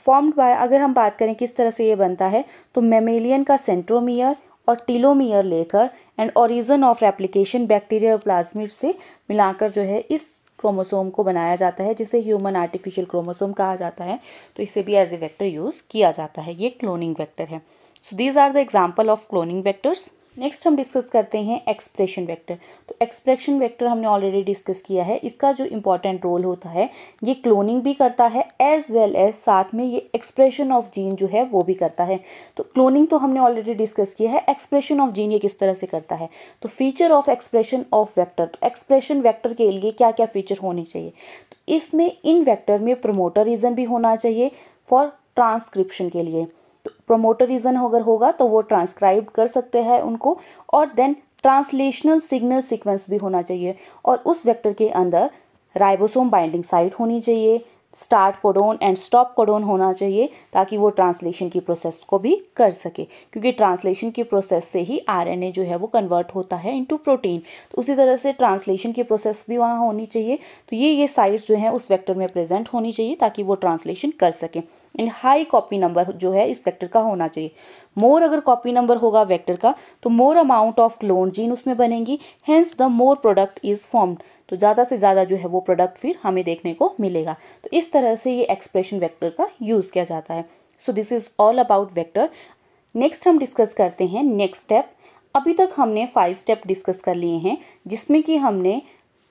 फॉर्म्ड बाय, अगर हम बात करें किस तरह से ये बनता है, तो मेमेलियन का सेंट्रोमियर और टीलोमियर लेकर and origin of replication bacterial plasmid से मिलाकर जो है इस क्रोमोसोम को बनाया जाता है, जिसे ह्यूमन आर्टिफिशियल क्रोमोसोम कहा जाता है। तो इसे भी एज ए वेक्टर यूज़ किया जाता है। ये क्लोनिंग वेक्टर है। So these are the example of cloning vectors. Next हम डिस्कस करते हैं एक्सप्रेशन वेक्टर। तो एक्सप्रेशन वेक्टर हमने ऑलरेडी डिस्कस किया है। इसका जो इंपॉर्टेंट रोल होता है, ये क्लोनिंग भी करता है एज वेल एज साथ में ये एक्सप्रेशन ऑफ जीन जो है वो भी करता है। तो क्लोनिंग तो हमने ऑलरेडी डिस्कस किया है, एक्सप्रेशन ऑफ जीन ये किस तरह से करता है। तो feature of expression of vector, तो एक्सप्रेशन वेक्टर के लिए क्या क्या फीचर होने चाहिए, तो इसमें इन वेक्टर में प्रमोटर रीजन भी होना चाहिए फॉर ट्रांसक्रिप्शन के लिए। तो प्रमोटर रीजन अगर होगा तो वो ट्रांसक्राइब कर सकते हैं उनको, और देन ट्रांसलेशनल सिग्नल सीक्वेंस भी होना चाहिए, और उस वेक्टर के अंदर राइबोसोम बाइंडिंग साइट होनी चाहिए, start codon and stop codon होना चाहिए, ताकि वो ट्रांसलेशन की प्रोसेस को भी कर सके, क्योंकि ट्रांसलेशन की प्रोसेस से ही RNA जो है वो कन्वर्ट होता है इनटू प्रोटीन। तो उसी तरह से ट्रांसलेशन की प्रोसेस भी वहाँ होनी चाहिए। तो ये साइट्स जो हैं उस वेक्टर में प्रेजेंट होनी चाहिए ताकि वो ट्रांसलेशन कर सके। एंड हाई कॉपी नंबर जो है इस वेक्टर का होना चाहिए। मोर अगर कॉपी नंबर होगा वेक्टर का तो more amount of clone gene उसमें बनेंगी, hence the more product is formed. तो ज़्यादा से ज़्यादा जो है वो प्रोडक्ट फिर हमें देखने को मिलेगा। तो इस तरह से ये एक्सप्रेशन वेक्टर का यूज़ किया जाता है। सो this is all about vector. Next हम डिस्कस करते हैं नेक्स्ट स्टेप। अभी तक हमने 5 स्टेप डिस्कस कर लिए हैं, जिसमें कि हमने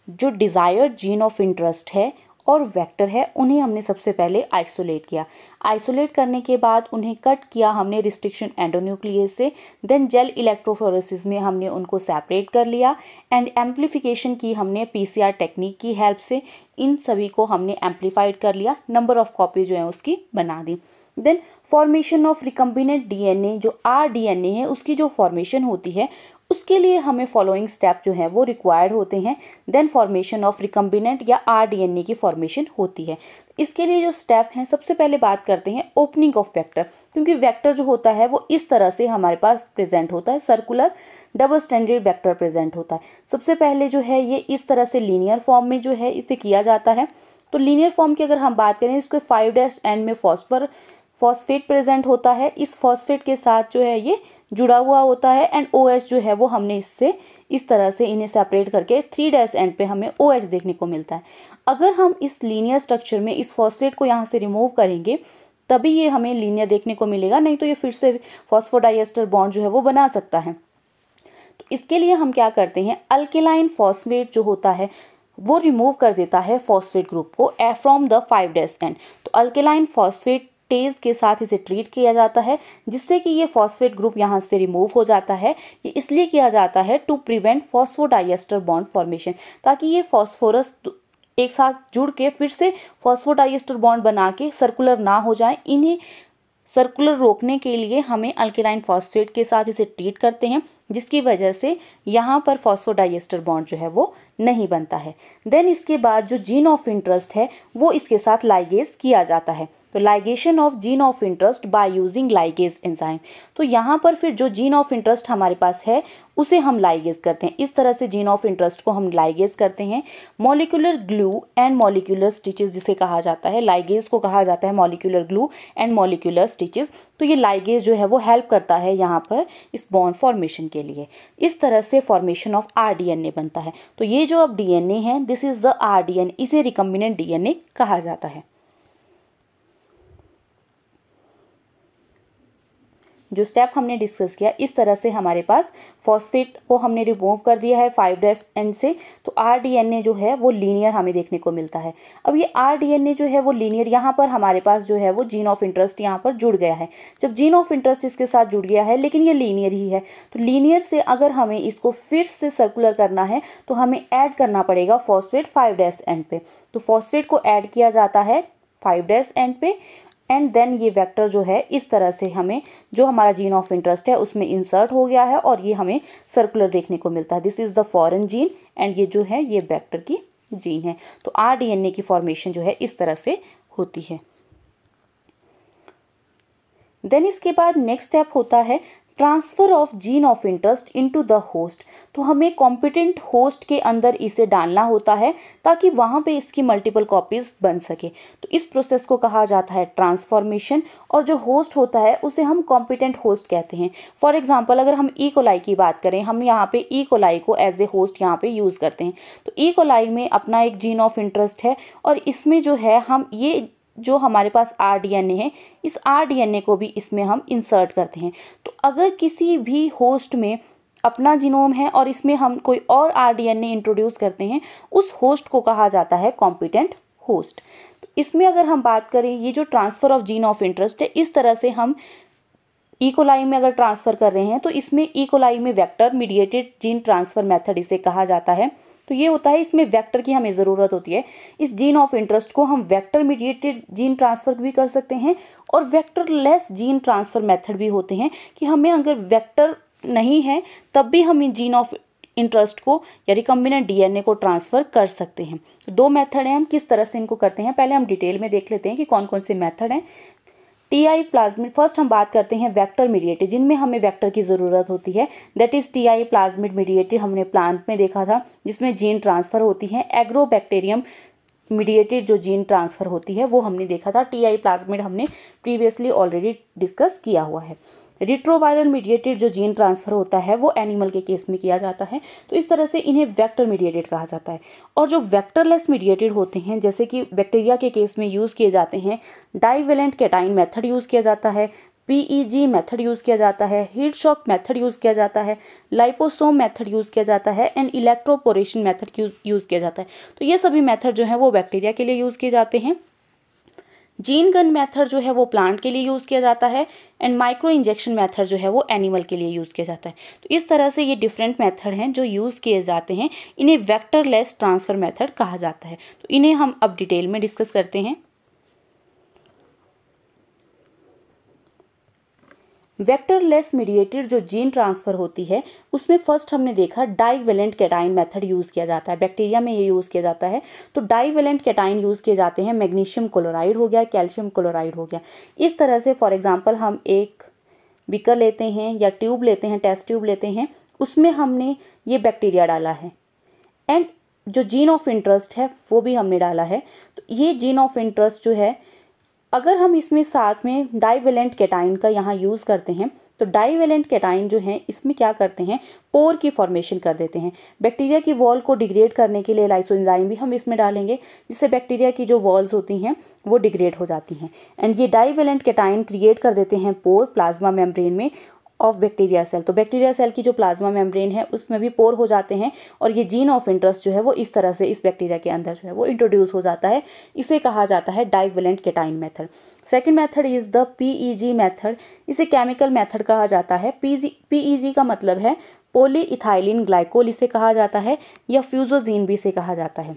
जो डिज़ायर्ड जीन ऑफ इंटरेस्ट है और वेक्टर है उन्हें हमने सबसे पहले आइसोलेट किया। आइसोलेट करने के बाद उन्हें कट किया हमने रिस्ट्रिक्शन एंडोन्यूक्लियस से, देन जेल इलेक्ट्रोफोरेसिस में हमने उनको सेपरेट कर लिया एंड एम्प्लीफिकेशन की हमने PCR टेक्निक की हेल्प से इन सभी को हमने एम्प्लीफाइड कर लिया, नंबर ऑफ कॉपी जो है उसकी बना दी। Then formation of recombinant DNA, जो rDNA है उसकी जो फॉर्मेशन होती है उसके लिए हमें फॉलोइंग स्टेप जो है वो रिक्वायर्ड होते हैं। देन फॉर्मेशन ऑफ रिकम्बिनेंट या rDNA की फॉर्मेशन होती है। इसके लिए जो स्टेप हैं, सबसे पहले बात करते हैं ओपनिंग ऑफ वेक्टर, क्योंकि वेक्टर जो होता है वो इस तरह से हमारे पास प्रेजेंट होता है, circular double standard vector present होता है। सबसे पहले जो है ये इस तरह से लीनियर फॉर्म में जो है इसे किया जाता है। तो लीनियर फॉर्म की अगर हम बात करें, इसके 5' एंड में फॉस्फेट प्रेजेंट होता है। इस फॉस्फेट के साथ जो है ये जुड़ा हुआ होता है एंड OH जो है वो हमने इससे इस तरह से इन्हें सेपरेट करके 3' एंड पे हमें OH देखने को मिलता है। अगर हम इस लीनियर स्ट्रक्चर में इस फॉस्फेट को यहाँ से रिमूव करेंगे तभी ये हमें लीनियर देखने को मिलेगा, नहीं तो ये फिर से फॉस्फोडाइएस्टर बॉन्ड जो है वो बना सकता है। तो इसके लिए हम क्या करते हैं, अल्केलाइन फॉस्फेट जो होता है वो रिमूव कर देता है फॉस्फेट ग्रुप को फ्रॉम द 5' एंड। तो अल्केलाइन फॉस्फेट टेज के साथ इसे ट्रीट किया जाता है, जिससे कि ये फॉस्फेट ग्रुप यहाँ से रिमूव हो जाता है। ये इसलिए किया जाता है to prevent phosphodiester bond formation, ताकि ये फॉस्फोरस एक साथ जुड़ के फिर से फॉस्फोडाइएस्टर बॉन्ड बना के सर्कुलर ना हो जाए। इन्हें सर्कुलर रोकने के लिए हमें अल्केलाइन फॉस्फेट के साथ इसे ट्रीट करते हैं, जिसकी वजह से यहाँ पर फॉस्फोडाइएस्टर बॉन्ड जो है वो नहीं बनता है। देन इसके बाद जो जीन ऑफ इंटरेस्ट है वो इसके साथ लाइगेज किया जाता है। तो ligation of gene of interest by using ligase enzyme. तो यहाँ पर फिर जो जीन ऑफ इंटरेस्ट हमारे पास है उसे हम लाइगेज करते हैं। इस तरह से जीन ऑफ इंटरेस्ट को हम लाइगेज करते हैं। Molecular glue and molecular stitches जिसे कहा जाता है, लाइगेज को कहा जाता है molecular glue and molecular stitches. तो ये लाइगेज जो है वो हेल्प करता है यहाँ पर इस बॉन्ड फॉर्मेशन के लिए। इस तरह से फॉर्मेशन ऑफ आरडीएनए बनता है। तो ये जो अब डीएनए है, दिस इज द आरडीएनए, इसे रिकम्बिनेंट डीएनए कहा जाता है। जो स्टेप हमने डिस्कस किया, इस तरह से हमारे पास फॉस्फेट को हमने रिमूव कर दिया है 5' एंड से, तो आरडीएनए जो है वो लीनियर हमें देखने को मिलता है। अब ये आरडीएनए जो है वो लीनियर, यहाँ पर हमारे पास जो है वो जीन ऑफ इंटरेस्ट यहाँ पर जुड़ गया है। जब जीन ऑफ इंटरेस्ट इसके साथ जुड़ गया है, लेकिन ये लीनियर ही है, तो लीनियर से अगर हमें इसको फिर से सर्कुलर करना है तो हमें ऐड करना पड़ेगा फॉस्फेट 5' एंड पे। तो फॉस्फेट को ऐड किया जाता है 5' एंड पे, एंड देन ये वेक्टर जो है इस तरह से हमें जो हमारा जीन ऑफ इंटरेस्ट है उसमें इंसर्ट हो गया है और ये हमें सर्कुलर देखने को मिलता है। This is the foreign gene and ये जो है ये वेक्टर की जीन है। तो आरडीएनए की फॉर्मेशन जो है इस तरह से होती है। देन इसके बाद नेक्स्ट स्टेप होता है transfer of gene of interest into the host. तो हमें कॉम्पिटेंट होस्ट के अंदर इसे डालना होता है ताकि वहाँ पे इसकी मल्टीपल कॉपीज बन सके। तो इस प्रोसेस को कहा जाता है ट्रांसफॉर्मेशन, और जो होस्ट होता है उसे हम कॉम्पिटेंट होस्ट कहते हैं। फॉर एग्जांपल अगर हम ई कोलाई की बात करें, हम यहाँ पे ई कोलाई को एज ए होस्ट यहाँ पे यूज़ करते हैं। तो ई कोलाई में अपना एक जीन ऑफ इंटरेस्ट है और इसमें जो है हम ये जो हमारे पास आरडीएनए है, इस आरडीएनए को भी इसमें हम इंसर्ट करते हैं। तो अगर किसी भी होस्ट में अपना जीनोम है और इसमें हम कोई और आरडीएनए इंट्रोड्यूस करते हैं, उस होस्ट को कहा जाता है कॉम्पिटेंट होस्ट। तो इसमें अगर हम बात करें, ये जो transfer of gene of interest है, इस तरह से हम ई कोलाई में अगर ट्रांसफ़र कर रहे हैं तो इसमें ई कोलाई में vector mediated gene transfer method इसे कहा जाता है। तो ये होता है, इसमें वेक्टर की हमें ज़रूरत होती है। इस जीन ऑफ इंटरेस्ट को हम वेक्टर मीडिएटेड जीन ट्रांसफ़र भी कर सकते हैं और vector less gene transfer method भी होते हैं कि हमें अगर वेक्टर नहीं है तब भी हम इन जीन ऑफ इंटरेस्ट को या रिकम्बिनेंट डीएनए को ट्रांसफ़र कर सकते हैं। दो मेथड हैं, हम किस तरह से इनको करते हैं पहले हम डिटेल में देख लेते हैं कि कौन कौन से मेथड हैं। टीआई प्लाज्मिड, फर्स्ट हम बात करते हैं वेक्टर मीडिएटेड, जिनमें हमें वेक्टर की ज़रूरत होती है। That is TI plasmid mediated, हमने प्लांट में देखा था जिसमें जीन ट्रांसफ़र होती है। एग्रोबैक्टीरियम मीडिएटेड जो जीन ट्रांसफ़र होती है वो हमने देखा था। टीआई प्लाज्मिड हमने प्रीवियसली ऑलरेडी डिस्कस किया हुआ है। रिट्रोवायरल मीडिएटेड जो जीन ट्रांसफ़र होता है वो एनिमल के केस में किया जाता है। तो इस तरह से इन्हें वेक्टर मीडिएटेड कहा जाता है। और जो वेक्टरलेस मीडिएटेड होते हैं, जैसे कि बैक्टीरिया के केस में यूज़ किए जाते हैं, डाइवेलेंट कैटाइन मेथड यूज़ किया जाता है, पीईजी मेथड यूज़ किया जाता है, हीट शॉक मेथड यूज़ किया जाता है, लाइपोसोम मेथड यूज़ किया जाता है एंड इलेक्ट्रोपोरेशन मेथड यूज़ किया जाता है। तो ये सभी मेथड जो है वो बैक्टीरिया के लिए यूज़ किए जाते हैं। जीन गन मेथड जो है वो प्लांट के लिए यूज़ किया जाता है एंड माइक्रो इंजेक्शन मेथड जो है वो एनिमल के लिए यूज़ किया जाता है। तो इस तरह से ये डिफरेंट मेथड हैं जो यूज़ किए जाते हैं। इन्हें वेक्टरलेस ट्रांसफ़र मेथड कहा जाता है। तो इन्हें हम अब डिटेल में डिस्कस करते हैं। वेक्टरलेस मीडिएटेड जो जीन ट्रांसफ़र होती है उसमें फर्स्ट हमने देखा डाइवेलेंट कैटाइन मेथड यूज़ किया जाता है। बैक्टीरिया में ये यूज़ किया जाता है। तो डाइवेलेंट कैटाइन यूज़ किए जाते हैं, मैग्नीशियम क्लोराइड हो गया, कैल्शियम क्लोराइड हो गया। इस तरह से फॉर एग्जांपल हम एक बीकर लेते हैं या ट्यूब लेते हैं, टेस्ट ट्यूब लेते हैं, उसमें हमने ये बैक्टीरिया डाला है एंड जो जीन ऑफ इंटरेस्ट है वो भी हमने डाला है। तो ये जीन ऑफ इंटरेस्ट जो है, अगर हम इसमें साथ में डाइवेलेंट कैटाइन का यहाँ यूज़ करते हैं तो डाइवेलेंट कैटाइन जो है इसमें क्या करते हैं, पोर की फॉर्मेशन कर देते हैं। बैक्टीरिया की वॉल को डिग्रेड करने के लिए लाइसोएंजाइम भी हम इसमें डालेंगे, जिससे बैक्टीरिया की जो वॉल्स होती हैं वो डिग्रेड हो जाती हैं एंड ये डाइवेलेंट कैटाइन क्रिएट कर देते हैं पोर प्लाज्मा मेम्ब्रेन में ऑफ बैक्टीरिया सेल। तो बैक्टीरिया सेल की जो प्लाज्मा मेम्ब्रेन है उसमें भी पोर हो जाते हैं और ये जीन ऑफ इंटरेस्ट जो है वो इस तरह से इस बैक्टीरिया के अंदर जो है वो इंट्रोड्यूस हो जाता है। इसे कहा जाता है divalent cation method. Second method is the PEG method. इसे केमिकल मेथड कहा जाता है। पीईजी का मतलब है पॉली इथाइलिन ग्लाइकोल इसे कहा जाता है, या फ्यूजोजीन भी इसे कहा जाता है।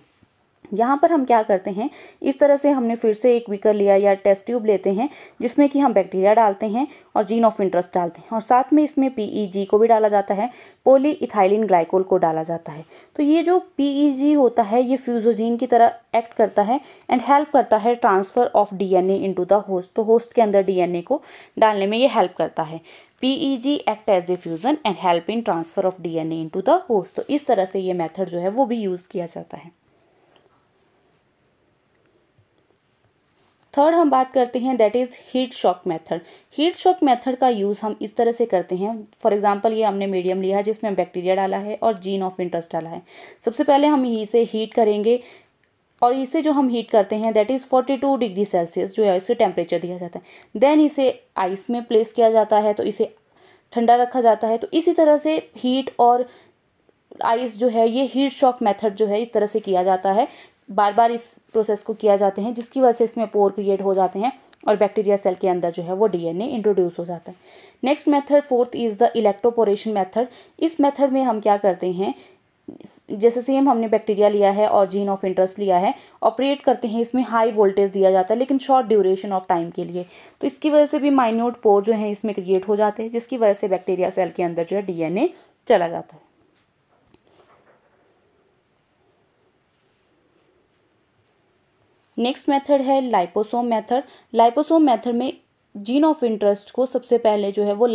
यहाँ पर हम क्या करते हैं, इस तरह से हमने फिर से एक बीकर लिया या टेस्ट ट्यूब लेते हैं जिसमें कि हम बैक्टीरिया डालते हैं और जीन ऑफ इंटरेस्ट डालते हैं और साथ में इसमें PEG को भी डाला जाता है, पॉली इथाइलिन ग्लाइकोल को डाला जाता है। तो ये जो PEG होता है ये फ्यूजोजीन की तरह एक्ट करता है एंड हेल्प करता है transfer of DNA into the host. तो होस्ट के अंदर DNA को डालने में ये हेल्प करता है। PEG act as a fusion and help in transfer of DNA into the host. तो इस तरह से ये मेथड जो है वो भी यूज़ किया जाता है। थर्ड हम बात करते हैं that is heat shock method. Heat shock method का यूज़ हम इस तरह से करते हैं। फॉर एग्जांपल ये हमने मीडियम लिया है जिसमें बैक्टीरिया डाला है और जीन ऑफ इंटरेस्ट डाला है। सबसे पहले हम इसे हीट करेंगे और इसे जो हम हीट करते हैं दैट इज़ 42 डिग्री सेल्सियस जो है इसे टेम्परेचर दिया जाता है। देन इसे आइस में प्लेस किया जाता है, तो इसे ठंडा रखा जाता है। तो इसी तरह से हीट और आइस जो है ये हीट शॉक मेथड जो है इस तरह से किया जाता है, बार बार इस प्रोसेस को किया जाते हैं जिसकी वजह से इसमें पोर क्रिएट हो जाते हैं और बैक्टीरिया सेल के अंदर जो है वो DNA इंट्रोड्यूस हो जाता है। Next method fourth is the electroporation method. इस मेथड में हम क्या करते हैं, जैसे सेम हमने बैक्टीरिया लिया है और जीन ऑफ इंटरेस्ट लिया है, ऑपरेट करते हैं। इसमें हाई वोल्टेज दिया जाता है लेकिन शॉर्ट ड्यूरेशन ऑफ टाइम के लिए। तो इसकी वजह से भी माइन्यूट पोर जो है इसमें क्रिएट हो जाते हैं जिसकी वजह से बैक्टीरिया सेल के अंदर जो है DNA चला जाता है। नेक्स्ट मेथड है लाइपोसोम मेथड। लाइपोसोम मेथड में जीन ऑफ इंटरेस्ट को सबसे पहले जो है वो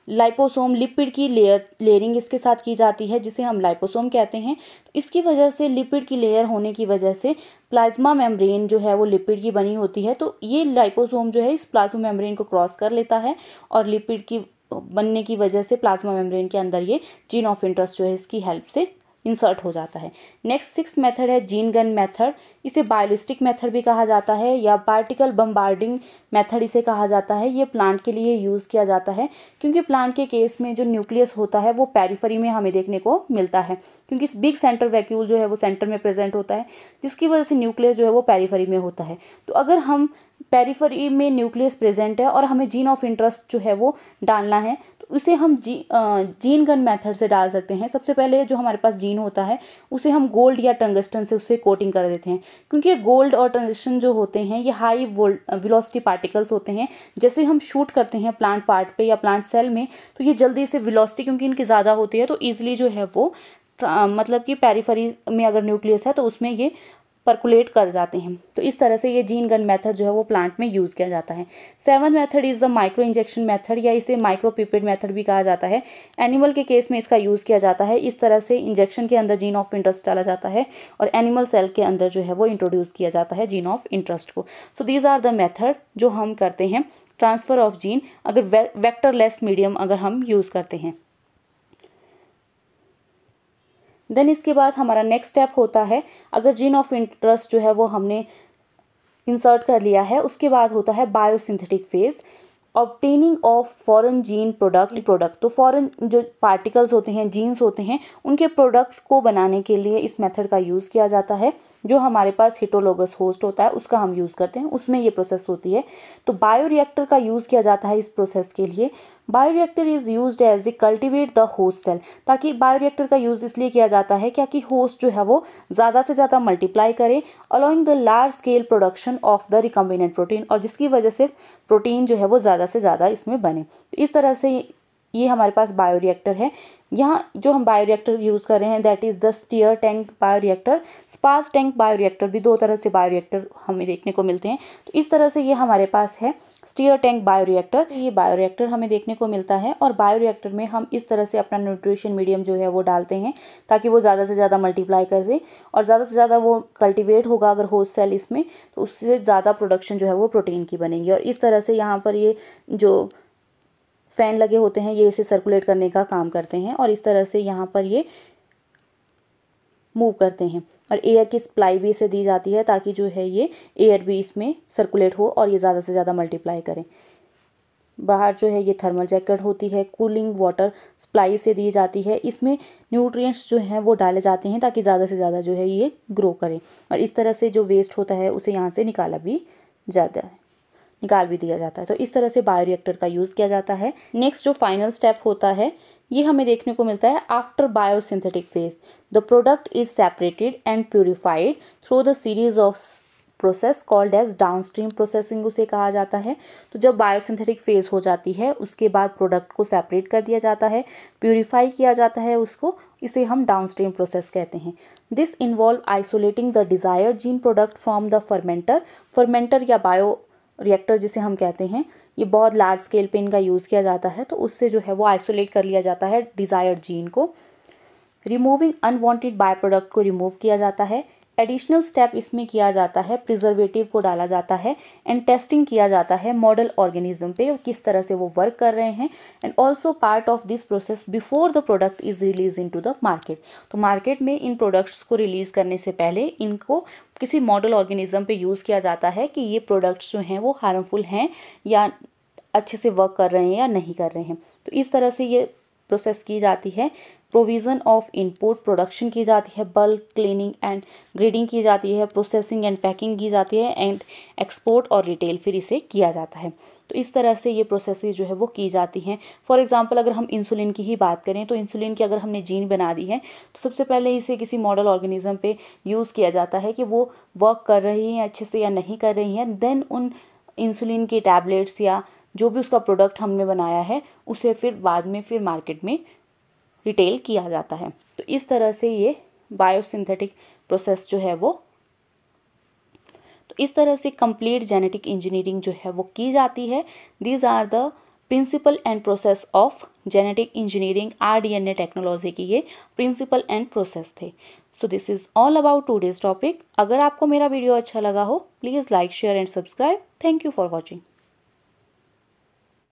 लाइपोसोम लिपिड की लेयरिंग इसके साथ की जाती है जिसे हम लाइपोसोम कहते हैं। तो इसकी वजह से लिपिड की लेयर होने की वजह से प्लाज्मा मेम्ब्रेन जो है वो लिपिड की बनी होती है। तो ये लाइपोसोम जो है इस प्लाज्मा मेम्ब्रेन को क्रॉस कर लेता है और लिपिड की बनने की वजह से प्लाज्मा मेम्ब्रेन के अंदर ये जीन ऑफ इंटरेस्ट जो है इसकी हेल्प से इंसर्ट हो जाता है। नेक्स्ट सिक्स मेथड है जीन गन मेथड। इसे बायोलिस्टिक मेथड भी कहा जाता है या पार्टिकल बम्बार्डिंग मेथड इसे कहा जाता है। ये प्लांट के लिए यूज़ किया जाता है क्योंकि प्लांट के केस में जो न्यूक्लियस होता है वो पेरिफेरी में हमें देखने को मिलता है, क्योंकि इस बिग सेंटर वैक्यूल जो है वो सेंटर में प्रेजेंट होता है जिसकी वजह से न्यूक्लियस जो है वो पेरिफेरी में होता है। तो अगर हम पेरिफेरी में न्यूक्लियस प्रेजेंट है और हमें जीन ऑफ इंटरेस्ट जो है वो डालना है तो उसे हम जीन गन मेथड से डाल सकते हैं। सबसे पहले जो हमारे पास जीन होता है उसे हम गोल्ड या टंगस्टन से उसे कोटिंग कर देते हैं, क्योंकि गोल्ड और टंगस्टन जो होते हैं ये हाई वेलोसिटी पार्टिकल्स होते हैं। जैसे हम शूट करते हैं प्लांट पार्ट पे या प्लांट सेल में तो ये जल्दी से वेलोसिटी क्योंकि इनकी ज़्यादा होती है तो ईजिली जो है वो मतलब कि पेरिफेरी में अगर न्यूक्लियस है तो उसमें ये परकुलेट कर जाते हैं। तो इस तरह से ये जीन गन मेथड जो है वो प्लांट में यूज़ किया जाता है। Seven method is the micro injection method या इसे माइक्रो पिपेट मेथड भी कहा जाता है। एनिमल के केस में इसका यूज़ किया जाता है। इस तरह से इंजेक्शन के अंदर जीन ऑफ इंटरेस्ट डाला जाता है और एनिमल सेल के अंदर जो है वो इंट्रोड्यूस किया जाता है जीन ऑफ इंटरेस्ट को। So these are the method जो हम करते हैं ट्रांसफ़र ऑफ जीन अगर वेक्टरलेस मीडियम अगर हम यूज़ करते हैं। देन इसके बाद हमारा नेक्स्ट स्टेप होता है, अगर जीन ऑफ इंटरेस्ट जो है वो हमने इंसर्ट कर लिया है उसके बाद होता है biosynthetic phase, obtaining of foreign gene product. तो फॉरेन जो पार्टिकल्स होते हैं, जीन्स होते हैं, उनके प्रोडक्ट को बनाने के लिए इस मेथड का यूज़ किया जाता है। जो हमारे पास हेटरोलोगस होस्ट होता है उसका हम यूज़ करते हैं, उसमें ये प्रोसेस होती है। तो बायोरिएक्टर का यूज़ किया जाता है इस प्रोसेस के लिए। Bioreactor is used as a cultivate the host cell. ताकि बायोरिएक्टर का यूज़ इसलिए किया जाता है क्योंकि होस्ट जो है वो ज़्यादा से ज़्यादा मल्टीप्लाई करे, allowing the large scale production of the recombinant protein, और जिसकी वजह से प्रोटीन जो है वो ज़्यादा से ज़्यादा इसमें बने। तो इस तरह से ये हमारे पास बायोरिएक्टर है। यहाँ जो हम बायोरिएक्टर यूज़ कर रहे हैं that is the stirred tank bioreactor. Sparged tank bioreactor भी दो तरह से बायोरिएक्टर हमें देखने को मिलते हैं। तो इस तरह से ये हमारे पास है स्टीयर टैंक बायोरिएक्टर। ये बायोरिएक्टर हमें देखने को मिलता है और बायोरिएक्टर में हम इस तरह से अपना न्यूट्रिशन मीडियम जो है वो डालते हैं ताकि वो ज़्यादा से ज़्यादा मल्टीप्लाई कर दे और ज़्यादा से ज़्यादा वो कल्टीवेट होगा अगर होस्ट सेल इसमें, तो उससे ज़्यादा प्रोडक्शन जो है वो प्रोटीन की बनेगी। और इस तरह से यहाँ पर ये जो फैन लगे होते हैं ये इसे सर्कुलेट करने का काम करते हैं और इस तरह से यहाँ पर ये मूव करते हैं और एयर की सप्लाई भी इसे दी जाती है ताकि जो है ये एयर भी इसमें सर्कुलेट हो और ये ज़्यादा से ज़्यादा मल्टीप्लाई करें। बाहर जो है ये थर्मल जैकेट होती है, कूलिंग वाटर सप्लाई से दी जाती है। इसमें न्यूट्रिएंट्स जो हैं वो डाले जाते हैं ताकि ज़्यादा से ज़्यादा जो है ये ग्रो करें और इस तरह से जो वेस्ट होता है उसे यहाँ से निकाल भी दिया जाता है। तो इस तरह से बायोरिएक्टर का यूज़ किया जाता है। नेक्स्ट जो फाइनल स्टेप होता है ये हमें देखने को मिलता है after biosynthetic phase the product is separated and purified through the series of process called as downstream processing उसे कहा जाता है। तो जब बायोसिंथेटिक फेज हो जाती है उसके बाद प्रोडक्ट को सेपरेट कर दिया जाता है, प्यूरिफाई किया जाता है उसको, इसे हम डाउनस्ट्रीम प्रोसेस कहते हैं। This involve isolating the desired gene product from the fermenter या बायो रिएक्टर जिसे हम कहते हैं, ये बहुत लार्ज स्केल पे इनका यूज़ किया जाता है। तो उससे जो है वो आइसोलेट कर लिया जाता है डिज़ायर्ड जीन को। रिमूविंग अनवांटेड बाय प्रोडक्ट को रिमूव किया जाता है। एडिशनल स्टेप इसमें किया जाता है, प्रिजर्वेटिव को डाला जाता है एंड टेस्टिंग किया जाता है मॉडल ऑर्गेनिज्म पे और किस तरह से वो वर्क कर रहे हैं। And also part of this process before the product is release in to the market. तो मार्केट में इन प्रोडक्ट्स को रिलीज़ करने से पहले इनको किसी मॉडल ऑर्गेनिज्म पे यूज़ किया जाता है कि ये प्रोडक्ट्स जो हैं वो हार्मफुल हैं या अच्छे से वर्क कर रहे हैं या नहीं कर रहे हैं। तो इस तरह से ये प्रोसेस की जाती है। प्रोविज़न ऑफ इनपुट प्रोडक्शन की जाती है, बल्क क्लीनिंग एंड ग्रेडिंग की जाती है, प्रोसेसिंग एंड पैकिंग की जाती है एंड एक्सपोर्ट और रिटेल फिर इसे किया जाता है। तो इस तरह से ये प्रोसेसेस जो है वो की जाती हैं। फॉर एग्जांपल अगर हम इंसुलिन की ही बात करें तो इंसुलिन की अगर हमने जीन बना दी है तो सबसे पहले इसे किसी मॉडल ऑर्गेनिज्म पे यूज़ किया जाता है कि वो वर्क कर रही हैं अच्छे से या नहीं कर रही हैं। देन उन इंसुलिन की टैबलेट्स या जो भी उसका प्रोडक्ट हमने बनाया है उसे फिर बाद में फिर मार्केट में रिटेल किया जाता है। तो इस तरह से ये बायोसिंथेटिक प्रोसेस जो है वो, तो इस तरह से कंप्लीट जेनेटिक इंजीनियरिंग जो है वो की जाती है। These are the principle and process of genetic engineering. RDNA technology की ये प्रिंसिपल एंड प्रोसेस थे। So this is all about today's topic. अगर आपको मेरा वीडियो अच्छा लगा हो please like share and subscribe. Thank you for watching.